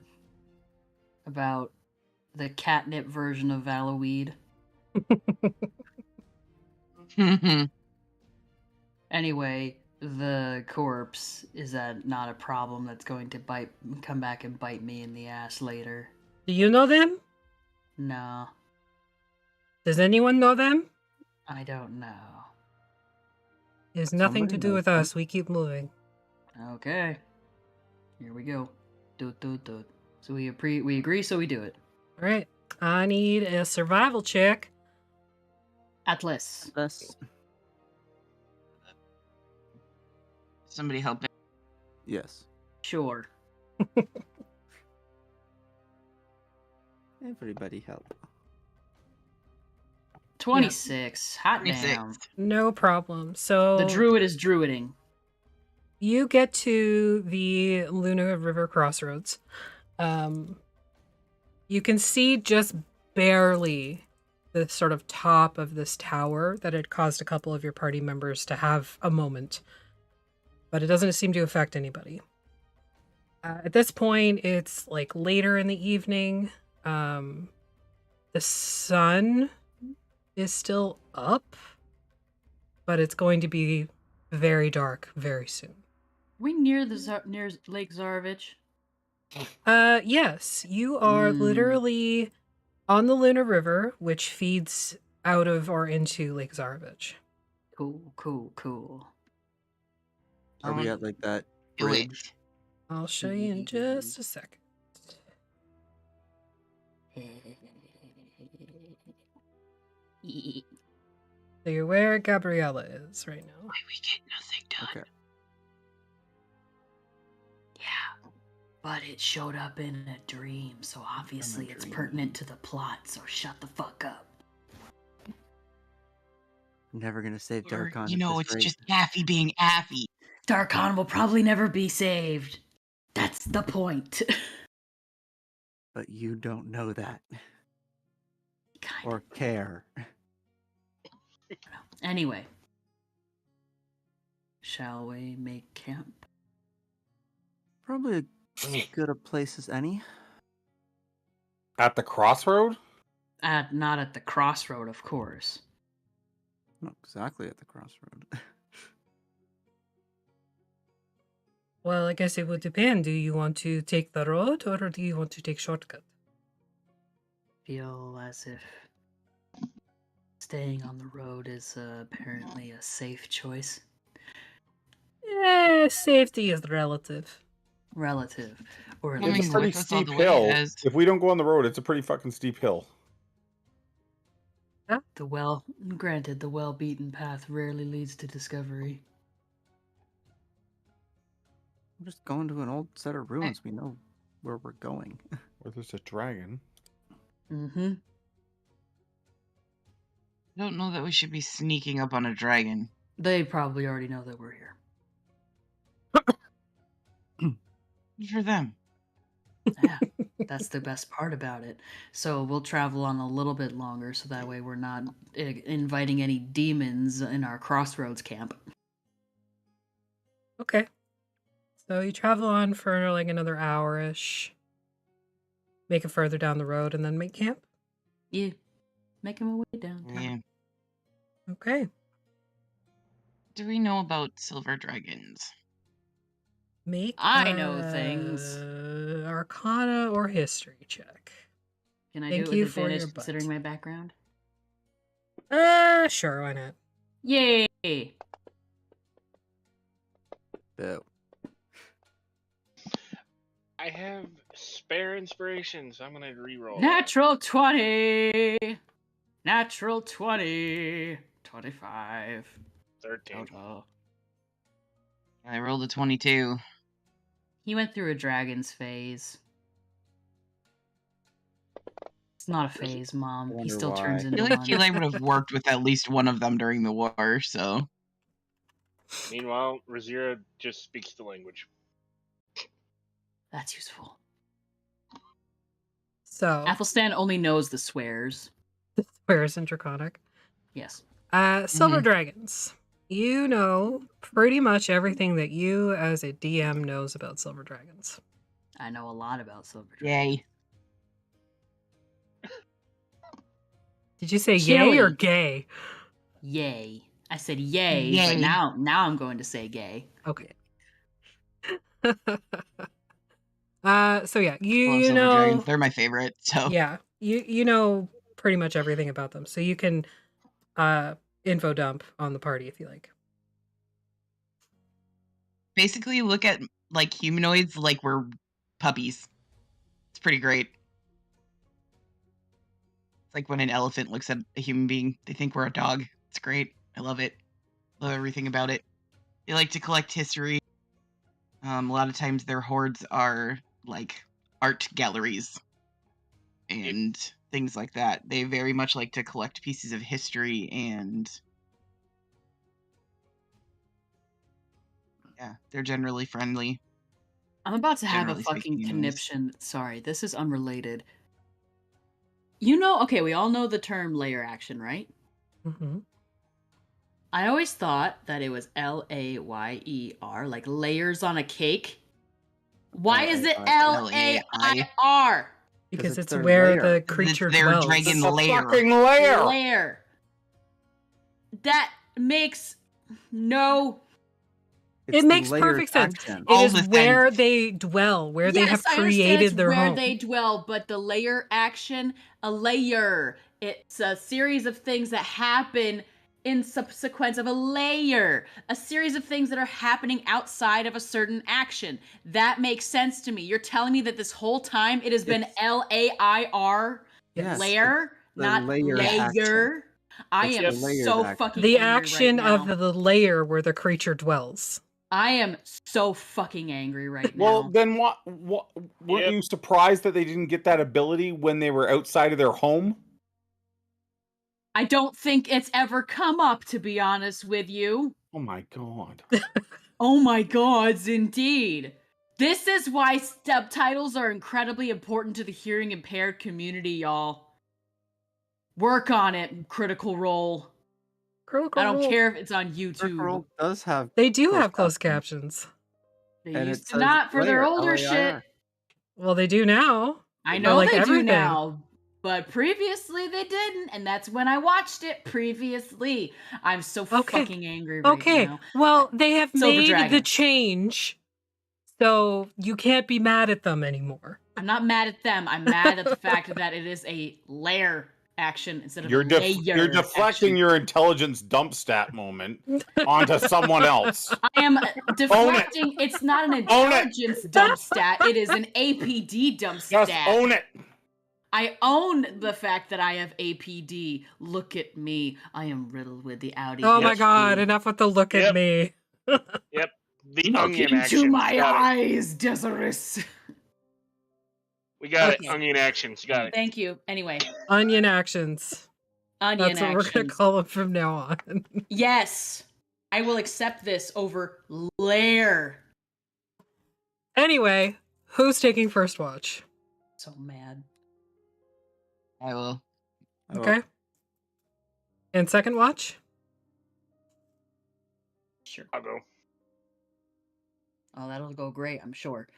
about the catnip version of Valaweed. Anyway, the corpse, is that not a problem that's going to come back and bite me in the ass later? Do you know them? No, Does anyone know them? I don't know. It has nothing Somebody to do knows with them. us. We keep moving. Okay. Here we go. Do. So we agree, so we do it. All right. I need a survival check. Atlas. Somebody help him. Yes. Sure. Everybody help. 26. Hot 26. damn. No problem. So The druid is druiding. you get to the Luna River crossroads. You can see just barely the sort of top of this tower that had caused a couple of your party members to have a moment, but it doesn't seem to affect anybody. At this point, it's like later in the evening. The sun is still up, but it's going to be very dark very soon. We near the near Lake Zarovich. Yes, you are literally on the Luna River, which feeds out of or into Lake Zarovich. Cool. Are we at like that bridge? I'll show you in just a second. So you're where Gabriella is right now. Why we get nothing done? Okay. Yeah, but it showed up in a dream, so obviously it's pertinent to the plot, so shut the fuck up. Never gonna save Or, Darkon. you at know, this it's rate. just Affy being Affy. Darkon will probably never be saved. That's the point. But you don't know that. Or care. Anyway. Shall we make camp? Probably as good a place as any. At the crossroad? Not at the crossroad, of course. Not exactly at the crossroad. Well, I guess it would depend. Do you want to take the road or do you want to take shortcut? Feel as if staying on the road is apparently a safe choice. Yeah, safety is relative. Relative. Or at It's least a pretty steep hill. If we don't go on the road, it's a pretty fucking steep hill. Granted, the well-beaten path rarely leads to discovery. We're just going to an old set of ruins. We know where we're going. Where there's a dragon. Mm-hmm. I don't know that we should be sneaking up on a dragon. They probably already know that we're here. For them. Yeah, that's the best part about it. So we'll travel on a little bit longer, so that way we're not inviting any demons in our crossroads camp. Okay. So you travel on for like another hour-ish. Make it further down the road and then make camp? Yeah. Making my way downtown. Yeah. Okay. Do we know about silver dragons? Make I know things. Arcana or history check. Can I Thank do it you with for your advantage considering my background? Sure, why not? Yay! No. I have spare inspiration, so I'm gonna reroll. Natural 20! Natural 20! 25. 13. Total. I rolled a 22. He went through a dragon's phase. It's not a phase, Mom. He still turns I into feel like one. Eli would have worked with at least one of them during the war, so. Meanwhile, Razira just speaks the language. That's useful. So Athelstan only knows the swears. the swears in Draconic. Yes. Silver Dragons. You know pretty much everything that you as a DM knows about Silver Dragons. I know a lot about silver dragons. Yay. Did you say Chili. yay or gay? Yay. I said yay, Yay. but now I'm going to say gay. Okay. So yeah, Love you silver know, dragons. They're my favorite, so. yeah, you know pretty much everything about them. So you can info dump on the party if you like. Basically, look at like humanoids like we're puppies. It's pretty great. It's like when an elephant looks at a human being, they think we're a dog. It's great. I love it. Love everything about it. They like to collect history. A lot of times their hoards are like art galleries and things like that. They very much like to collect pieces of history and yeah, they're generally friendly. I'm about to have a Generally fucking speaking, anyways. conniption. Sorry, this is unrelated. You know, okay, we all know the term layer action, right? Mm-hmm. I always thought that it was Layer, like layers on a cake. Why is it Lair? Because it's their where lair. the creature It's their dwells. dragon It's a lair. fucking lair. Lair. That makes no. It makes perfect sense. Accent. It All is the where sense. they dwell, where they have Yes, I understand created it's their where home. they dwell, but the layer action, a layer. It's a series of things that happen in subsequence of a layer. A series of things that are happening outside of a certain action. That makes sense to me. You're telling me that this whole time it has been Lair, Yes, layer, the not layer layer. action. I It's am the layered so action. fucking The angry action right now. of the layer where the creature dwells. I am so fucking angry right now. Well, then what weren't you surprised that they didn't get that ability when they were outside of their home? I don't think it's ever come up, to be honest with you. Oh my god. Oh my gods, indeed. This is why subtitles are incredibly important to the hearing impaired community, y'all. Work on it, Critical Role. I don't care if it's on YouTube. Critical Role does have. They do have closed captions. They And used it to says not for their layer, older shit. L-A-I-R. Well, they do now. I For, know like, they everything. do now, but previously they didn't, and that's when I watched it previously. I'm so fucking angry right Okay, now. well, they have Silver made the Dragon. change, so you can't be mad at them anymore. I'm not mad at them. I'm mad at the fact that it is a layer action instead of You're a layer. you're deflecting your intelligence dump stat moment onto someone else. I am deflecting. It's not an Own it. intelligence dump stat. It is an APD dump stat. Just own it. I own the fact that I have APD. Look at me. I am riddled with the Audi. Oh my god, enough with the look at me. Yep. The Look onion into actions. my got it. eyes, Desiree. We got Okay. it. Onion actions. Got it. Thank you. Anyway, Onion actions. onion That's what we're gonna actions. call them from now on. Yes, I will accept this over lair. Anyway, who's taking first watch? So mad. I will. Okay. And second watch? Sure. I'll go. Oh, that'll go great, I'm sure.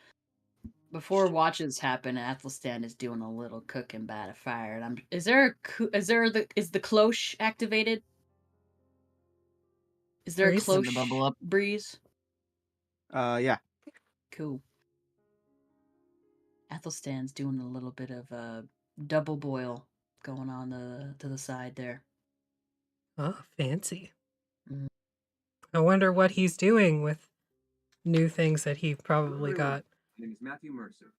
Before watches happen, Athelstan is doing a little cooking by the fire. And is the cloche activated? Is there Breeze? a cloche Send the bubble up. breeze? Yeah. Cool. Athelstan's doing a little bit of a double boil going on to the side there. Oh, fancy. Mm. I wonder what he's doing with new things that he probably got. My name is Matthew Mercer.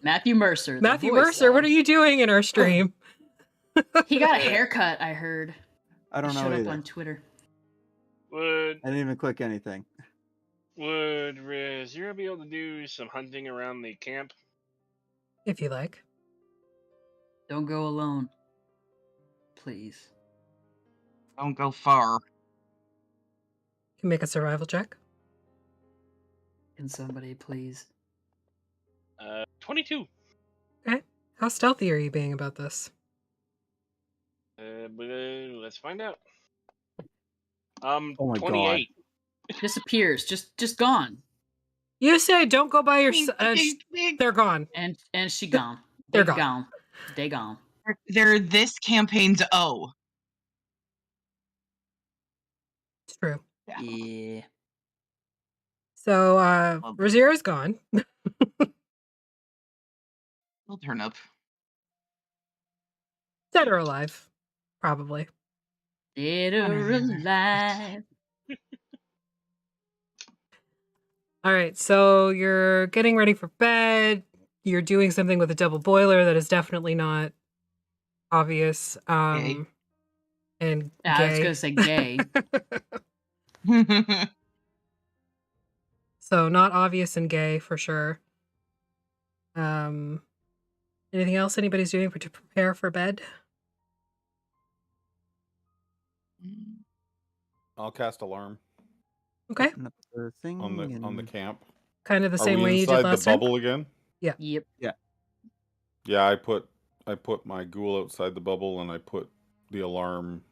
Matthew Mercer. Matthew Mercer, what are you doing in our stream? He got a haircut, I heard. I don't He know showed up either. on Twitter. I didn't even click anything. Would Zero be able to do some hunting around the camp? If you like. Don't go alone. Please. Don't go far. Can make a survival check. Can somebody please? 22. Okay. How stealthy are you being about this? Let's find out. Oh my 28. Disappears. Just gone. You say don't go by your. They're gone. And she gone. They're gone. They gone. They're this campaign's O. It's true. Yeah. So Rosira's gone. He'll turn up. Dead or alive. Probably. Dead or alive. All right, so you're getting ready for bed. You're doing something with a double boiler that is definitely not obvious. And I was gonna say gay. So not obvious and gay for sure. Anything else anybody's doing to prepare for bed? I'll cast alarm. Okay. The thing on the camp. Kind of the Are same we way you did inside last the time? bubble again? Yeah. Yep. Yeah. Yeah, I put my ghoul outside the bubble and I put the alarm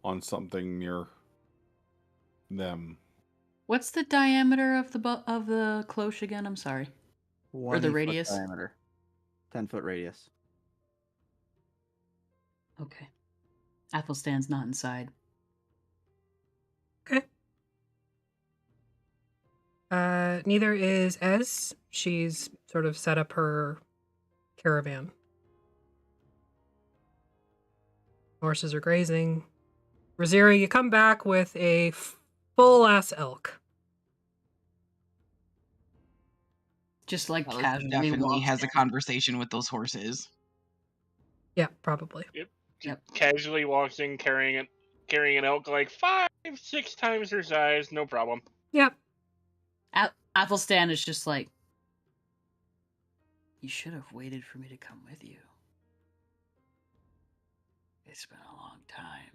on something near them. What's the diameter of the cloche again? I'm sorry. Or the 20-foot radius? diameter. 10-foot radius. Okay. Athelstan's not inside. Okay. Neither is Ez. She's sort of set up her caravan. Horses are grazing. Rosira, you come back with a full-ass elk. Just like Alice casually definitely walks has a in. conversation with those horses. Yeah, probably. Yep. Casually walks in carrying an elk like 5-6 times her size, no problem. Yep. Athelstan is just like, you should have waited for me to come with you. It's been a long time.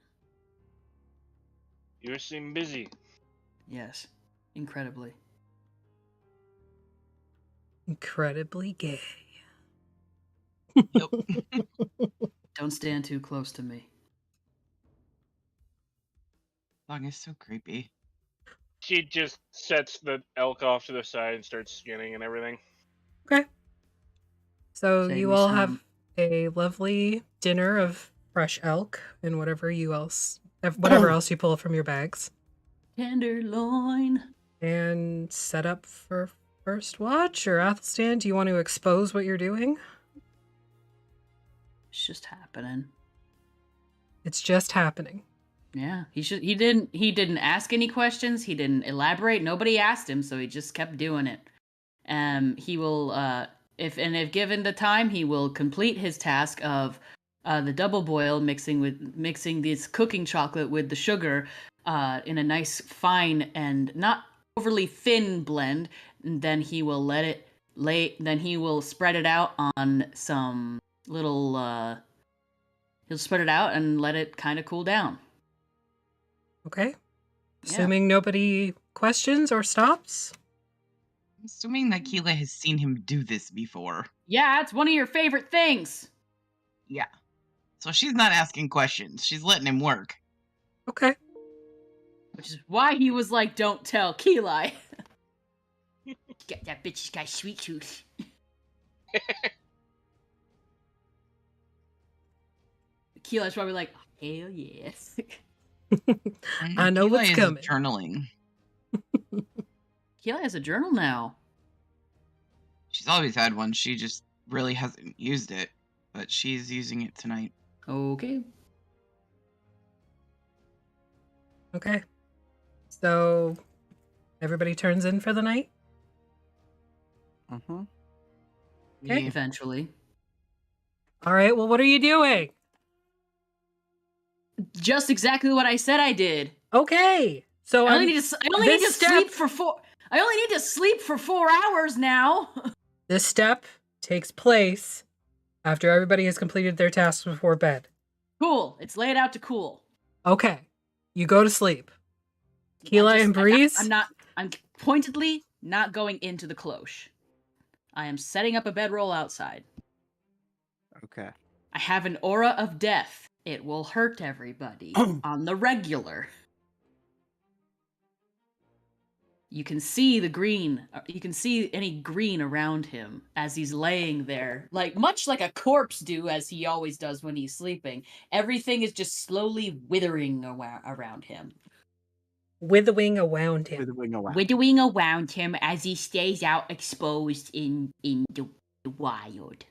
You seem busy. Yes, incredibly. Incredibly gay. Don't stand too close to me. Dog is so creepy. She just sets the elk off to the side and starts skinning and everything. Okay. So Save you me all some. have a lovely dinner of fresh elk and whatever else you pull from your bags. Tenderloin. And set up for first watch. Or Athelstan, do you want to expose what you're doing? It's just happening. It's just happening. Yeah, he didn't ask any questions. He didn't elaborate. Nobody asked him, so he just kept doing it. He will, if given the time, he will complete his task of the double boil, mixing this cooking chocolate with the sugar in a nice fine and not overly thin blend. And then he will Then he will spread it out on some little. He'll spread it out and let it kind of cool down. Okay. Assuming nobody questions or stops. I'm assuming that Keela has seen him do this before. Yeah, it's one of your favorite things. Yeah. So she's not asking questions. She's letting him work. Okay. Which is why he was like, don't tell Keli. That bitch has got sweet tooth. Keli's probably like, hell yes. I know Keli what's is coming. journaling. Keli has a journal now. She's always had one. She just really hasn't used it, but she's using it tonight. Okay. Okay. So everybody turns in for the night? Mm-hmm. Okay. Eventually. All right, well, what are you doing? Just exactly what I said I did. Okay. So I only need to sleep for 4 I only need to sleep for 4 hours now. This step takes place after everybody has completed their tasks before bed. Cool. It's laid out to cool. Okay. You go to sleep. Keli and Breeze? I'm pointedly not going into the cloche. I am setting up a bedroll outside. Okay. I have an aura of death. It will hurt everybody on the regular. You can see the green. You can see any green around him as he's laying there. Like, much like a corpse do, as he always does when he's sleeping. Everything is just slowly withering around him. Withering around him. Withering around him as he stays out exposed in the wild.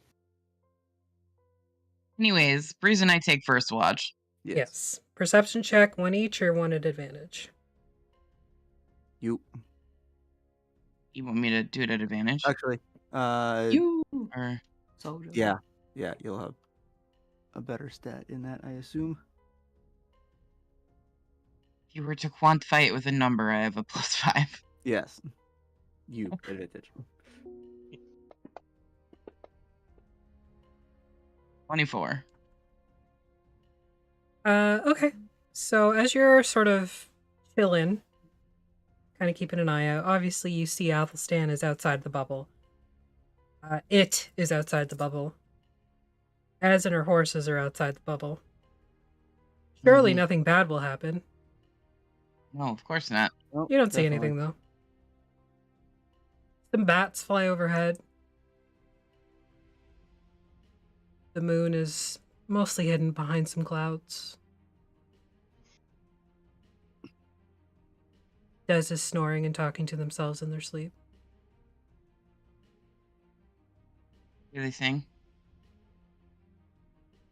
Anyways, Breeze and I take first watch. Yes. Perception check, one each or one at advantage. You want me to do it at advantage? Actually, Or... Yeah, you'll have a better stat in that, I assume. If you were to quantify it with a number, I have a +5. Yes. You advantage. 24. Okay. So as you're sort of chilling, kind of keeping an eye out, obviously you see Athelstan is outside the bubble. It is outside the bubble. As and her horses are outside the bubble. Surely nothing bad will happen. No, of course not. You don't see anything, though. Some bats fly overhead. The moon is mostly hidden behind some clouds. Des is snoring and talking to themselves in their sleep. What do they sing?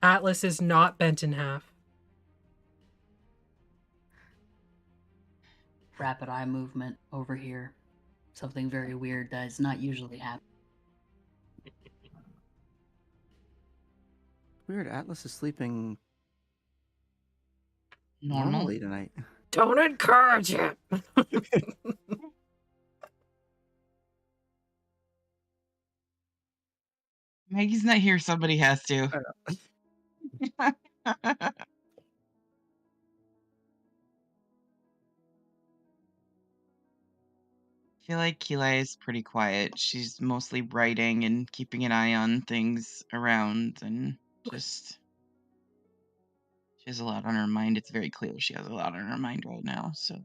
Atlas is not bent in half. Rapid eye movement over here. Something very weird that is not usually happening. Weird, Atlas is sleeping Normal? normally tonight. Don't encourage it! Maggie's not here, somebody has to. I feel like Keli is pretty quiet. She's mostly writing and keeping an eye on things around and just... She has a lot on her mind. It's very clear she has a lot on her mind right now, so...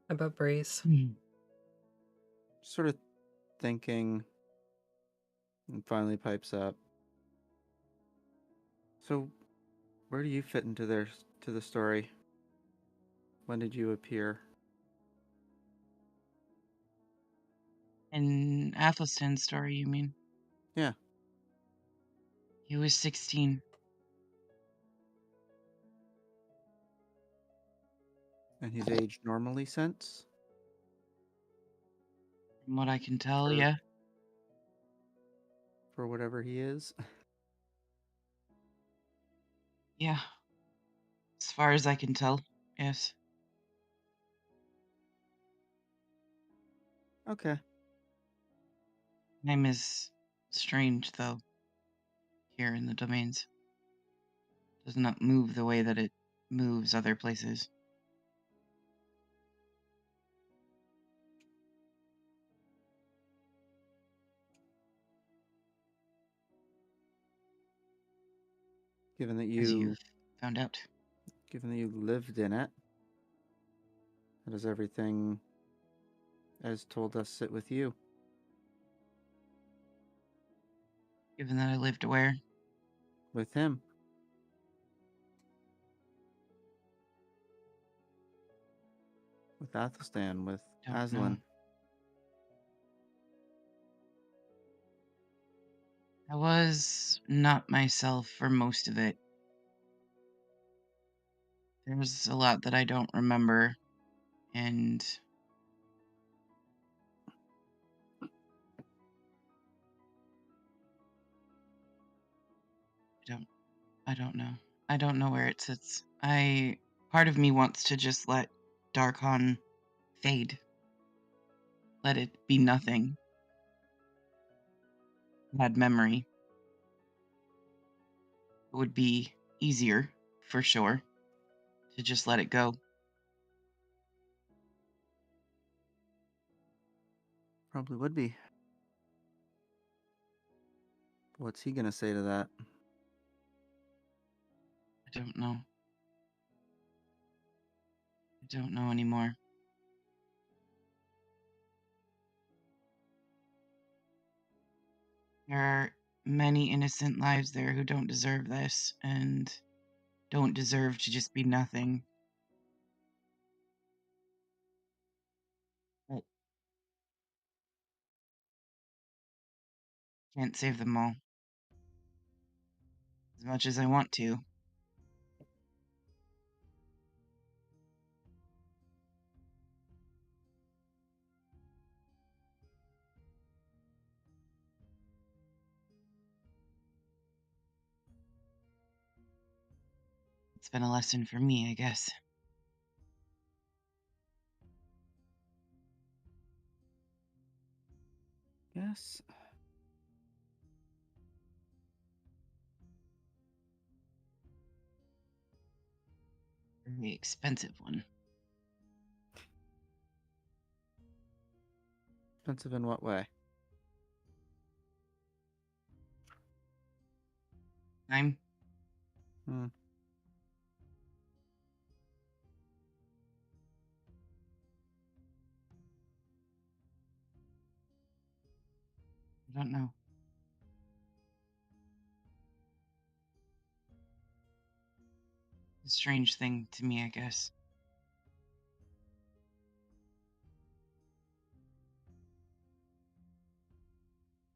How about Breeze? Sort of thinking, and finally pipes up. So, where do you fit into the story? When did you appear? In Athelstan's story, you mean? Yeah. He was 16. And he's aged normally since? From what I can tell, yeah. For whatever he is? Yeah. As far as I can tell, yes. Okay. Name is strange, though. Here in the domains. Does not move the way that it moves other places. Given that as you you've found out. Given that you lived in it, how does everything as told us sit with you? Given that I lived where? With him. With Athelstan, with Don't Aslan. know. I was not myself for most of it. There's a lot that I don't remember, and I don't know. I don't know where it sits. Part of me wants to just let Darkon fade. Let it be nothing. Bad memory. It would be easier, for sure, to just let it go. Probably would be. What's he gonna say to that? I don't know. I don't know anymore. There are many innocent lives there who don't deserve this, and don't deserve to just be nothing. But can't save them all. As much as I want to. It's been a lesson for me, I guess. Yes. Very expensive one. Expensive in what way? Time. Hmm. I don't know. A strange thing to me, I guess.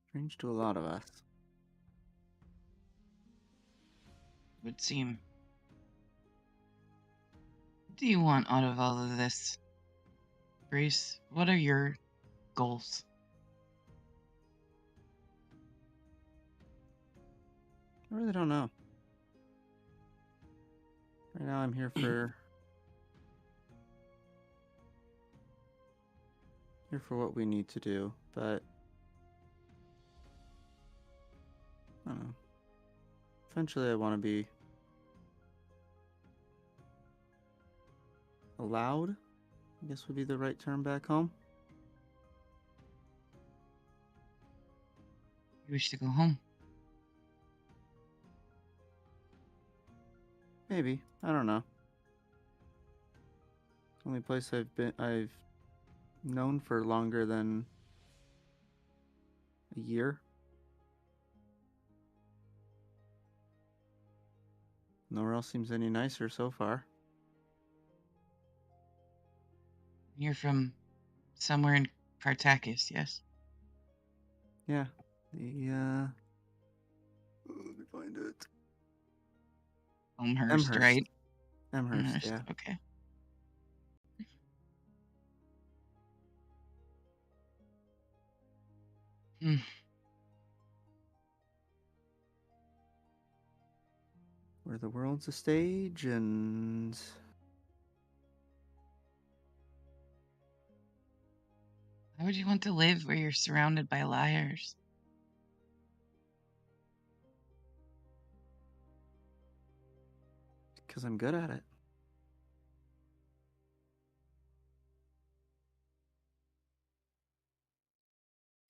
Strange to a lot of us. Would seem. What do you want out of all of this? Grace, what are your goals? I really don't know. Right now I'm here for what we need to do, but I don't know. Eventually I want to be allowed, I guess would be the right term back home. You wish to go home? Maybe. I don't know. Only place I've known for longer than a year. Nowhere else seems any nicer so far. You're from somewhere in Cartacus, yes? Yeah. Let me find it. Elmhurst, right? Amherst, yeah. Okay. Hmm. Where the world's a stage and Why would you want to live where you're surrounded by liars? because I'm good at it.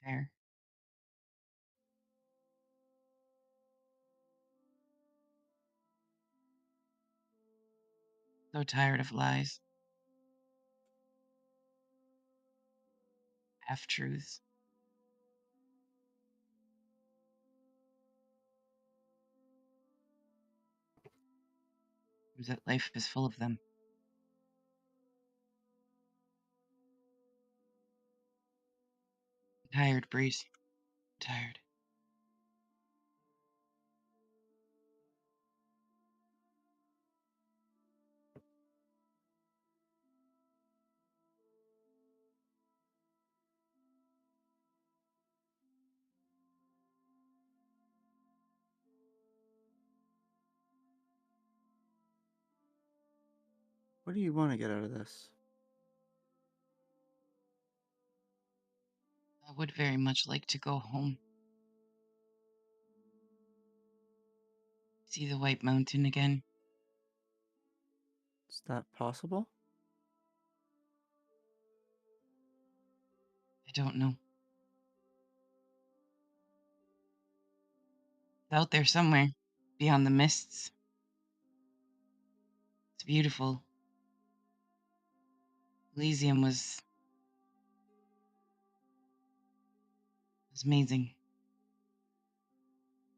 Fair. So tired of lies. Half-truths. Seems that life is full of them. Tired, Breeze. Tired. What do you want to get out of this? I would very much like to go home. See the White Mountain again. Is that possible? I don't know. It's out there somewhere, beyond the mists. It's beautiful. Elysium was amazing.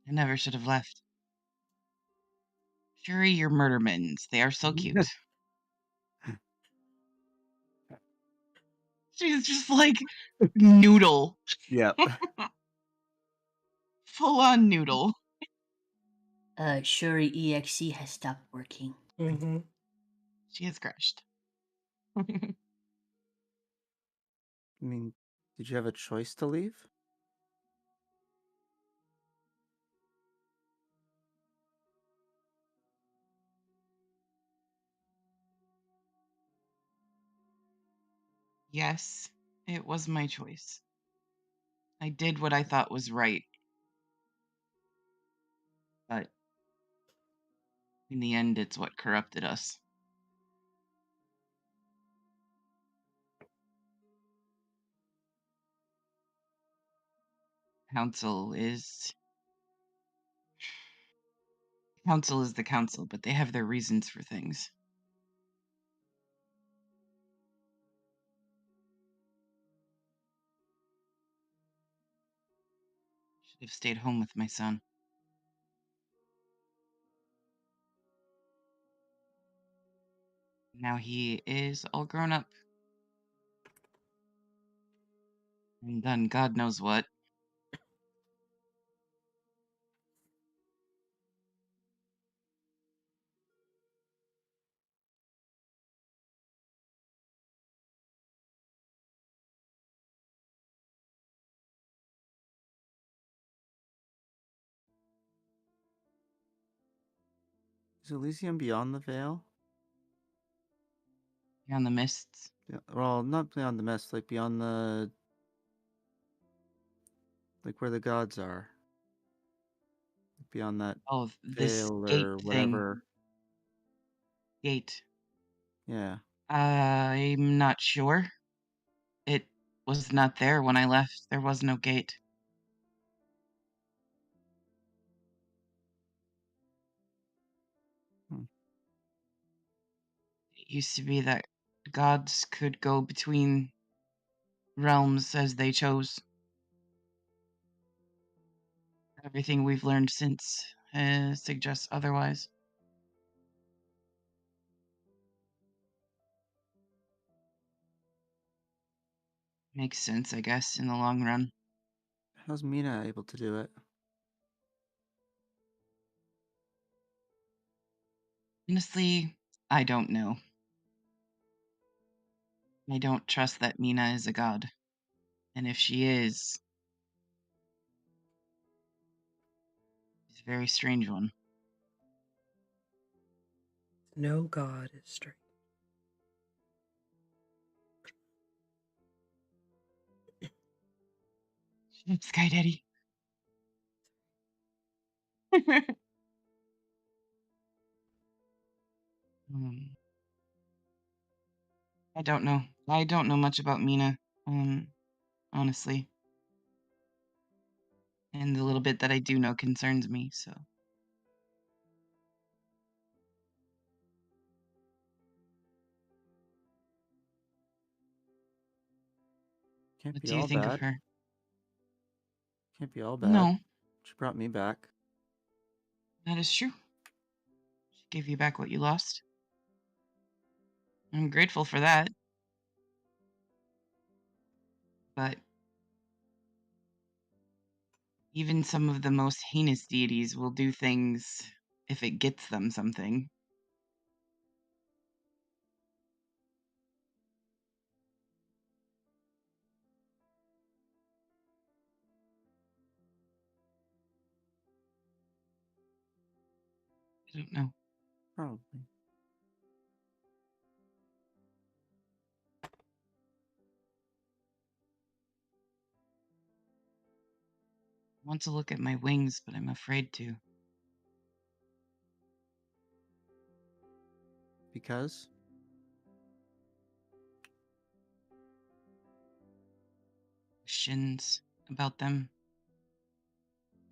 I never should have left. Shuri, your murdermins. They are so cute. She's just like noodle. Yep. Full on noodle. Shuri EXE has stopped working. Mm-hmm. She has crashed. I mean, did you have a choice to leave? Yes, it was my choice. I did what I thought was right. But in the end, it's what corrupted us. Council is the council, but they have their reasons for things. Should have stayed home with my son. Now he is all grown up. And done God knows what. Is Elysium beyond the veil? Beyond the mists. Yeah, well, not beyond the mist, like beyond the... like where the gods are. Beyond that Oh, this veil gate or thing. whatever. Gate. Yeah. I'm not sure. It was not there when I left. There was no gate. It used to be that gods could go between realms as they chose. Everything we've learned since suggests otherwise. Makes sense, I guess, in the long run. How's Mina able to do it? Honestly, I don't know. I don't trust that Mina is a god. And if she is, she's a very strange one. No god is strange. Sky Daddy. I don't know. I don't know much about Mina, honestly. And the little bit that I do know concerns me, so. Can't What be do you all think of bad. her? Can't be all bad. No, She brought me back. that is true. She gave you back what you lost. I'm grateful for that. But even some of the most heinous deities will do things if it gets them something. I don't know. Probably. I want to look at my wings, but I'm afraid to. Because? Questions about them.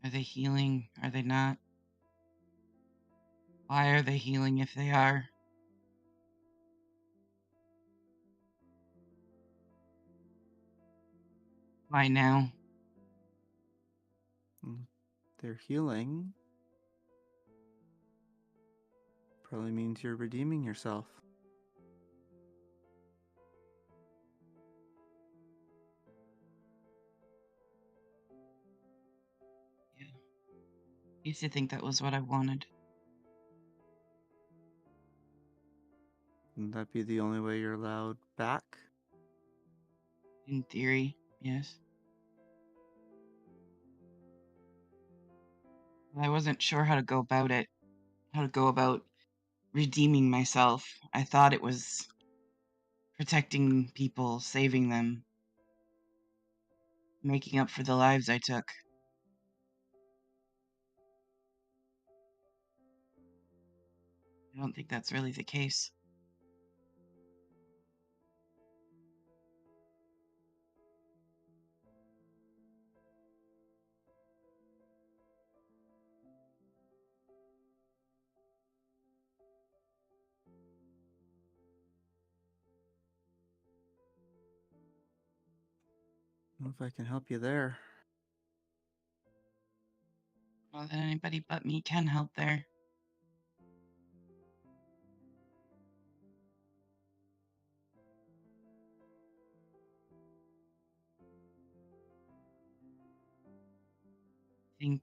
Are they healing? Are they not? Why are they healing if they are? Why now? They're healing. Probably means you're redeeming yourself. Yeah. Used to think that was what I wanted. Wouldn't that be the only way you're allowed back? In theory, yes. But I wasn't sure how to go about it. How to go about redeeming myself. I thought it was protecting people, saving them, making up for the lives I took. I don't think that's really the case. I don't know if I can help you there. Well, then anybody but me can help there. I think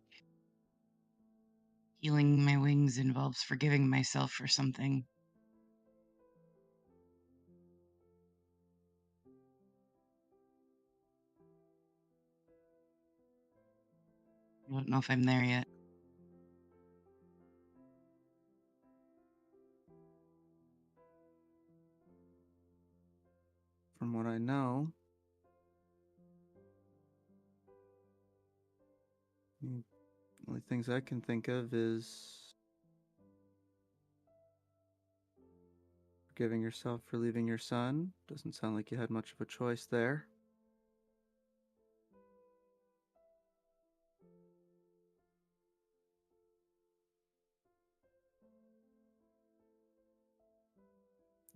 healing my wings involves forgiving myself for something. I don't know if I'm there yet. From what I know, the only things I can think of is forgiving yourself for leaving your son. Doesn't sound like you had much of a choice there.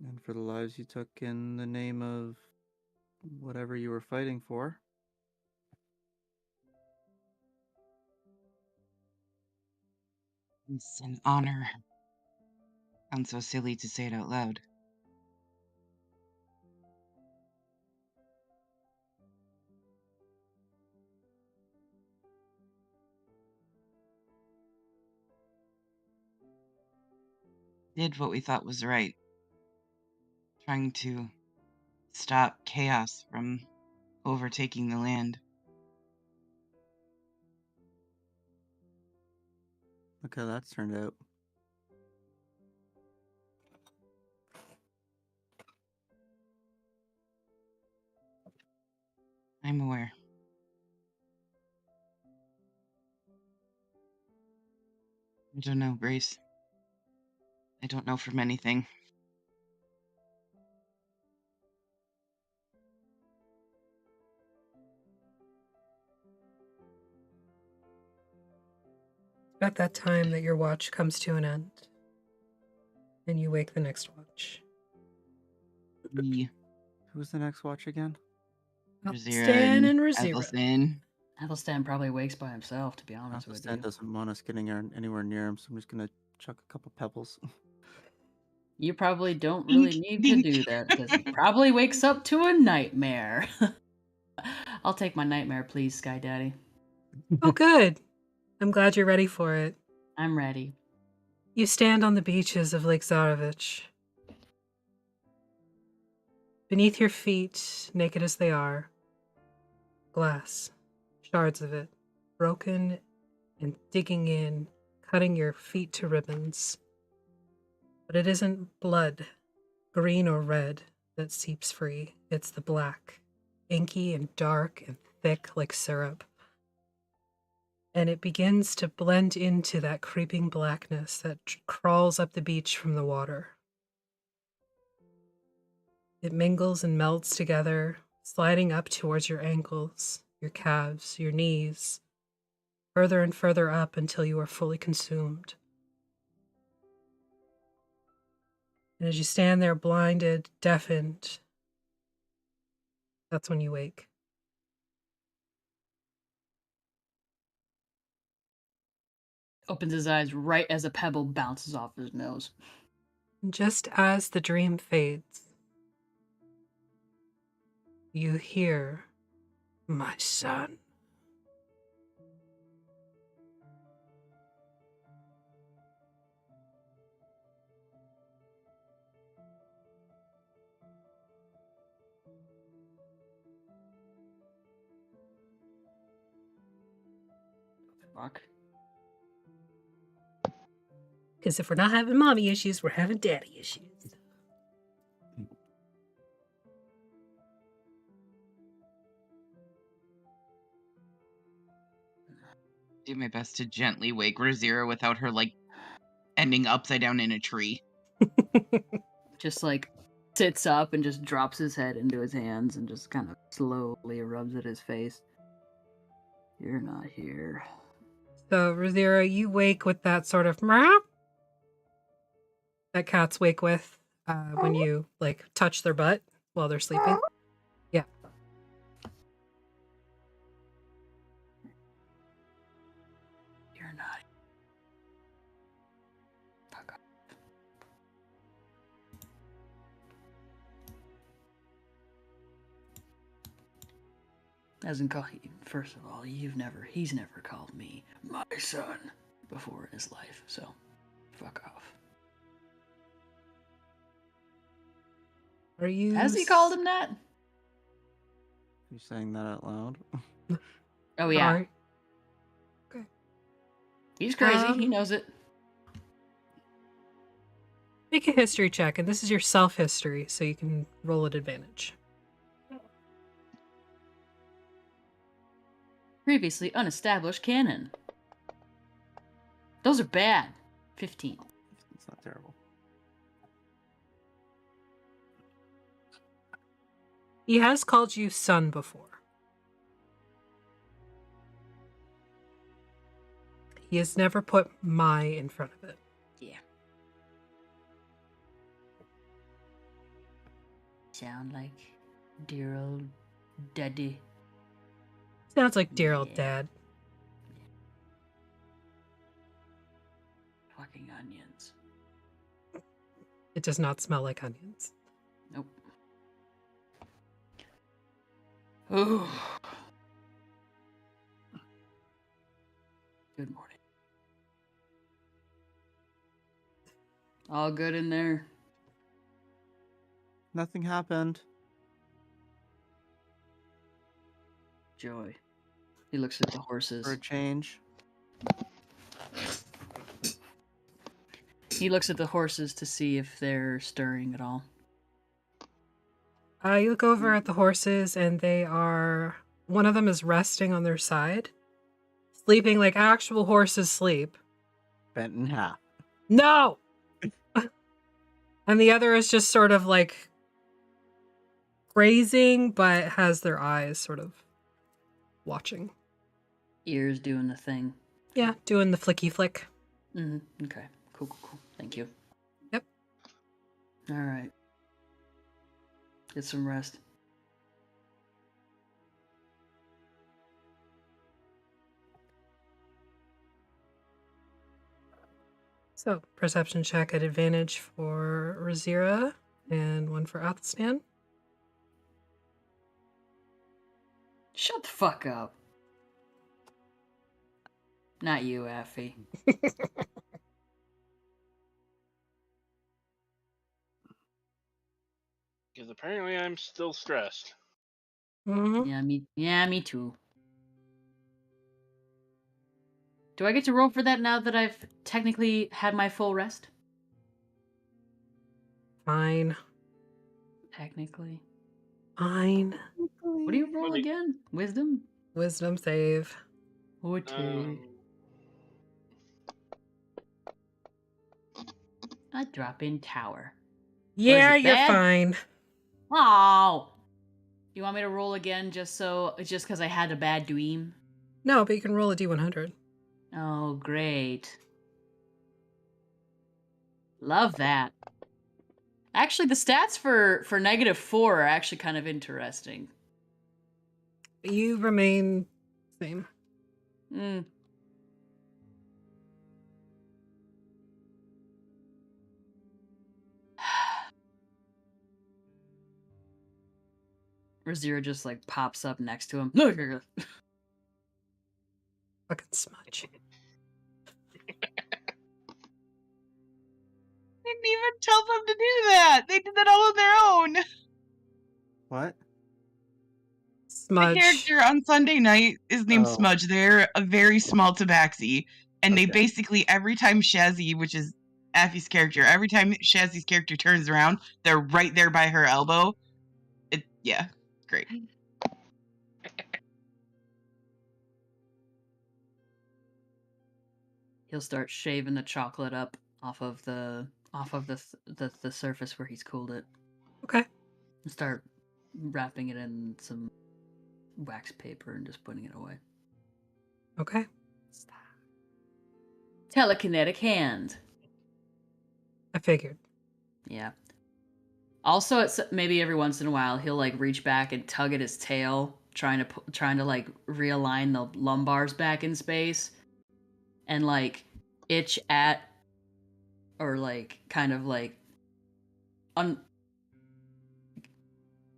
And for the lives you took in the name of whatever you were fighting for. It's an honor. Sounds so silly to say it out loud. Did what we thought was right. Trying to stop chaos from overtaking the land. Look how that's turned out. I'm aware. I don't know, Grace. I don't know from anything. About that time that your watch comes to an end, and you wake the next watch. Who's the next watch again? Stan and Razira. Athelstan. Athelstan probably wakes by himself, to be honest with Stan you. doesn't want us getting anywhere near him, so I'm just gonna chuck a couple pebbles. You probably don't really need to do that because he probably wakes up to a nightmare. I'll take my nightmare, please, Sky Daddy. Oh, good. I'm glad you're ready for it. I'm ready. You stand on the beaches of Lake Zarovich. Beneath your feet, naked as they are, glass, shards of it, broken and digging in, cutting your feet to ribbons. But it isn't blood, green or red, that seeps free. It's the black, inky and dark and thick like syrup. And it begins to blend into that creeping blackness that crawls up the beach from the water. It mingles and melts together, sliding up towards your ankles, your calves, your knees, further and further up until you are fully consumed. And as you stand there blinded, deafened, that's when you wake. Opens his eyes right as a pebble bounces off his nose. And just as the dream fades, you hear, "My son." Fuck. Because if we're not having mommy issues, we're having daddy issues. Do my best to gently wake Razira without her, like, ending upside down in a tree. Just like sits up and just drops his head into his hands and just kind of slowly rubs at his face. You're not here. So, Razira, you wake with that sort of meow that cats wake with when you, like, touch their butt while they're sleeping. Yeah. You're not. Fuck off. Hasn't called you. First of all, he's never called me my son before in his life, so fuck off. Are you? Has he called him that? You saying that out loud? Oh yeah. Alright. Okay. He's crazy. He knows it. Make a history check, and this is your self-history, so you can roll at advantage. Previously unestablished canon. Those are bad. 15. It's not terrible. He has called you son before. He has never put my in front of it. Yeah. Sound like dear old daddy. Sounds like dear old dad. Fucking onions. It does not smell like onions. Nope. Ooh. Good morning. All good in there? Nothing happened. Joy. He looks at the horses. For a change. He looks at the horses to see if they're stirring at all. You look over at the horses, and they are... One of them is resting on their side. Sleeping like actual horses sleep. Bent in half. No! And the other is just sort of like grazing, but has their eyes sort of watching. Ears doing the thing. Yeah, doing the flicky flick. Mm-hmm. Okay. Cool. Thank you. Yep. All right. Get some rest. So, perception check at advantage for Razira and one for Athelstan. Shut the fuck up. Not you, Affy. Because apparently I'm still stressed. Mm-hmm. Yeah, me too. Do I get to roll for that now that I've technically had my full rest? Fine. Technically. Fine. What do you roll again? Wisdom? Wisdom save. Okay. A drop in tower. Yeah, you're fine. Oh. You want me to roll again just because I had a bad dream? No, but you can roll a d100. Oh, great. Love that. Actually, the stats for -4 are actually kind of interesting. You remain same. Mm. Razira just like pops up next to him. Fucking smudge. Didn't even tell them to do that. They did that all on their own. What? Smudge. The character on Sunday night is named Oh. Smudge. They're a very small tabaxi. And they Okay. basically, every time Shazzy, which is Affy's character, every time Shazzy's character turns around, they're right there by her elbow. Yeah, great. He'll start shaving the chocolate up off of the surface where he's cooled it. Okay. And start wrapping it in some wax paper and just putting it away. Okay. Telekinetic hand. I figured. Yeah. Also, it's maybe every once in a while he'll like reach back and tug at his tail, trying to like realign the lumbars back in space, and like itch at, or like kind of like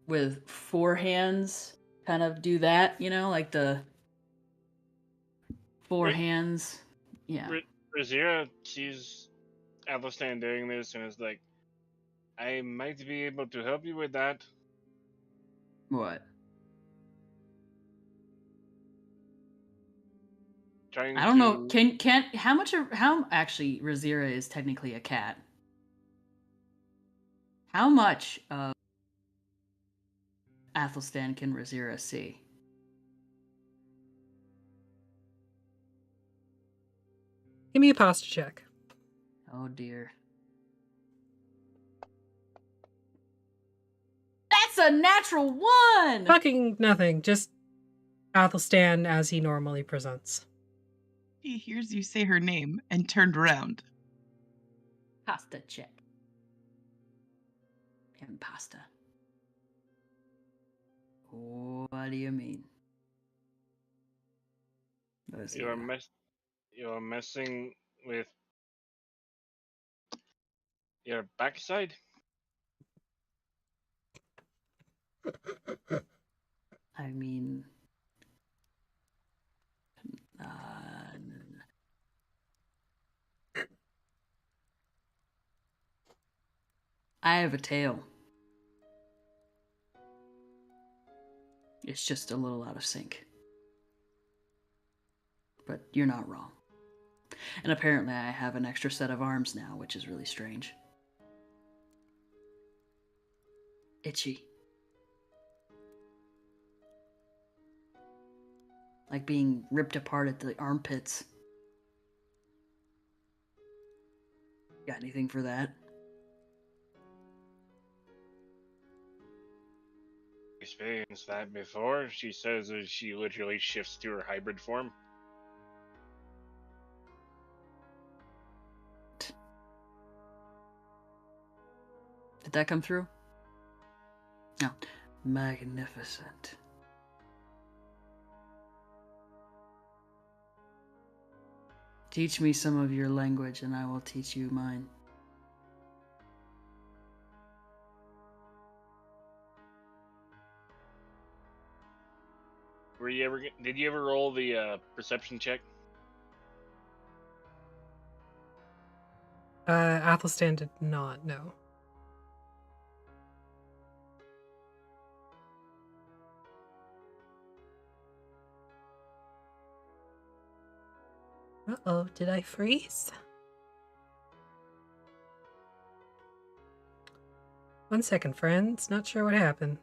with 4 hands, kind of do that, like the 4 hands. Yeah. Razira sees Athelstan doing this and is like, I might be able to help you with that. What? Trying I don't know. to... How actually Razira is technically a cat. How much of Athelstan can Razira see? Give me a posture check. Oh dear. That's a natural 1! Fucking nothing. Just Athelstan as he normally presents. He hears you say her name and turned around. Pasta check. And pasta. What do you mean? You're messing with your backside? I mean, I have a tail. It's just a little out of sync. But you're not wrong. And apparently I have an extra set of arms now, which is really strange. Itchy. Like being ripped apart at the armpits. Got anything for that? Experienced that before. She says that she literally shifts to her hybrid form. Did that come through? No. Magnificent. Teach me some of your language, and I will teach you mine. Did you ever roll the perception check? Athelstan did not, no. Uh-oh, did I freeze? 1 second, friends. Not sure what happened.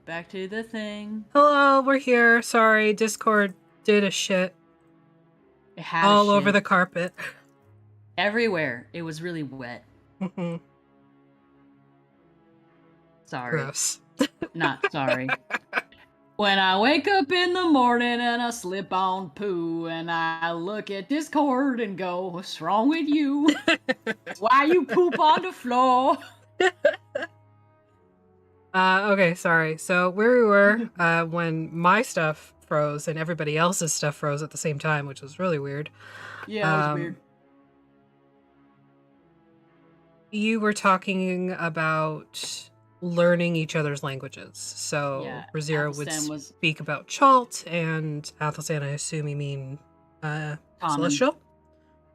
Back to the thing. Hello, we're here. Sorry, Discord did a shit. It had all a over shit. the carpet. Everywhere. It was really wet. Sorry. Gross. Not sorry. When I wake up in the morning and I slip on poo and I look at Discord and go, what's wrong with you? Why you poop on the floor? Okay, sorry. So where we were when my stuff froze and everybody else's stuff froze at the same time, which was really weird. Yeah, it was weird. You were talking about learning each other's languages. So Yeah, Razira would Athelstan was- speak about Chalt, and Athelstan, I assume you mean Celestial?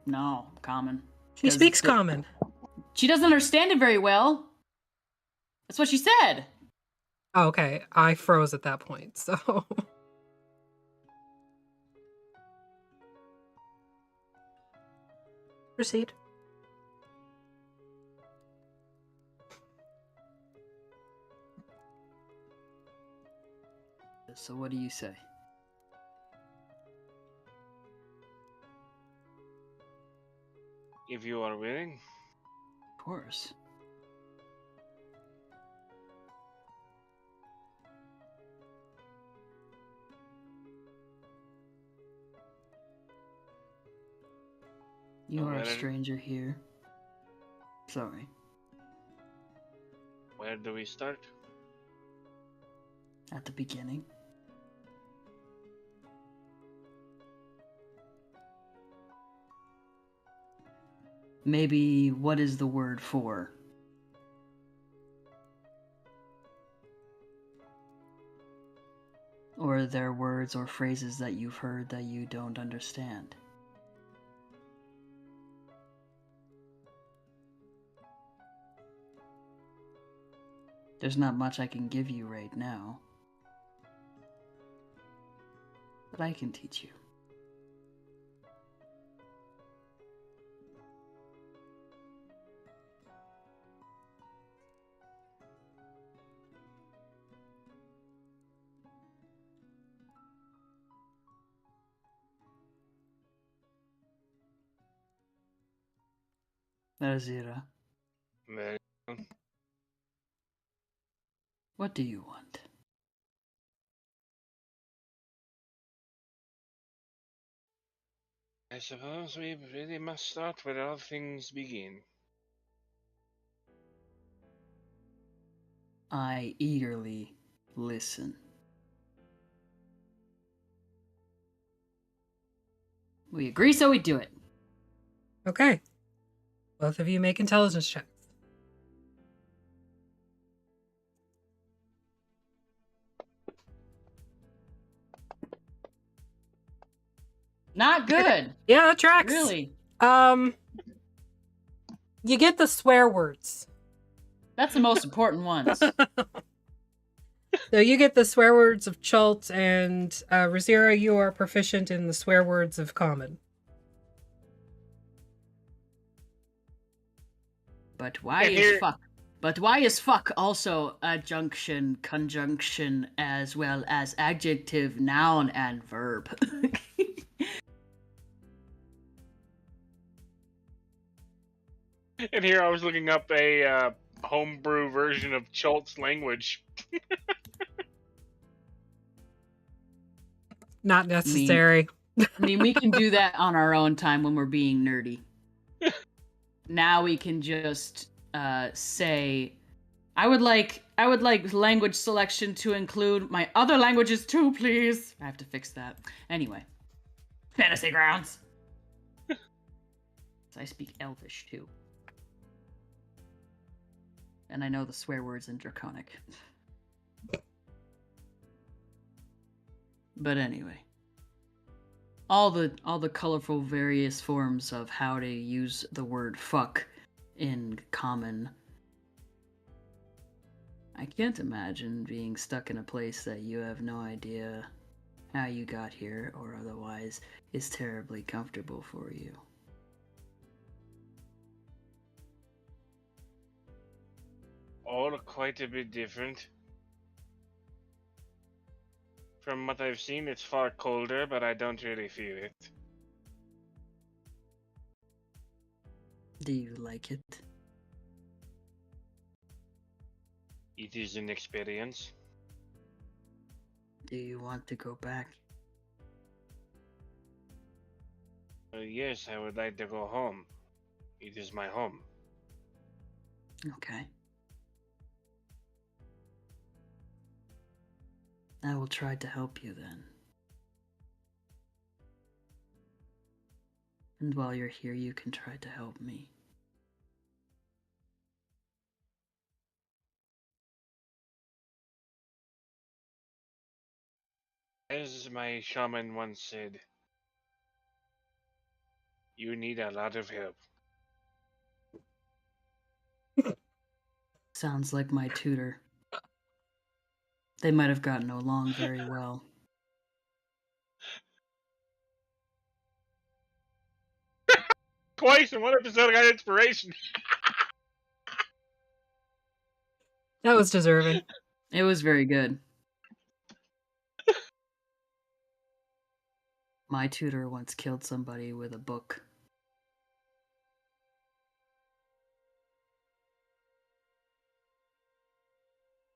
No, common. She speaks common. She doesn't understand it very well. That's what she said. Oh, okay, I froze at that point, so... Proceed. So what do you say? If you are willing. Of course. You are a stranger here. Sorry. Where do we start? At the beginning. Maybe what is the word for? Or are there words or phrases that you've heard that you don't understand? There's not much I can give you right now, but I can teach you. Azira, Very well. what do you want? I suppose we really must start where all things begin. I eagerly listen. We agree, so we do it. Okay. Both of you make intelligence checks. Not good. Yeah, that tracks. Really? You get the swear words. That's the most important ones. So you get the swear words of Chult, and Razira, you are proficient in the swear words of Common. But why is fuck? But why is fuck also adjunction, conjunction, as well as adjective, noun, and verb? And here I was looking up a homebrew version of Chult's language. Not necessary. I mean, we can do that on our own time when we're being nerdy. Now we can just say, I would like language selection to include my other languages too, please. I have to fix that. Anyway, fantasy grounds. I speak Elvish too, and I know the swear words in Draconic. But anyway, all the colorful various forms of how to use the word fuck in Common. I can't imagine being stuck in a place that you have no idea how you got here or otherwise is terribly comfortable for you. All quite a bit different. From what I've seen, it's far colder, but I don't really feel it. Do you like it? It is an experience. Do you want to go back? Yes, I would like to go home. It is my home. Okay. I will try to help you then. And while you're here, you can try to help me. As my shaman once said, you need a lot of help. Sounds like my tutor. They might have gotten along very well. Twice in one episode I got inspiration. That was deserving. It was very good. My tutor once killed somebody with a book.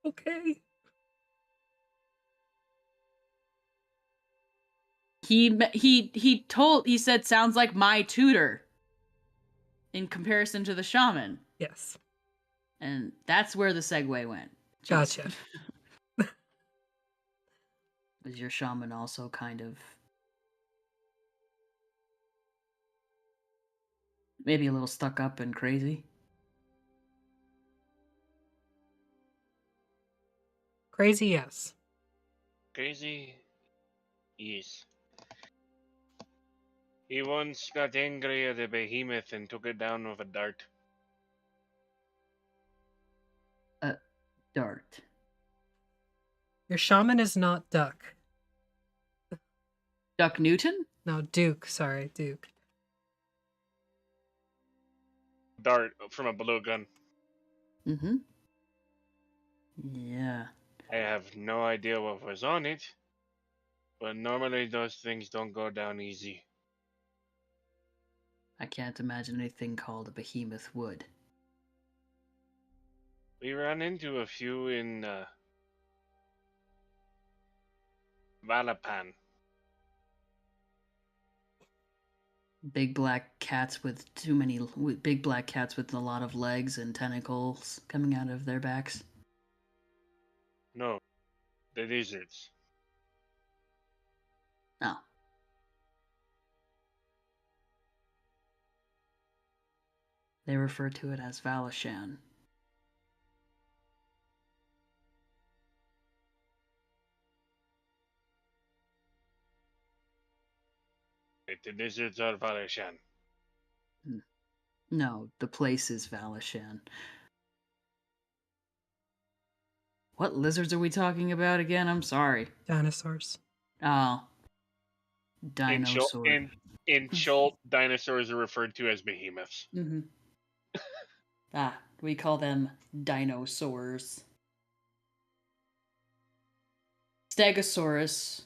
Okay. He said sounds like my tutor in comparison to the shaman. Yes. And that's where the segue went. Gotcha. Is your shaman also kind of maybe a little stuck up and crazy? Crazy, yes. Crazy? Yes. He once got angry at a behemoth and took it down with a dart. A dart. Your shaman is not Duck. Duck Newton? No, Duke. Sorry, Duke. Dart from a blue gun. Mm-hmm. Yeah. I have no idea what was on it, but normally those things don't go down easy. I can't imagine anything called a behemoth would. We ran into a few in Valapan. Big black cats with big black cats with a lot of legs and tentacles coming out of their backs. No, the lizards. Oh. They refer to it as Valashan. The lizards are Valashan. No, the place is Valashan. What lizards are we talking about again? I'm sorry. Dinosaurs. Oh. Dinosaur. In Chult, dinosaurs are referred to as behemoths. Mm-hmm. We call them dinosaurs. Stegosaurus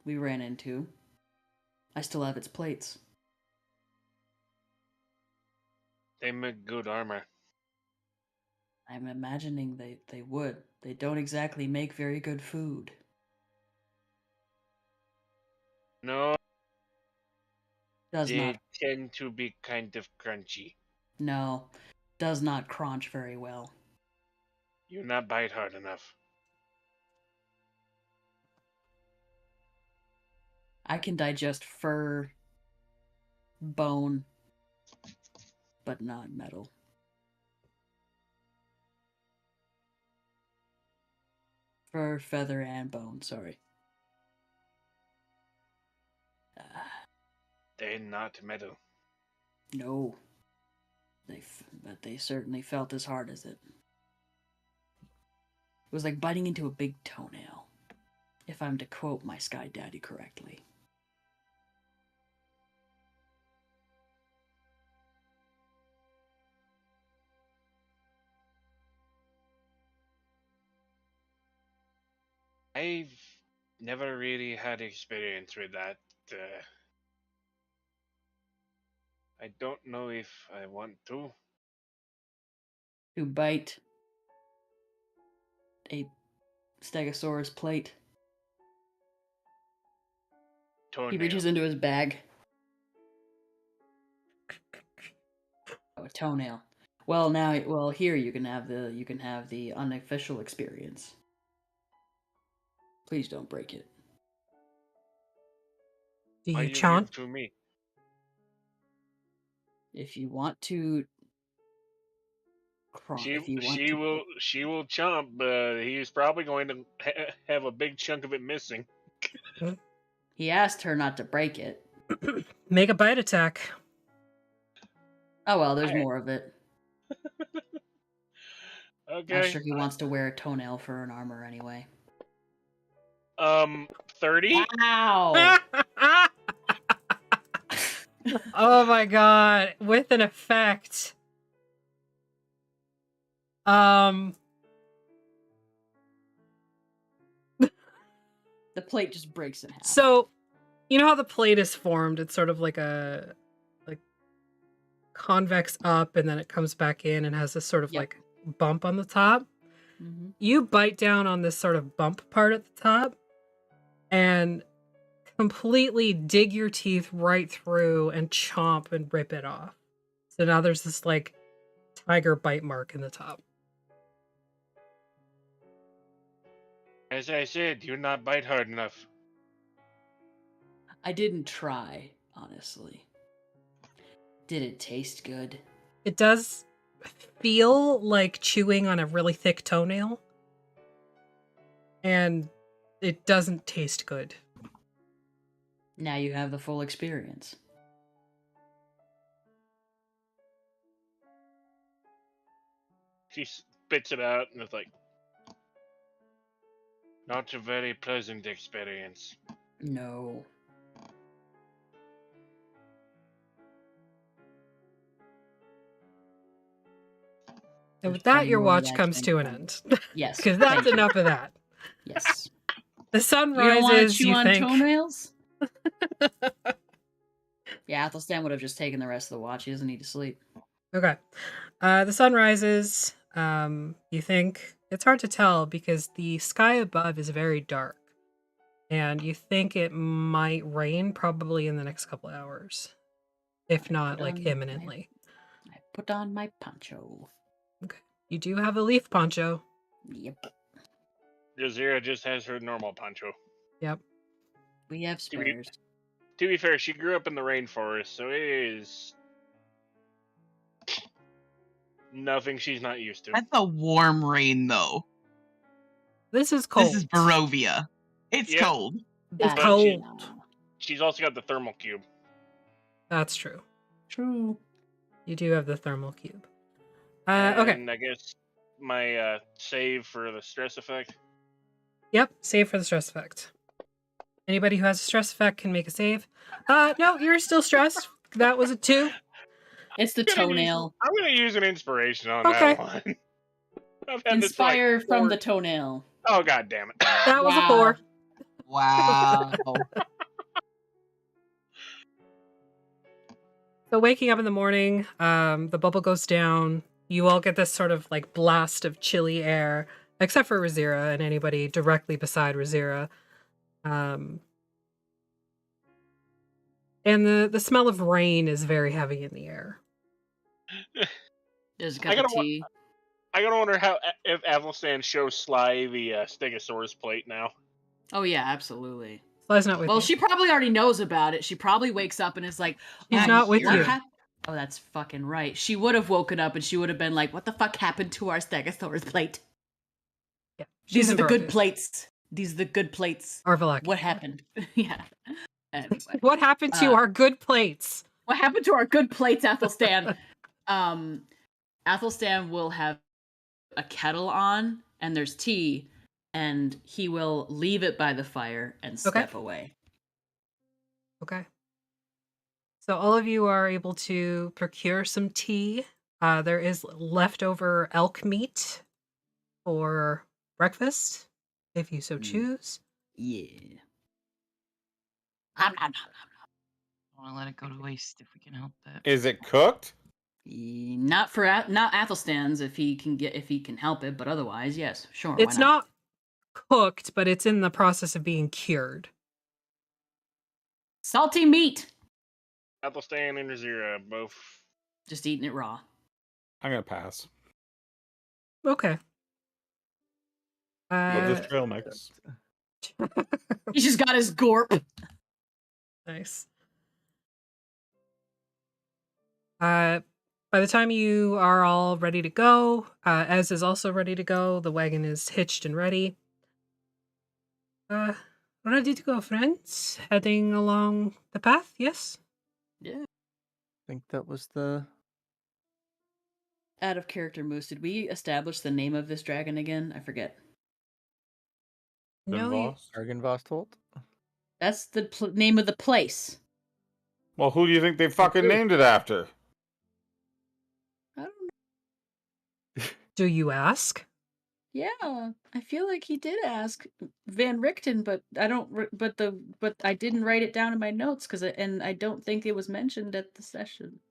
we ran into. I still have its plates. They make good armor. I'm imagining they would. They don't exactly make very good food. No, Does they not. tend to be kind of crunchy. No, does not crunch very well. You not bite hard enough. I can digest fur, bone, but not metal. Fur, feather, and bone, sorry. They're not metal. No. But they certainly felt as hard as it. It was like biting into a big toenail, if I'm to quote my Sky Daddy correctly. I've never really had experience with that. I don't know if I want to. To bite a Stegosaurus plate. Toenail. He reaches into his bag. Oh, a toenail. Well, here you can have the unofficial experience. Please don't break it. Do Why you you chomp? give to me? If you want to She will chomp, but he's probably going to have a big chunk of it missing. He asked her not to break it. Make a bite attack. Oh well, there's more of it. Okay. Not sure he wants to wear a toenail for an armor anyway. 30? Wow. Oh my god, with an effect. The plate just breaks in half. So, you know how the plate is formed? It's sort of like a convex up and then it comes back in and has this sort of like bump on the top. Mm-hmm. You bite down on this sort of bump part at the top and completely dig your teeth right through and chomp and rip it off. So now there's this like tiger bite mark in the top. As I said, you're not bite hard enough. I didn't try, honestly. Did it taste good? It does feel like chewing on a really thick toenail. And it doesn't taste good. Now you have the full experience. She spits it out and it's like, not a very pleasant experience. No. And with that, your watch comes to an end. Yes. Because that's enough of that. Yes. The sun You don't want to rises, chew you on think. toenails? Yeah, Athelstan would have just taken the rest of the watch. He doesn't need to sleep. Okay. The sun rises. You think it's hard to tell because the sky above is very dark. And you think it might rain probably in the next couple hours. If not, like, imminently. I put on my poncho. Okay. You do have a leaf poncho. Yep. Jazeera just has her normal poncho. Yep. We have spares. To be fair, she grew up in the rainforest, so it is nothing she's not used to. That's a warm rain, though. This is cold. This is Barovia. It's Yep. cold. It's But cold. She's also got the thermal cube. That's true. True. You do have the thermal cube. And Okay. I guess my save for the stress effect. Yep. Save for the stress effect. Anybody who has a stress effect can make a save. No, you're still stressed. That was a 2. It's the toenail. I'm going to use an inspiration on Okay. that one. I've had this for, Inspire like, from 4 the toenail. Oh, god damn it. That was a 4. Wow. So waking up in the morning, the bubble goes down. You all get this sort of like blast of chilly air, except for Razira and anybody directly beside Razira. And the smell of rain is very heavy in the air. There's a cup of tea. I gotta wonder if Athelstan shows Sly the Stegosaurus plate now. Oh yeah, absolutely. Sly's not with Well, you. she probably already knows about it. She probably wakes up and is like, She's "What not with you." Oh, that's fucking right. She would have woken up and she would have been like, "What the fuck happened to our Stegosaurus plate?" Yeah, These she's are the in good Barovia. plates. These are the good plates. Or Vallaki. What happened? Yeah. Anyway. What happened to our good plates? What happened to our good plates, Athelstan? Athelstan will have a kettle on, and there's tea, and he will leave it by the fire and step away. Okay. So all of you are able to procure some tea. There is leftover elk meat for breakfast, if you so choose. Yeah. I want to let it go to waste if we can help that. Is it cooked? Not for not Athelstan's if he can help it, but otherwise, yes, sure. It's why not? not cooked, but it's in the process of being cured. Salty meat. Athelstan and Razira both just eating it raw. I'm gonna pass. Okay. Love this trail mix. He's just got his gorp. Nice. By the time you are all ready to go, Ez is also ready to go. The wagon is hitched and ready. Ready to go, friends? Heading along the path, yes? Yeah. I think that was the... Out of character, Moose, did we establish the name of this dragon again? I forget. No, Argenvost Holt? That's the name of the place. Well, who do you think they fucking named it after? I don't know. Do you ask? Yeah, I feel like he did ask Van Richten, but I don't. But I didn't write it down in my notes and I don't think it was mentioned at the session.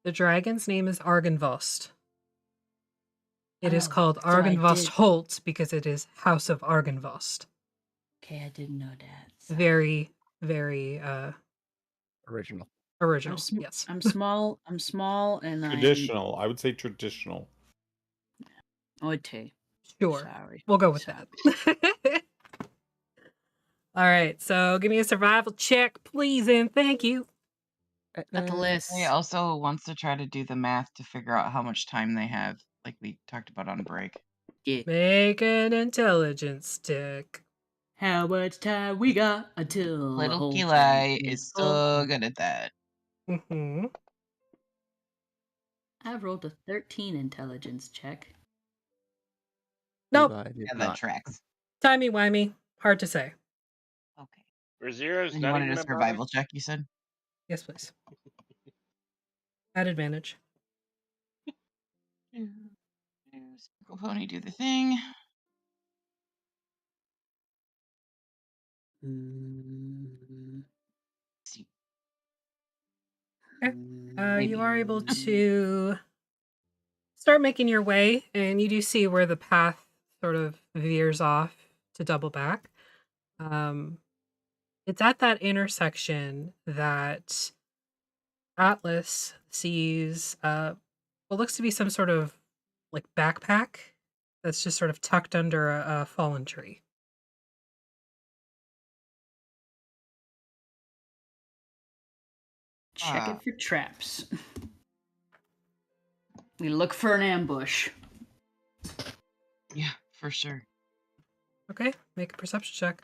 The dragon's name is Argenvost. It is Oh, called so I Argenvost did- Holt because it is House of Argenvost. Okay, I didn't know that. Very, very Original. Original, yes. I'm small. I'm small, and Traditional. I would say traditional. Okay. Sure. Sorry. We'll go with that. All right, so give me a survival check, please, and thank you. Got the list. He also wants to try to do the math to figure out how much time they have, like we talked about on break. Yeah. Make an intelligence check. How much time we got until the Little whole Eli thing is so over? good at that. Mm-hmm. I rolled a 13 intelligence check. Nope. Yeah, that tracks. Timey-wimey. Hard to say. Okay. For zeros, And you not wanted even a a survival check, you said? Yes, please. At advantage. Sparkle Pony, do the thing. Okay. You are able to start making your way, and you do see where the path sort of veers off to double back. It's at that intersection that Atlas sees what looks to be some sort of like backpack that's just sort of tucked under a fallen tree. Check it for traps. We look for an ambush. Yeah, for sure. Okay, make a perception check.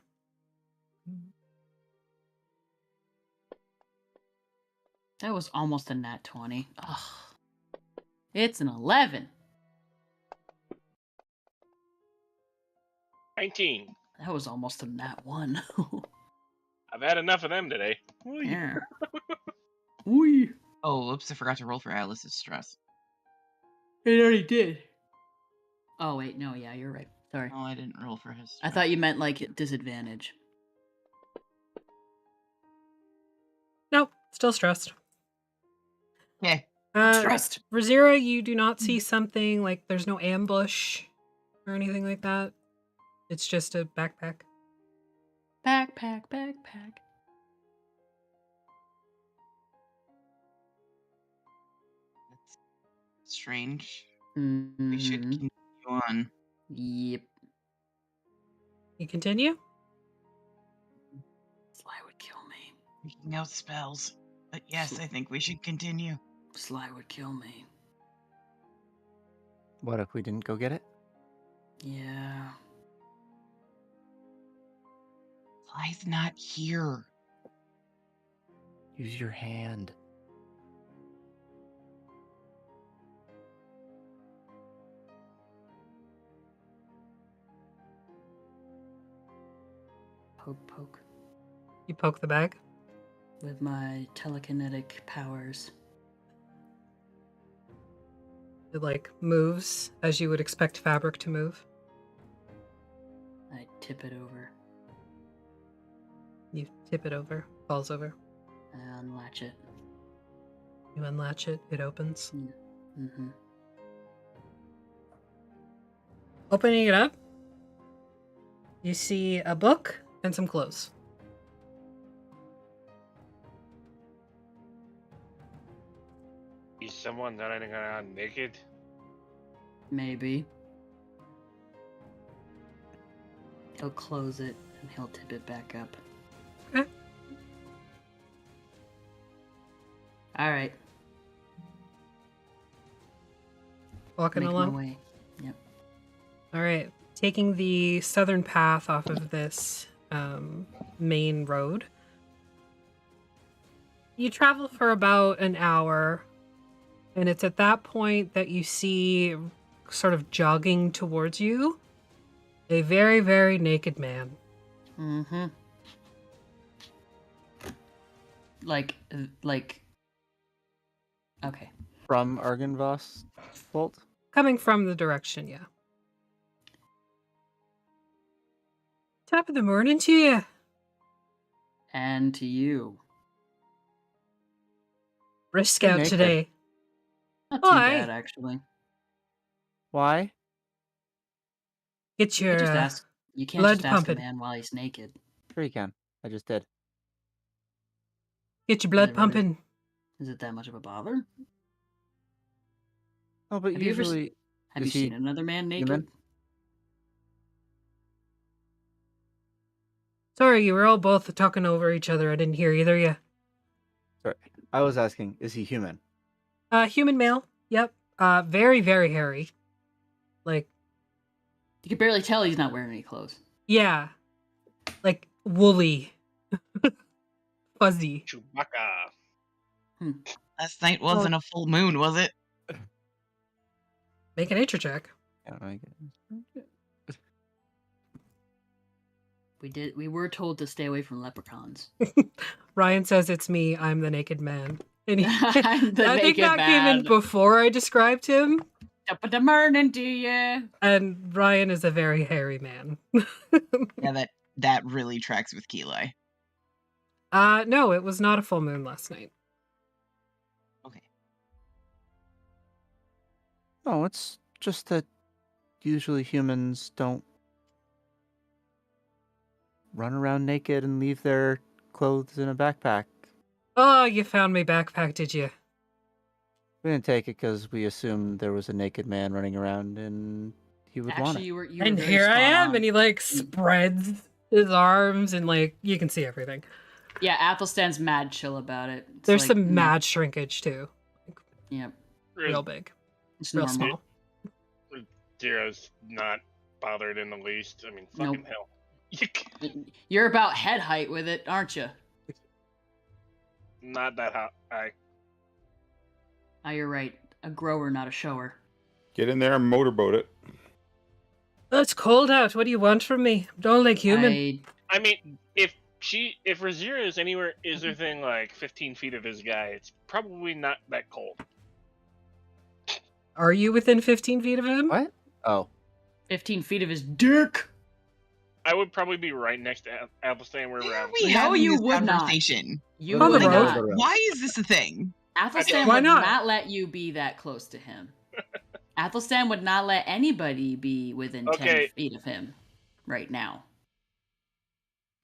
That was almost a nat 20. Ugh. It's an 11. 19. That was almost a nat 1. I've had enough of them today. Yeah. Wee. Oh, oops, I forgot to roll for Alice's stress. It already did. Oh, wait, no, yeah, you're right. Sorry. Oh, I didn't roll for his stress. I thought you meant like disadvantage. Nope, still stressed. Okay. Stressed. Razira, you do not see something like there's no ambush or anything like that. It's just a backpack. Backpack. That's strange. Mm-hmm. We should continue on. Yep. You continue? Sly would kill me. Freaking out spells. But yes, I think we should continue. Sly would kill me. What if we didn't go get it? Yeah. Sly's not here. Use your hand. Poke. You poke the bag? With my telekinetic powers. It like moves as you would expect fabric to move. I tip it over. You tip it over, falls over. I unlatch it. You unlatch it, it opens. Mm-hmm. Opening it up, you see a book and some clothes. Is someone running around naked? Maybe. He'll close it and he'll tip it back up. Okay. Alright. Walking Make along. my way. Yep. All right. Taking the southern path off of this main road. You travel for about an hour, and it's at that point that you see, sort of jogging towards you, a very, very naked man. Mm-hmm. Like, okay. From Argynvost Vault? Coming from the direction, yeah. Top of the morning to you. And to you. Risk You're out naked. today. Not too Why? bad, actually. Why? Get You your can't just ask. You can't blood just ask a pumping. man while he's naked. Sure you can. I just did. Get your blood Is it really- pumping. Is it that much of a bother? Oh, but Have you ever usually, have you is he seen another man naked? human? Sorry, you were all both talking over each other. I didn't hear either of you. Sorry, I was asking, is he human? Human male. Yep. Very, very hairy. Like, You can barely tell he's not wearing any clothes. yeah. Like, woolly. Fuzzy. Chewbacca. Last night wasn't a full moon, was it? Make a nature check. We were told to stay away from leprechauns. Ryan says it's me. I'm the naked man. And I'm the I think naked that came in man. before I described him. The morning to you. And Ryan is a very hairy man. Yeah, that really tracks with Keli. No, it was not a full moon last night. Okay. No, it's just that usually humans don't run around naked and leave their clothes in a backpack. Oh, you found my backpack, did you? We didn't take it because we assumed there was a naked man running around and he would want Actually, it. you were And very here I spot am, on. and he like spreads his arms and like you can see everything. Yeah, Athelstan's mad chill about it. It's There's like, some mad shrinkage too. Yep. Real big. It's Real normal. small. Zero's not bothered in the least. I mean, fucking hell. You're about head height with it, aren't you? Not that high. Oh, you're right. A grower, not a shower. Get in there and motorboat it. Oh, it's cold out. What do you want from me? Don't like human. I mean, if Razira is anywhere is within like 15 feet of this guy, it's probably not that cold. Are you within 15 feet of him? What? Oh. 15 feet of his dick. I would probably be right next to Athelstan where we're at. We No, having you this would not. conversation. You On the would road. not. Why is this a thing? Athelstan Why would not? not let you be that close to him. Athelstan would not let anybody be within 10 feet of him right now.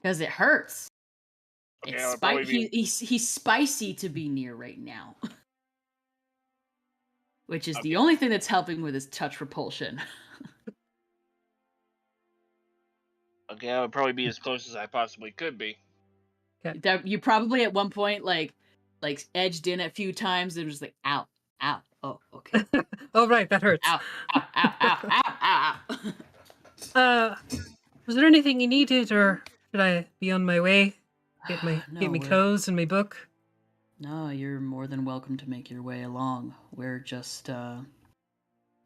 Because it hurts. Okay, It's he's spicy to be near right now. Which is the only thing that's helping with his touch repulsion. Okay, I would probably be as close as I possibly could be. That you probably at one point like edged in a few times and was like, ow, ow, oh, okay. Oh right, that hurts. Ow, ow, ow, ow, ow, ow. Was there anything you needed, or should I be on my way? Get me clothes and my book. No, you're more than welcome to make your way along. We're just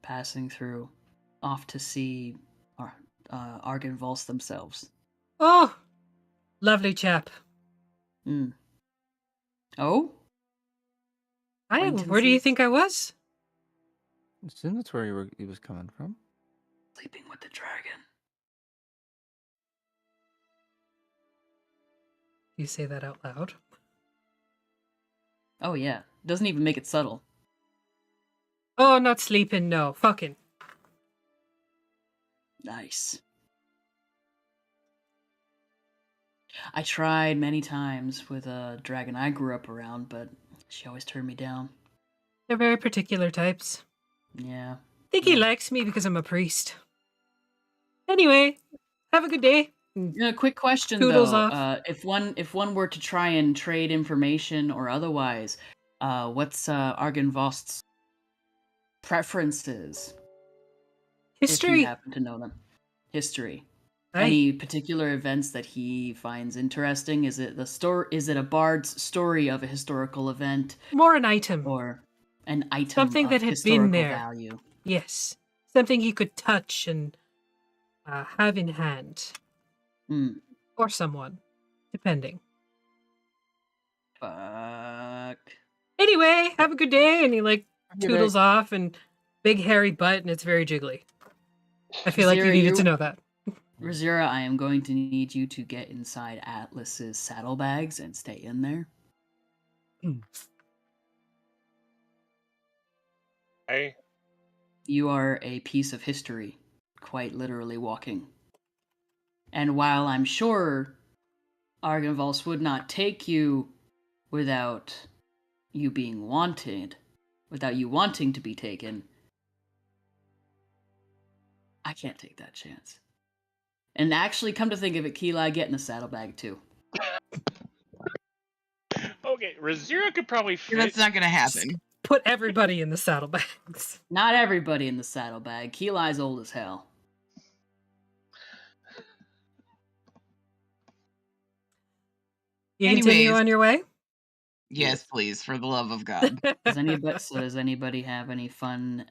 passing through, off to see Argenvols themselves. Oh, lovely chap. Hmm. Oh? Where do you think I was? I assume that's where he was coming from. Sleeping with the dragon. You say that out loud. Oh yeah, doesn't even make it subtle. Oh, not sleeping, no. Fucking. Nice. I tried many times with a dragon I grew up around, but she always turned me down. They're very particular types. Yeah. I think he likes me because I'm a priest. Anyway, have a good day. Yeah, quick question Toodles though. off. If one were to try and trade information or otherwise, what's Argenvost's preferences? If History. you happen to know them. History. Aye. Any particular events that he finds interesting? Is it the story? Is it a bard's story of a historical event, More an item. or an item Something of that had historical been there. value? Yes. Something he could touch and have in hand. Hmm. Or someone. Depending. Fuck. Anyway, have a good day. And he like Good toodles day. off and big hairy butt and it's very jiggly. I feel like you Zira, needed to know that. Razira, I am going to need you to get inside Atlas's saddlebags and stay in there. Hey. You are a piece of history, quite literally walking. And while I'm sure Argenvols would not take you without you being wanted, without you wanting to be taken, I can't take that chance. And actually, come to think of it, Keli, get in the saddlebag too. Okay, Razira could probably fit. That's not gonna happen. Put everybody in the saddlebags. Not everybody in the saddlebag. Keli's old as hell. You continue Anyways. on your way? Yes, please, for the love of God. Does anybody have any fun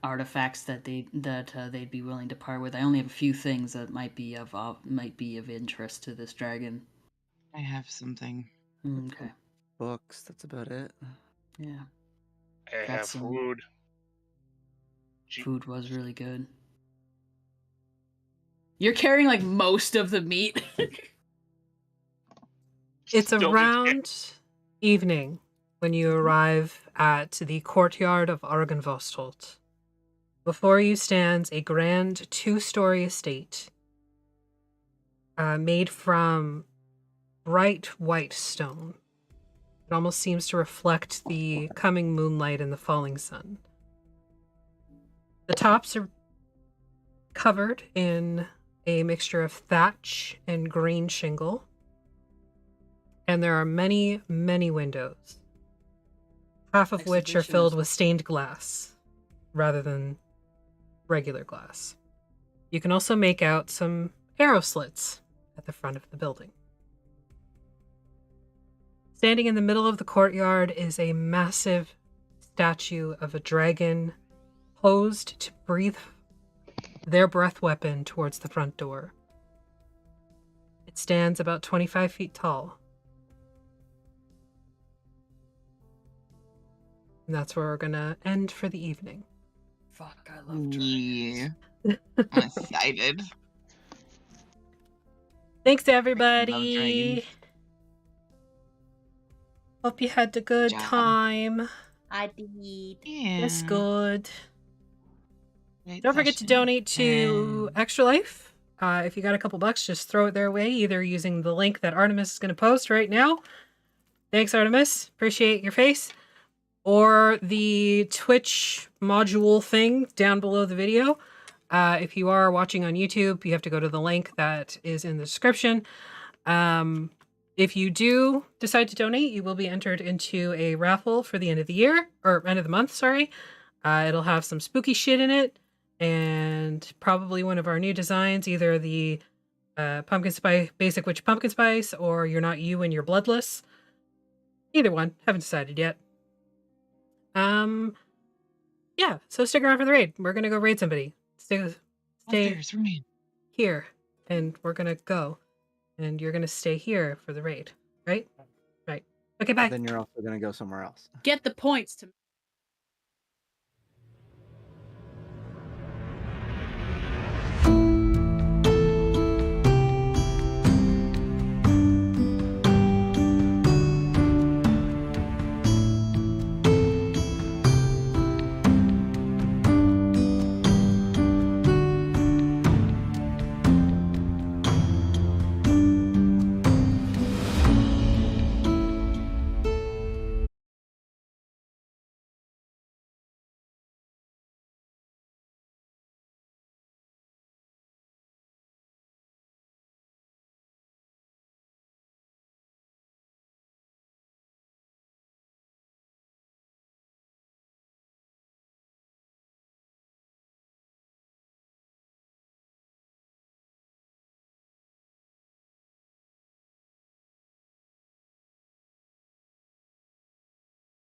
artifacts that they'd be willing to part with? I only have a few things that might be of interest to this dragon. I have something. Okay. Books. That's about it. Yeah. I have food. Food was really good. You're carrying like most of the meat. It's around evening when you arrive at the courtyard of Argenvostolt. Before you stands a grand 2-story estate made from bright white stone. It almost seems to reflect the coming moonlight and the falling sun. The tops are covered in a mixture of thatch and green shingle. And there are many, many windows, half of which are filled with stained glass rather than regular glass. You can also make out some arrow slits at the front of the building. Standing in the middle of the courtyard is a massive statue of a dragon posed to breathe their breath weapon towards the front door. It stands about 25 feet tall. And that's where we're gonna end for the evening. Fuck, I love dragons. Yeah. I'm excited. Thanks, everybody. Hope you had a good time. I did. Yeah. That's good. Great Don't forget to session. donate to Extra Life. If you got a couple bucks, just throw it their way, either using the link that Artemis is going to post right now. Thanks, Artemis. Appreciate your face. Or the Twitch module thing down below the video. If you are watching on YouTube, you have to go to the link that is in the description. If you do decide to donate, you will be entered into a raffle for the end of the year, or end of the month, sorry. It'll have some spooky shit in it, and probably one of our new designs, either the pumpkin spice, basic witch pumpkin spice, or You're Not You and You're Bloodless. Either one, haven't decided yet. Yeah, so stick around for the raid. We're gonna go raid somebody. Stay here, and we're gonna go. And you're gonna stay here for the raid, right? Right. Okay, bye. Then you're also gonna go somewhere else. Get the points to